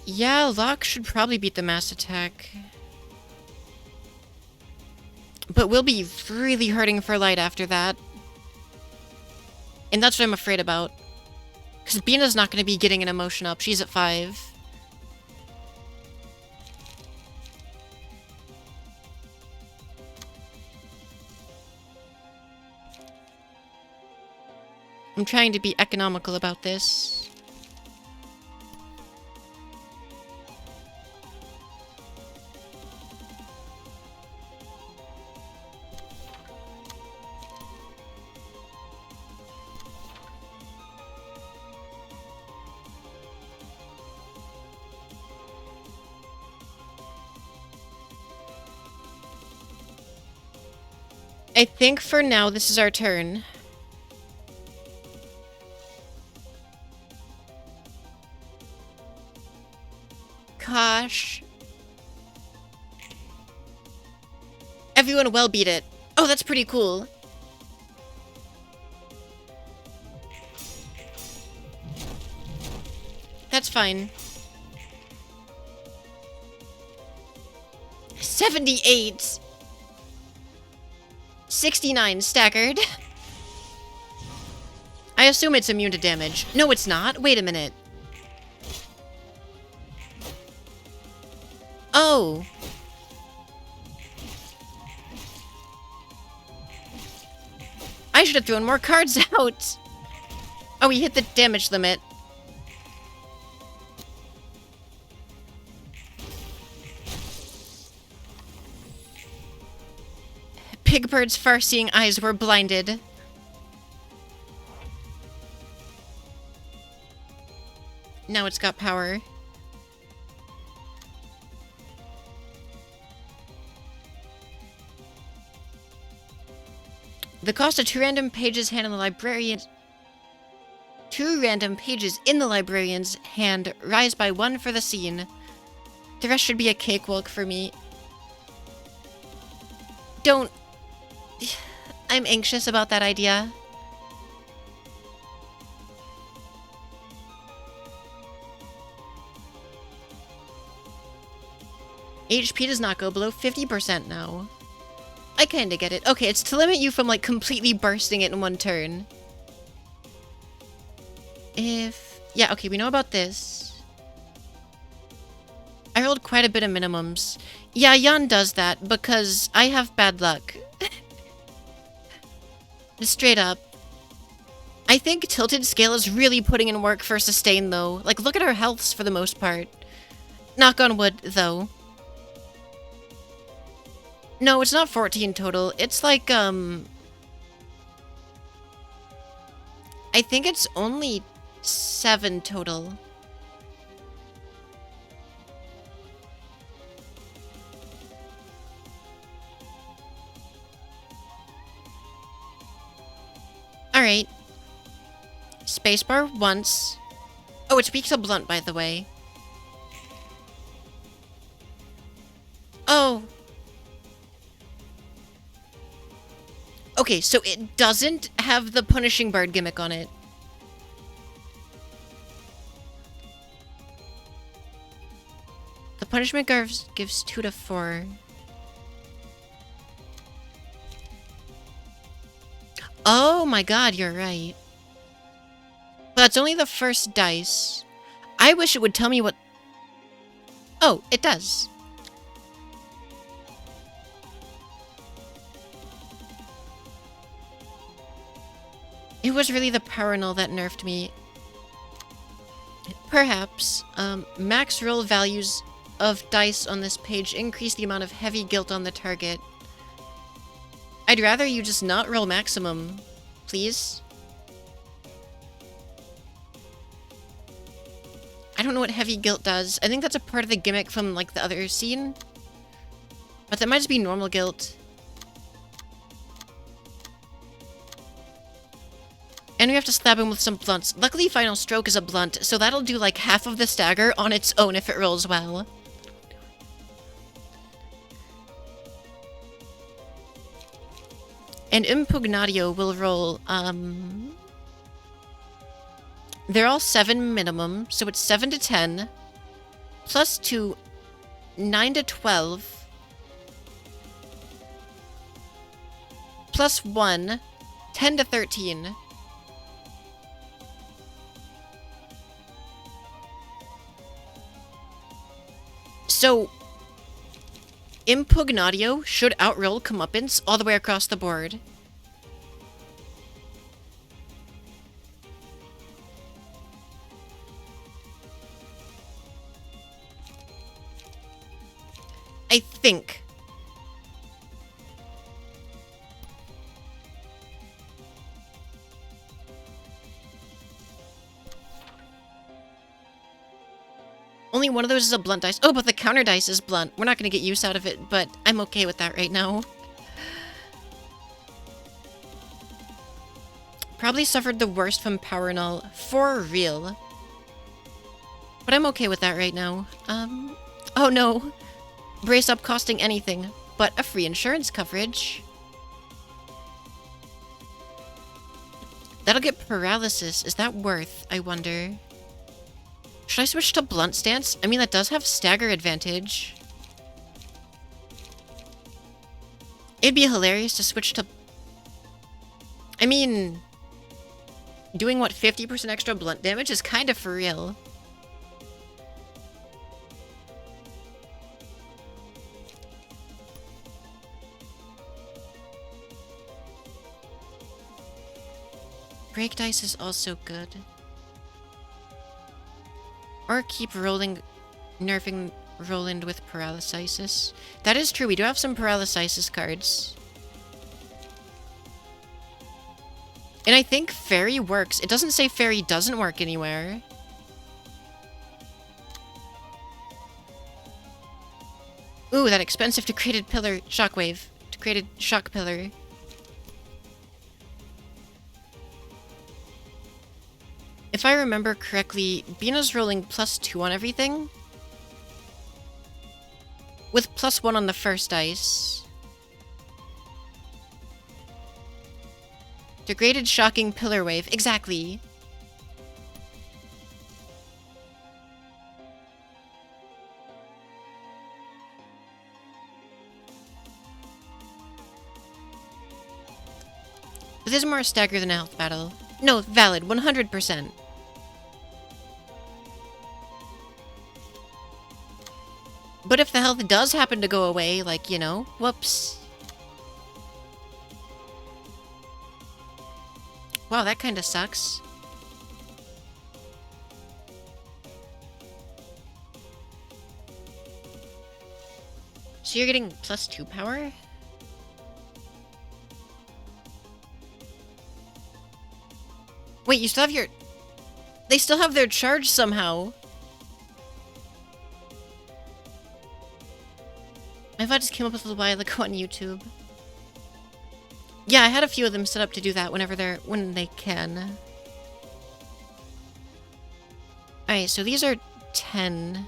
Yeah, Locke should probably beat the mass attack. But we'll be really hurting for light after that. And that's what I'm afraid about. Because Bina's not going to be getting an emotion up. She's at 5. I'm trying to be economical about this. I think for now this is our turn. Gosh. Everyone well beat it. Oh, that's pretty cool. That's fine. 78. 69 staggered. I assume it's immune to damage. No, it's not. Wait a minute. Oh. I should have thrown more cards out. Oh, we hit the damage limit. Pigbird's far-seeing eyes were blinded. Now it's got power. The cost of 2 random pages hand in the librarian's... 2 random pages in the librarian's hand rise by 1 for the scene. The rest should be a cakewalk for me. Don't... I'm anxious about that idea. HP does not go below 50% now. I kinda get it. Okay, it's to limit you from, like, completely bursting it in one turn. If... Yeah, okay, we know about this. I rolled quite a bit of minimums. Yeah, Jan does that because I have bad luck. Straight up. I think Tilted Scale is really putting in work for sustain, though. Like, look at our healths for the most part. Knock on wood, though. No, it's not 14 total. It's like, I think it's only 7 total. Alright. Spacebar once. Oh, it's weak to blunt, by the way. Oh. Okay, so it doesn't have the Punishing Bird gimmick on it. The punishment gives 2 to 4. Oh my god, you're right. But it's only the first dice. I wish it would tell me what... Oh, it does. It was really the power null that nerfed me. Perhaps. Max roll values of dice on this page increase the amount of heavy guilt on the target. I'd rather you just not roll maximum, please. I don't know what heavy guilt does. I think that's a part of the gimmick from, like, the other scene. But that might just be normal guilt. And we have to stab him with some blunts. Luckily, Final Stroke is a blunt, so that'll do, like, half of the stagger on its own if it rolls well. And Impugnatio will roll, they're all 7 minimum, so it's 7 to 10. Plus 2, 9 to 12. Plus 1, 10 to 13. So, Impugnatio should outroll Comeuppance all the way across the board. I think. Only one of those is a blunt dice. Oh, but the counter dice is blunt. We're not going to get use out of it, but I'm okay with that right now. Probably suffered the worst from Power Null. For real. But I'm okay with that right now. Oh no. Brace up costing anything but a free insurance coverage. That'll get paralysis. Is that worth, I wonder? Should I switch to blunt stance? I mean, that does have stagger advantage. It'd be hilarious to switch to... I mean... Doing, what, 50% extra blunt damage is kind of for real. Break dice is also good. Or keep rolling, nerfing Roland with paralysis. That is true, we do have some paralysis cards. And I think Fairy works. It doesn't say Fairy doesn't work anywhere. Ooh, that expensive degraded pillar shockwave. Degraded shock pillar. If I remember correctly, Bina's rolling +2 on everything. With +1 on the first dice. Degraded shocking pillar wave. Exactly. But this is more a stagger than a health battle. No, valid. 100%. But if the health does happen to go away, like, you know, whoops. Wow, that kind of sucks. So you're getting +2 power? Wait, you still have your... They still have their charge somehow. My VOD just came up with a little while ago on YouTube. Yeah, I had a few of them set up to do that when they can. Alright, so these are 10.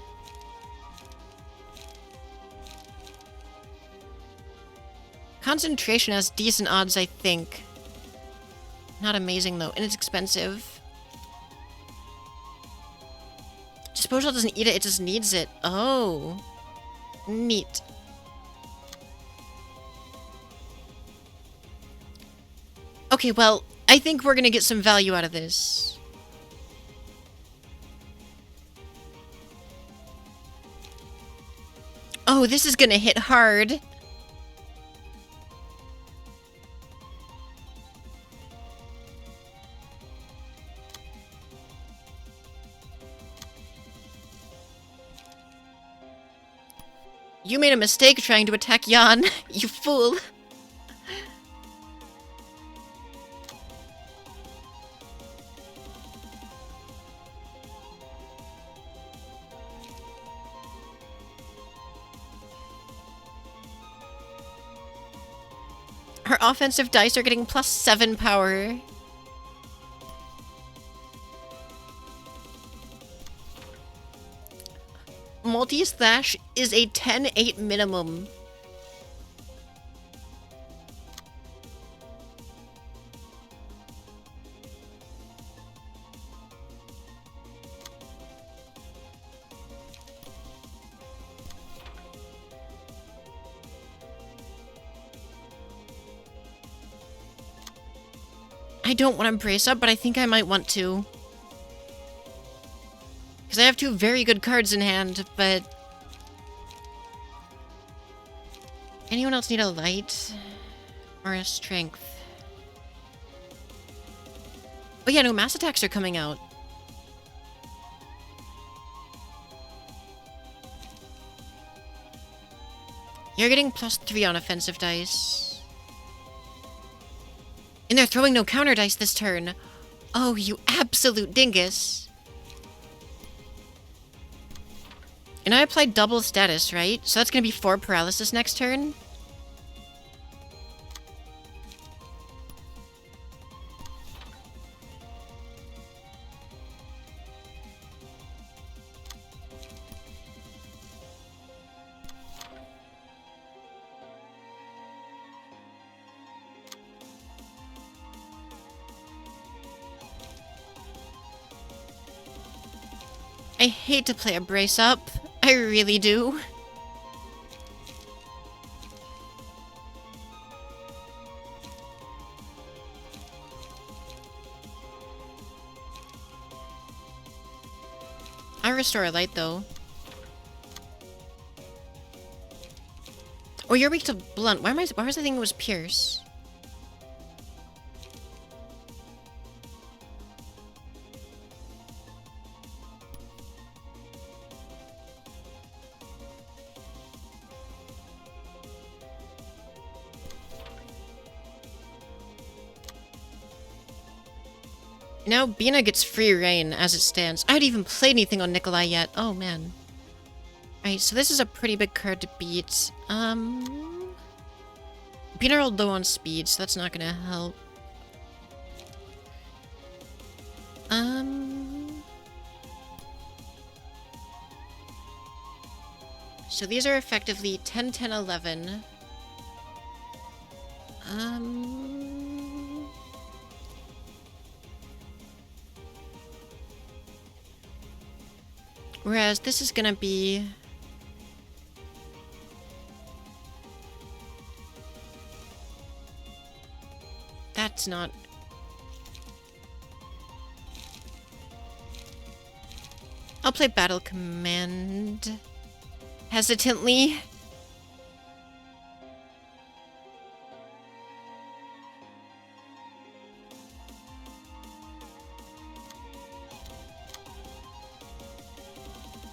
Concentration has decent odds, I think. Not amazing, though, and it's expensive. Disposal doesn't eat it, it just needs it. Oh. Neat. Okay, well, I think we're gonna get some value out of this. Oh, this is gonna hit hard. You made a mistake trying to attack Jan, you fool. Her offensive dice are getting +7 power. Multi-slash is a 10-8 minimum. I don't want to brace up, but I think I might want to. Because I have 2 very good cards in hand, but... Anyone else need a light? Or a strength? Oh yeah, no, mass attacks are coming out. You're getting +3 on offensive dice. And they're throwing no counter dice this turn. Oh, you absolute dingus. And I applied double status, right? So that's going to be 4 paralysis next turn. I hate to play a brace up. I really do. I restore a light though. Oh, you're weak to blunt. Why was I thinking it was pierce? Now Bina gets free reign as it stands. I haven't even played anything on Nikolai yet. Oh, man. Alright, so this is a pretty big card to beat. Being rolled low on speed, so that's not gonna help. So these are effectively 10, 10, 11. Whereas this is gonna be... That's not... I'll play Battle Command... hesitantly.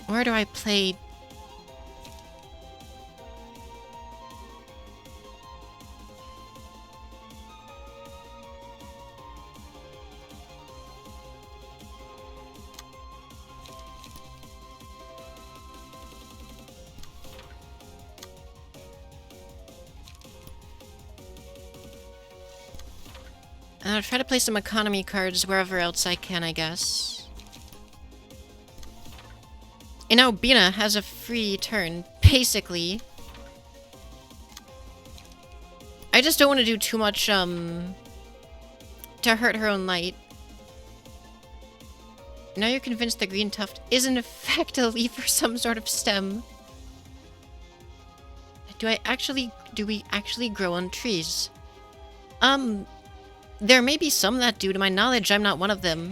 Or do I play... I'll try to play some economy cards wherever else I can, I guess. And now Bina has a free turn, basically. I just don't want to do too much, to hurt her own light. Now you're convinced the green tuft is in effect a leaf or some sort of stem. Do we actually grow on trees? There may be some that do. To my knowledge, I'm not one of them.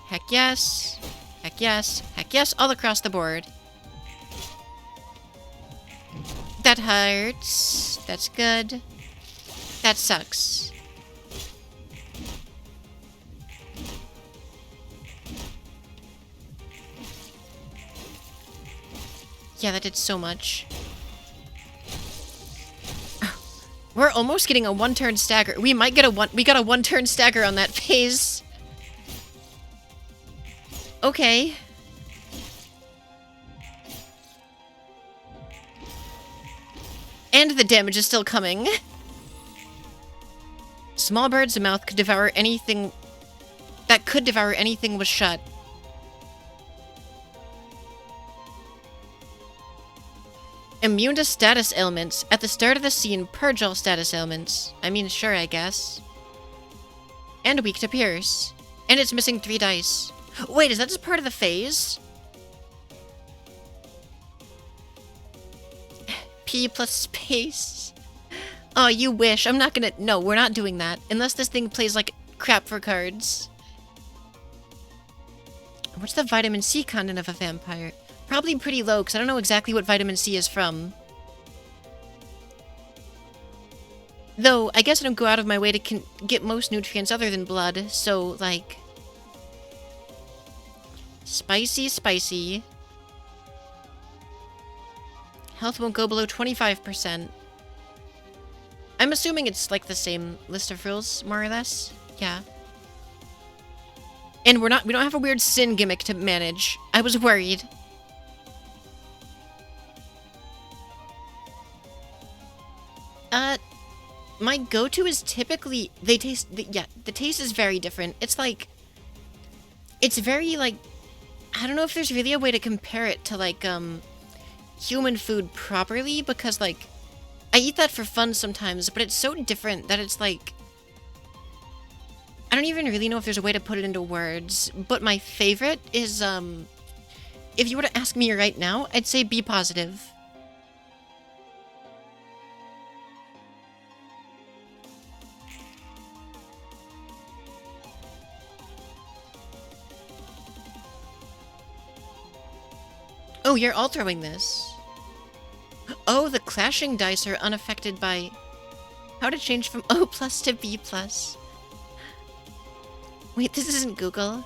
Heck yes. Heck yes. Heck yes, all across the board. That hurts. That's good. That sucks. Yeah, that did so much. We're almost getting a one-turn stagger. We might get we got a one-turn stagger on that phase. Okay. And the damage is still coming. Small bird's mouth could devour anything... that could devour anything was shut. Immune to status ailments. At the start of the scene, purge all status ailments. I mean, sure, I guess. And weak to pierce. And it's missing 3 dice. Wait, is that just part of the phase? P plus space. Oh, you wish. I'm not gonna... No, we're not doing that. Unless this thing plays like crap for cards. What's the vitamin C content of a vampire? Probably pretty low, because I don't know exactly what vitamin C is from. Though, I guess I don't go out of my way to get most nutrients other than blood, so, like... Spicy, spicy. Health won't go below 25%. I'm assuming it's, like, the same list of rules, more or less. Yeah. And we don't have a weird sin gimmick to manage. I was worried. My go-to is typically... They taste... Yeah, the taste is very different. It's like... It's very, like... I don't know if there's really a way to compare it to, like, human food properly, because, like... I eat that for fun sometimes, but it's so different that it's, like... I don't even really know if there's a way to put it into words, but my favorite is, if you were to ask me right now, I'd say be positive. Oh, you're all throwing this. Oh, the clashing dice are unaffected by... How to change from O plus to B plus. Wait, this isn't Google.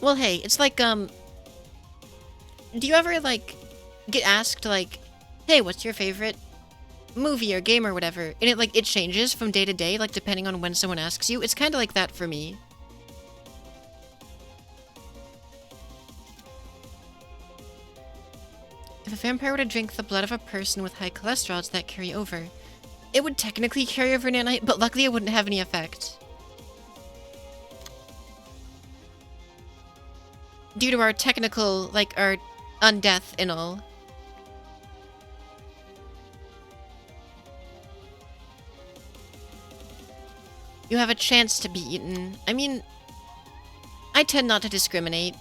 Well, hey, it's like, do you ever, like, get asked, like, hey, what's your favorite movie or game or whatever, and it changes from day to day, like depending on when someone asks you. It's kind of like that for me. If a vampire were to drink the blood of a person with high cholesterol, does that carry over? It would technically carry over nanite, but luckily it wouldn't have any effect. Due to our technical, our undeath and all. You have a chance to be eaten. I mean, I tend not to discriminate.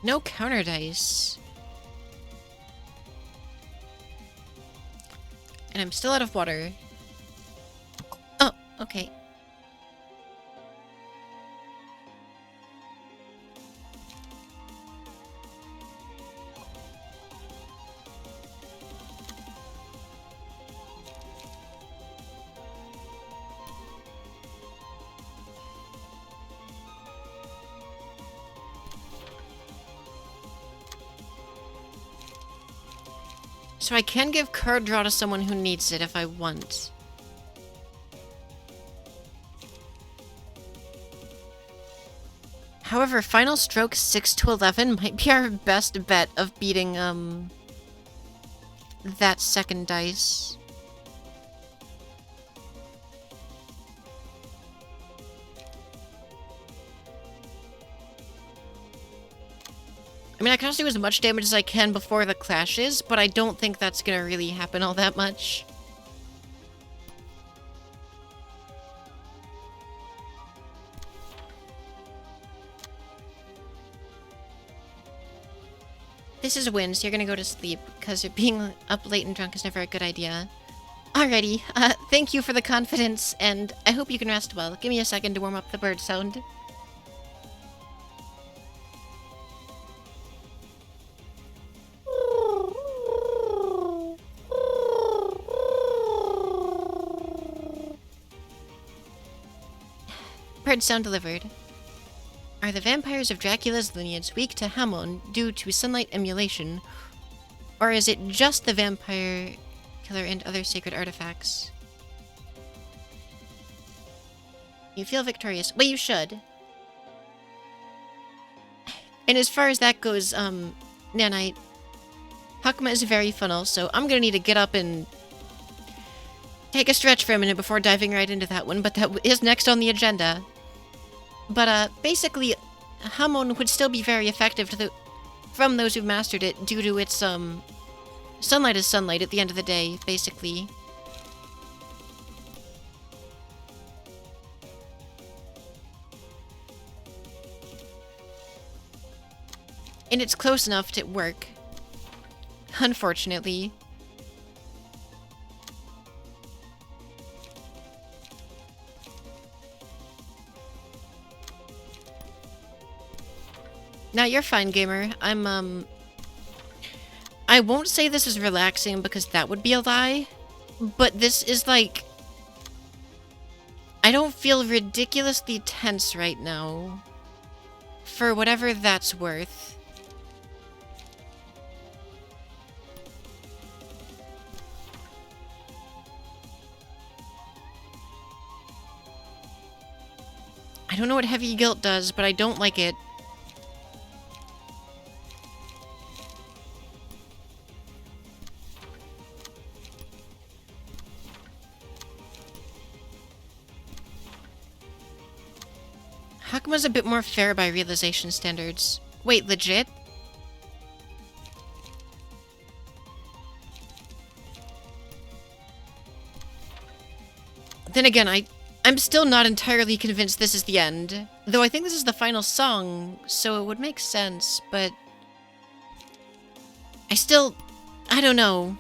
No counter dice. And I'm still out of water. Oh, okay. So I can give card draw to someone who needs it if I want. However, Final Stroke 6 to 11 might be our best bet of beating, that second dice. I mean, I can also do as much damage as I can before the clashes, but I don't think that's gonna really happen all that much. This is a win, so you're gonna go to sleep, because being up late and drunk is never a good idea. Alrighty, thank you for the confidence, and I hope you can rest well. Give me a second to warm up the bird sound. Bird sound delivered. Are the vampires of Dracula's lineage weak to Hamon due to sunlight emulation, or is it just the vampire killer and other sacred artifacts? You feel victorious. Well, you should. And as far as that goes, Nanite, Hakma is very fun also. I'm gonna need to get up and take a stretch for a minute before diving right into that one, but that is next on the agenda. But, basically, Hamon would still be very effective from those who've mastered it due to its, sunlight is sunlight at the end of the day, basically. And it's close enough to work. Unfortunately. Now, you're fine, gamer. I won't say this is relaxing because that would be a lie, but this is like... I don't feel ridiculously tense right now. For whatever that's worth. I don't know what heavy guilt does, but I don't like it. Hakma's a bit more fair by realization standards. Wait, legit? Then again, I'm still not entirely convinced this is the end. Though I think this is the final song, so it would make sense, but... I don't know.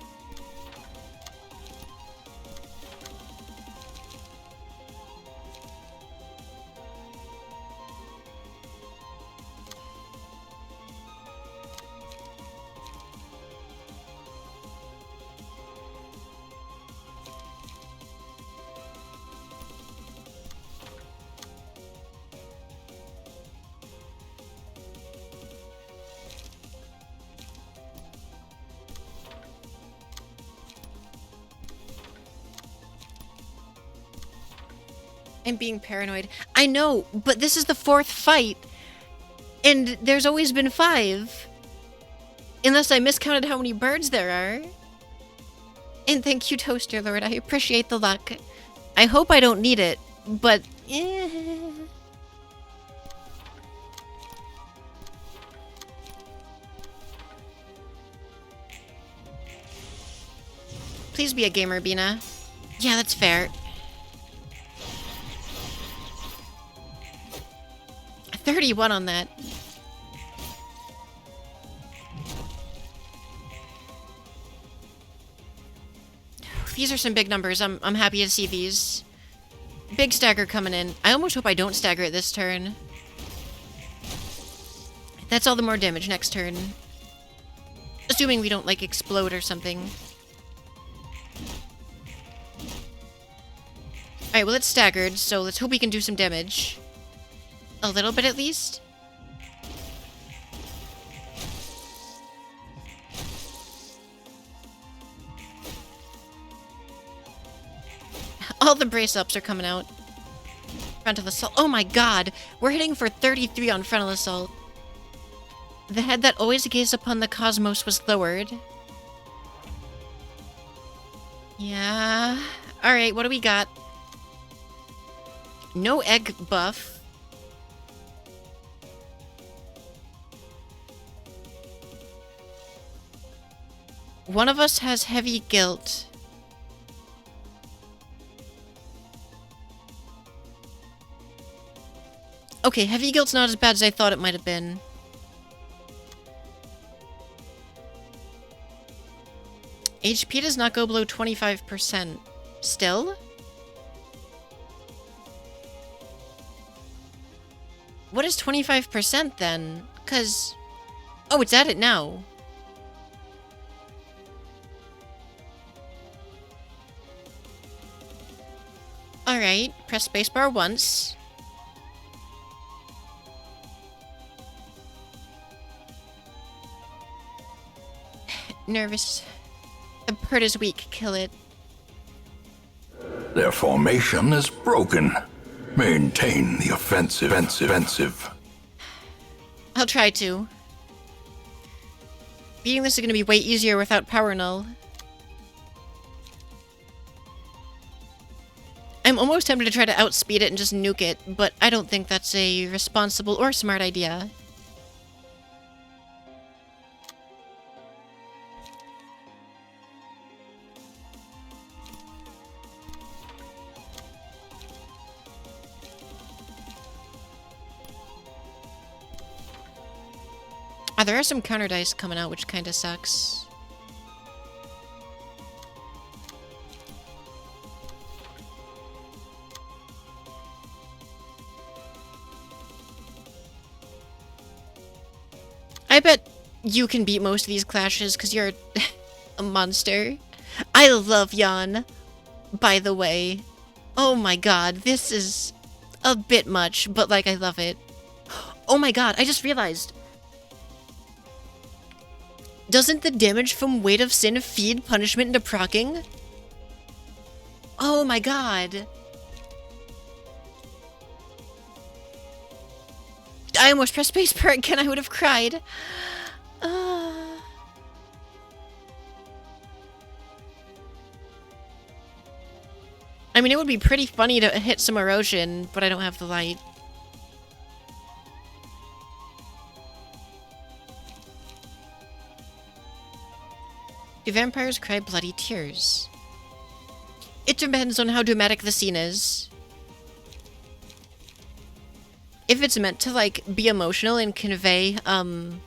I'm being paranoid. I know, but this is the 4th fight. And there's always been 5. Unless I miscounted how many birds there are. And thank you, Toaster Lord. I appreciate the luck. I hope I don't need it, but... Please be a gamer, Bina. Yeah, that's fair. 31 on that. These are some big numbers. I'm happy to see these. Big stagger coming in. I almost hope I don't stagger it this turn. That's all the more damage next turn. Assuming we don't, like, explode or something. Alright, well, it's staggered, so let's hope we can do some damage. A little bit, at least. All the brace-ups are coming out. Frontal assault. Oh my god! We're hitting for 33 on frontal assault. The head that always gazed upon the cosmos was lowered. Yeah... Alright, what do we got? No egg buff. One of us has heavy guilt. Okay, heavy guilt's not as bad as I thought it might have been. HP does not go below 25%. Still? What is 25% then? 'Cause... Oh, it's at it now. Alright, press spacebar once. Nervous. A bird is weak, kill it. Their formation is broken. Maintain the offensive. I'll try to. Beating this is gonna be way easier without power null. I'm almost tempted to try to outspeed it and just nuke it, but I don't think that's a responsible or smart idea. There are some counter dice coming out, which kinda sucks. I bet you can beat most of these clashes because you're a monster. I love Jan, by the way. Oh my god, this is a bit much, but like I love it. Oh my god, I just realized. Doesn't the damage from Weight of Sin feed punishment into proccing? Oh my god. I almost pressed spacebar again, I would have cried. I mean, it would be pretty funny to hit some erosion, but I don't have the light. Do vampires cry bloody tears? It depends on how dramatic the scene is. If it's meant to, like, be emotional and convey, that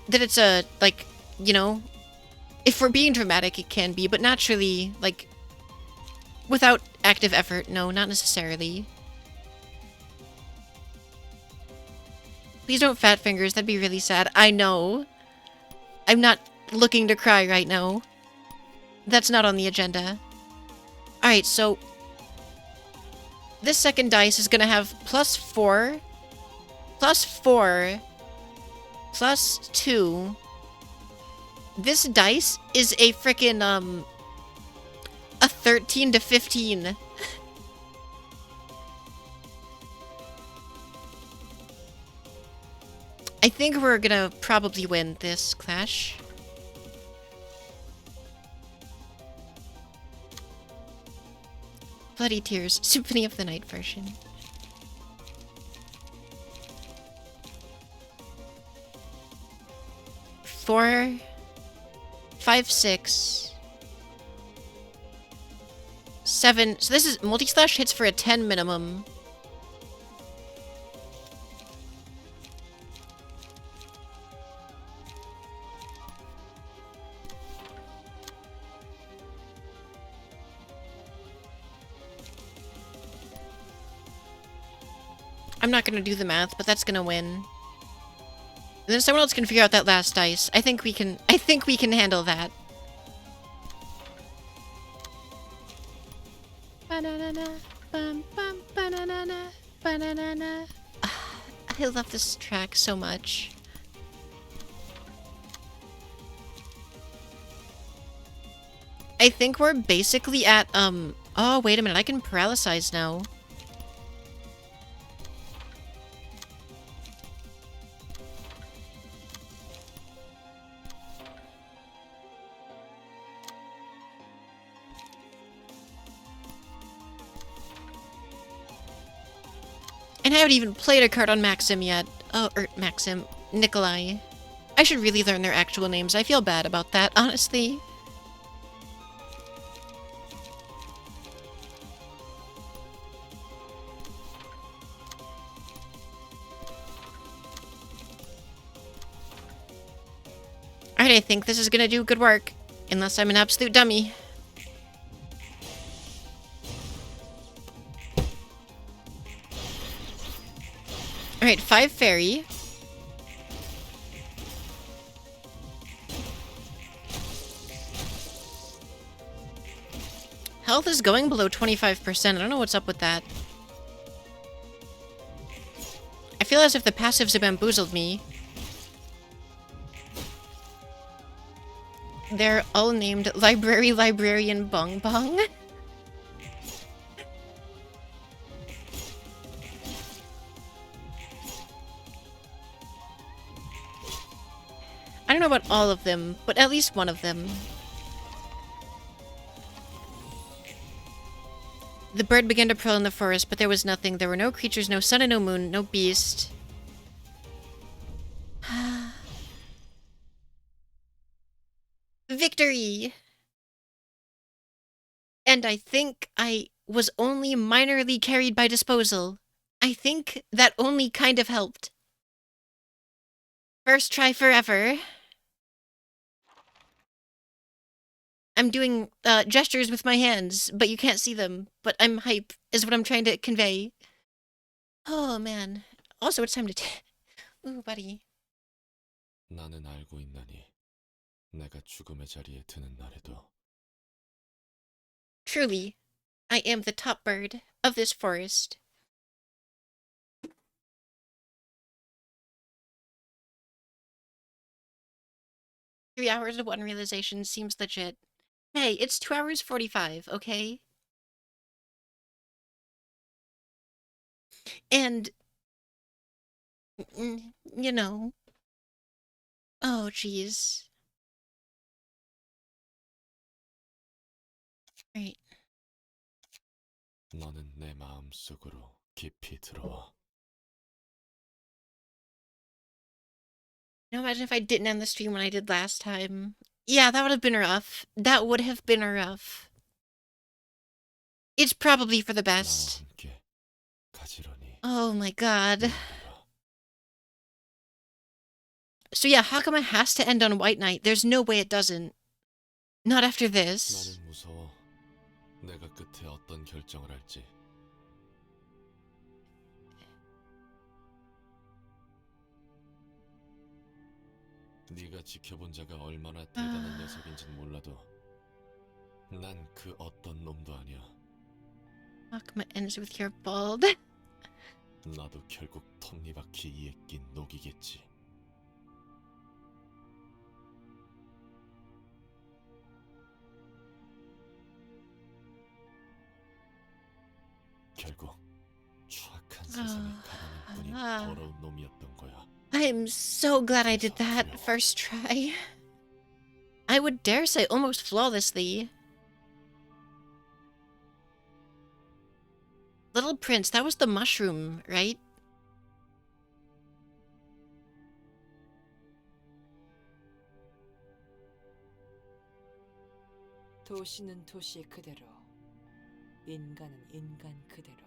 it's a, like, you know, if we're being dramatic, it can be, but naturally, like, without active effort, no, not necessarily. Please don't fat fingers, that'd be really sad. I know. I'm not looking to cry right now. That's not on the agenda. Alright, so... this second dice is gonna have +4, +4, +2. This dice is a frickin', a 13 to 15. I think we're gonna probably win this clash. Bloody Tears, Symphony of the Night version. Four, 5, 6, 7. So this is multi-slash hits for a 10 minimum. I'm not gonna do the math, but that's gonna win. And then someone else can figure out that last dice. I think we can handle that. Banana, bum bum banana, banana. I love this track so much. I think we're basically at oh wait a minute, I can paralyze now. And I haven't even played a card on Maxim yet. Oh, Maxim. Nikolai. I should really learn their actual names. I feel bad about that, honestly. Alright, I think this is gonna do good work. Unless I'm an absolute dummy. Alright, 5 fairy. Health is going below 25%. I don't know what's up with that. I feel as if the passives have bamboozled me. They're all named Library Librarian Bong Bong. I don't know about all of them, but at least one of them. The bird began to prowl in the forest, but there was nothing. There were no creatures, no sun and no moon, no beast. Victory! And I think I was only minorly carried by disposal. I think that only kind of helped. First try forever. I'm doing gestures with my hands, but you can't see them. But I'm hype, is what I'm trying to convey. Oh, man. Also, it's time to... Ooh, buddy. 나는 알고 있나니 내가 죽음의 자리에 드는 날에도 Truly, I am the top bird of this forest. Three hours of one realization seems legit. Hey, it's 2 hours 45, okay? And, you know... Oh, jeez. Right. 너는 내 마음속으로 깊이 들어와. Now imagine if I didn't end the stream when I did last time. Yeah, that would have been rough. That would have been rough. It's probably for the best. 나와 함께 가지런히 Oh my god. 만들어. So yeah, Hakama has to end on White Knight. There's no way it doesn't. Not after this. 나는 무서워. 내가 끝에 어떤 결정을 할지. 네가 지켜본 자가 얼마나 대단한 녀석인진 몰라도 난 그 어떤 놈도 아니야. Hakama ends with your bald. 나도 결국 톱니바퀴 이에 낀 녹이겠지. 결국 추악한 세상에 가난한 뿐인 더러운 놈이었던 거야. I I'm so glad I did that first try. I would dare say almost flawlessly. Little Prince, that was the mushroom, right? 도시는 도시 그대로, 인간은 인간 그대로.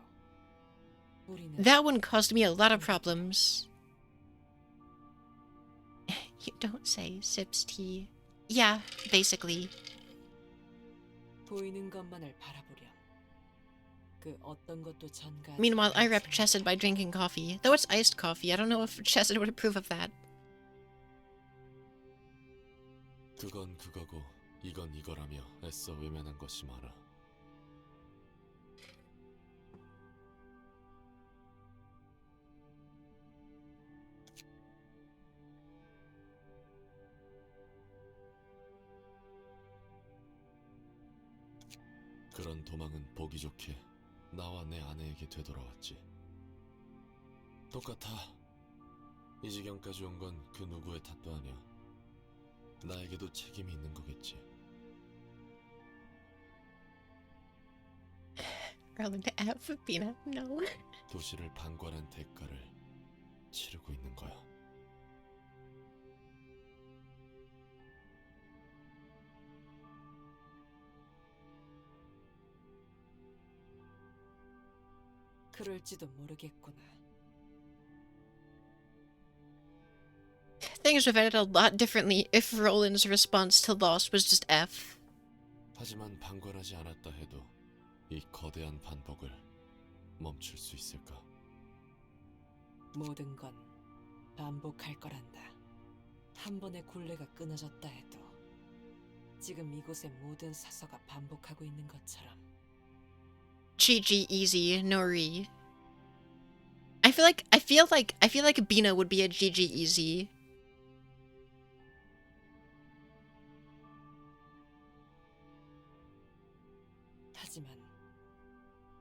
우리는 That one caused me a lot of problems. You don't say, sips tea. Yeah, basically. 보이는 것만을 바라보렴. 그 어떤 것도 전가. Meanwhile, I rep Chesed by drinking coffee. Though it's iced coffee, I don't know if Chesed would approve of that. 그건 그거고 이건 이거라며 애써 외면한 것이 많아. 그런 도망은 보기 좋게 나와 내 아내에게 되돌아왔지. 똑같아. 이 지경까지 온 건 그 누구의 탓도 아니야. 나에게도 책임이 있는 거겠지. Rather to F, Bina, no. 도시를 방관한 대가를 치르고 있는 거야. 그럴지도 모르겠구나. Things would have ended a lot differently if Roland's response to Lost was just F. 하지만 방관하지 않았다 해도 이 거대한 반복을 멈출 수 있을까? 모든 건 반복할 거란다. 한 번의 굴레가 끊어졌다 해도 지금 이곳의 모든 사서가 반복하고 있는 것처럼. GG easy, Nori. I feel like Bina would be a GG easy. 하지만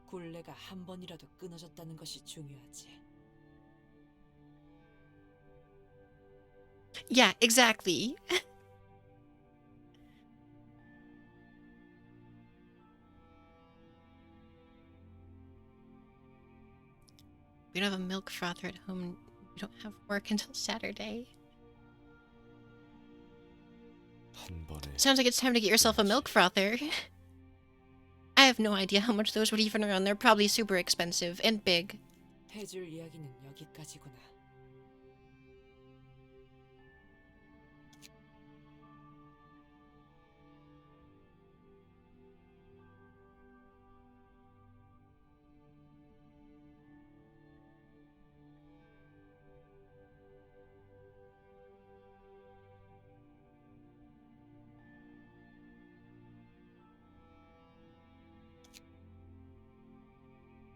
굴레가 한 번이라도 끊어졌다는 것이 중요하지. Yeah, exactly. We don't have a milk frother at home. We don't have work until Saturday. 한 번에 Sounds like it's time to get yourself a milk frother. I have no idea how much those would even run. They're probably super expensive and big. 해줄 이야기는 여기까지구나.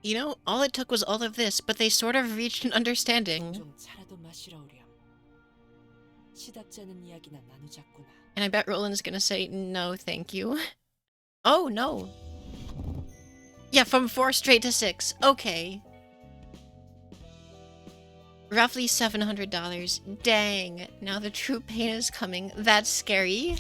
You know, all it took was all of this, but they sort of reached an understanding. 좀 차라도 마시러 오렴. 시답지 않은 이야기나 나누자꾸나. And I bet Roland's gonna say, no, thank you. Oh, no. Yeah, from 4 straight to 6. Okay. Roughly $700. Dang. Now the true pain is coming. That's scary.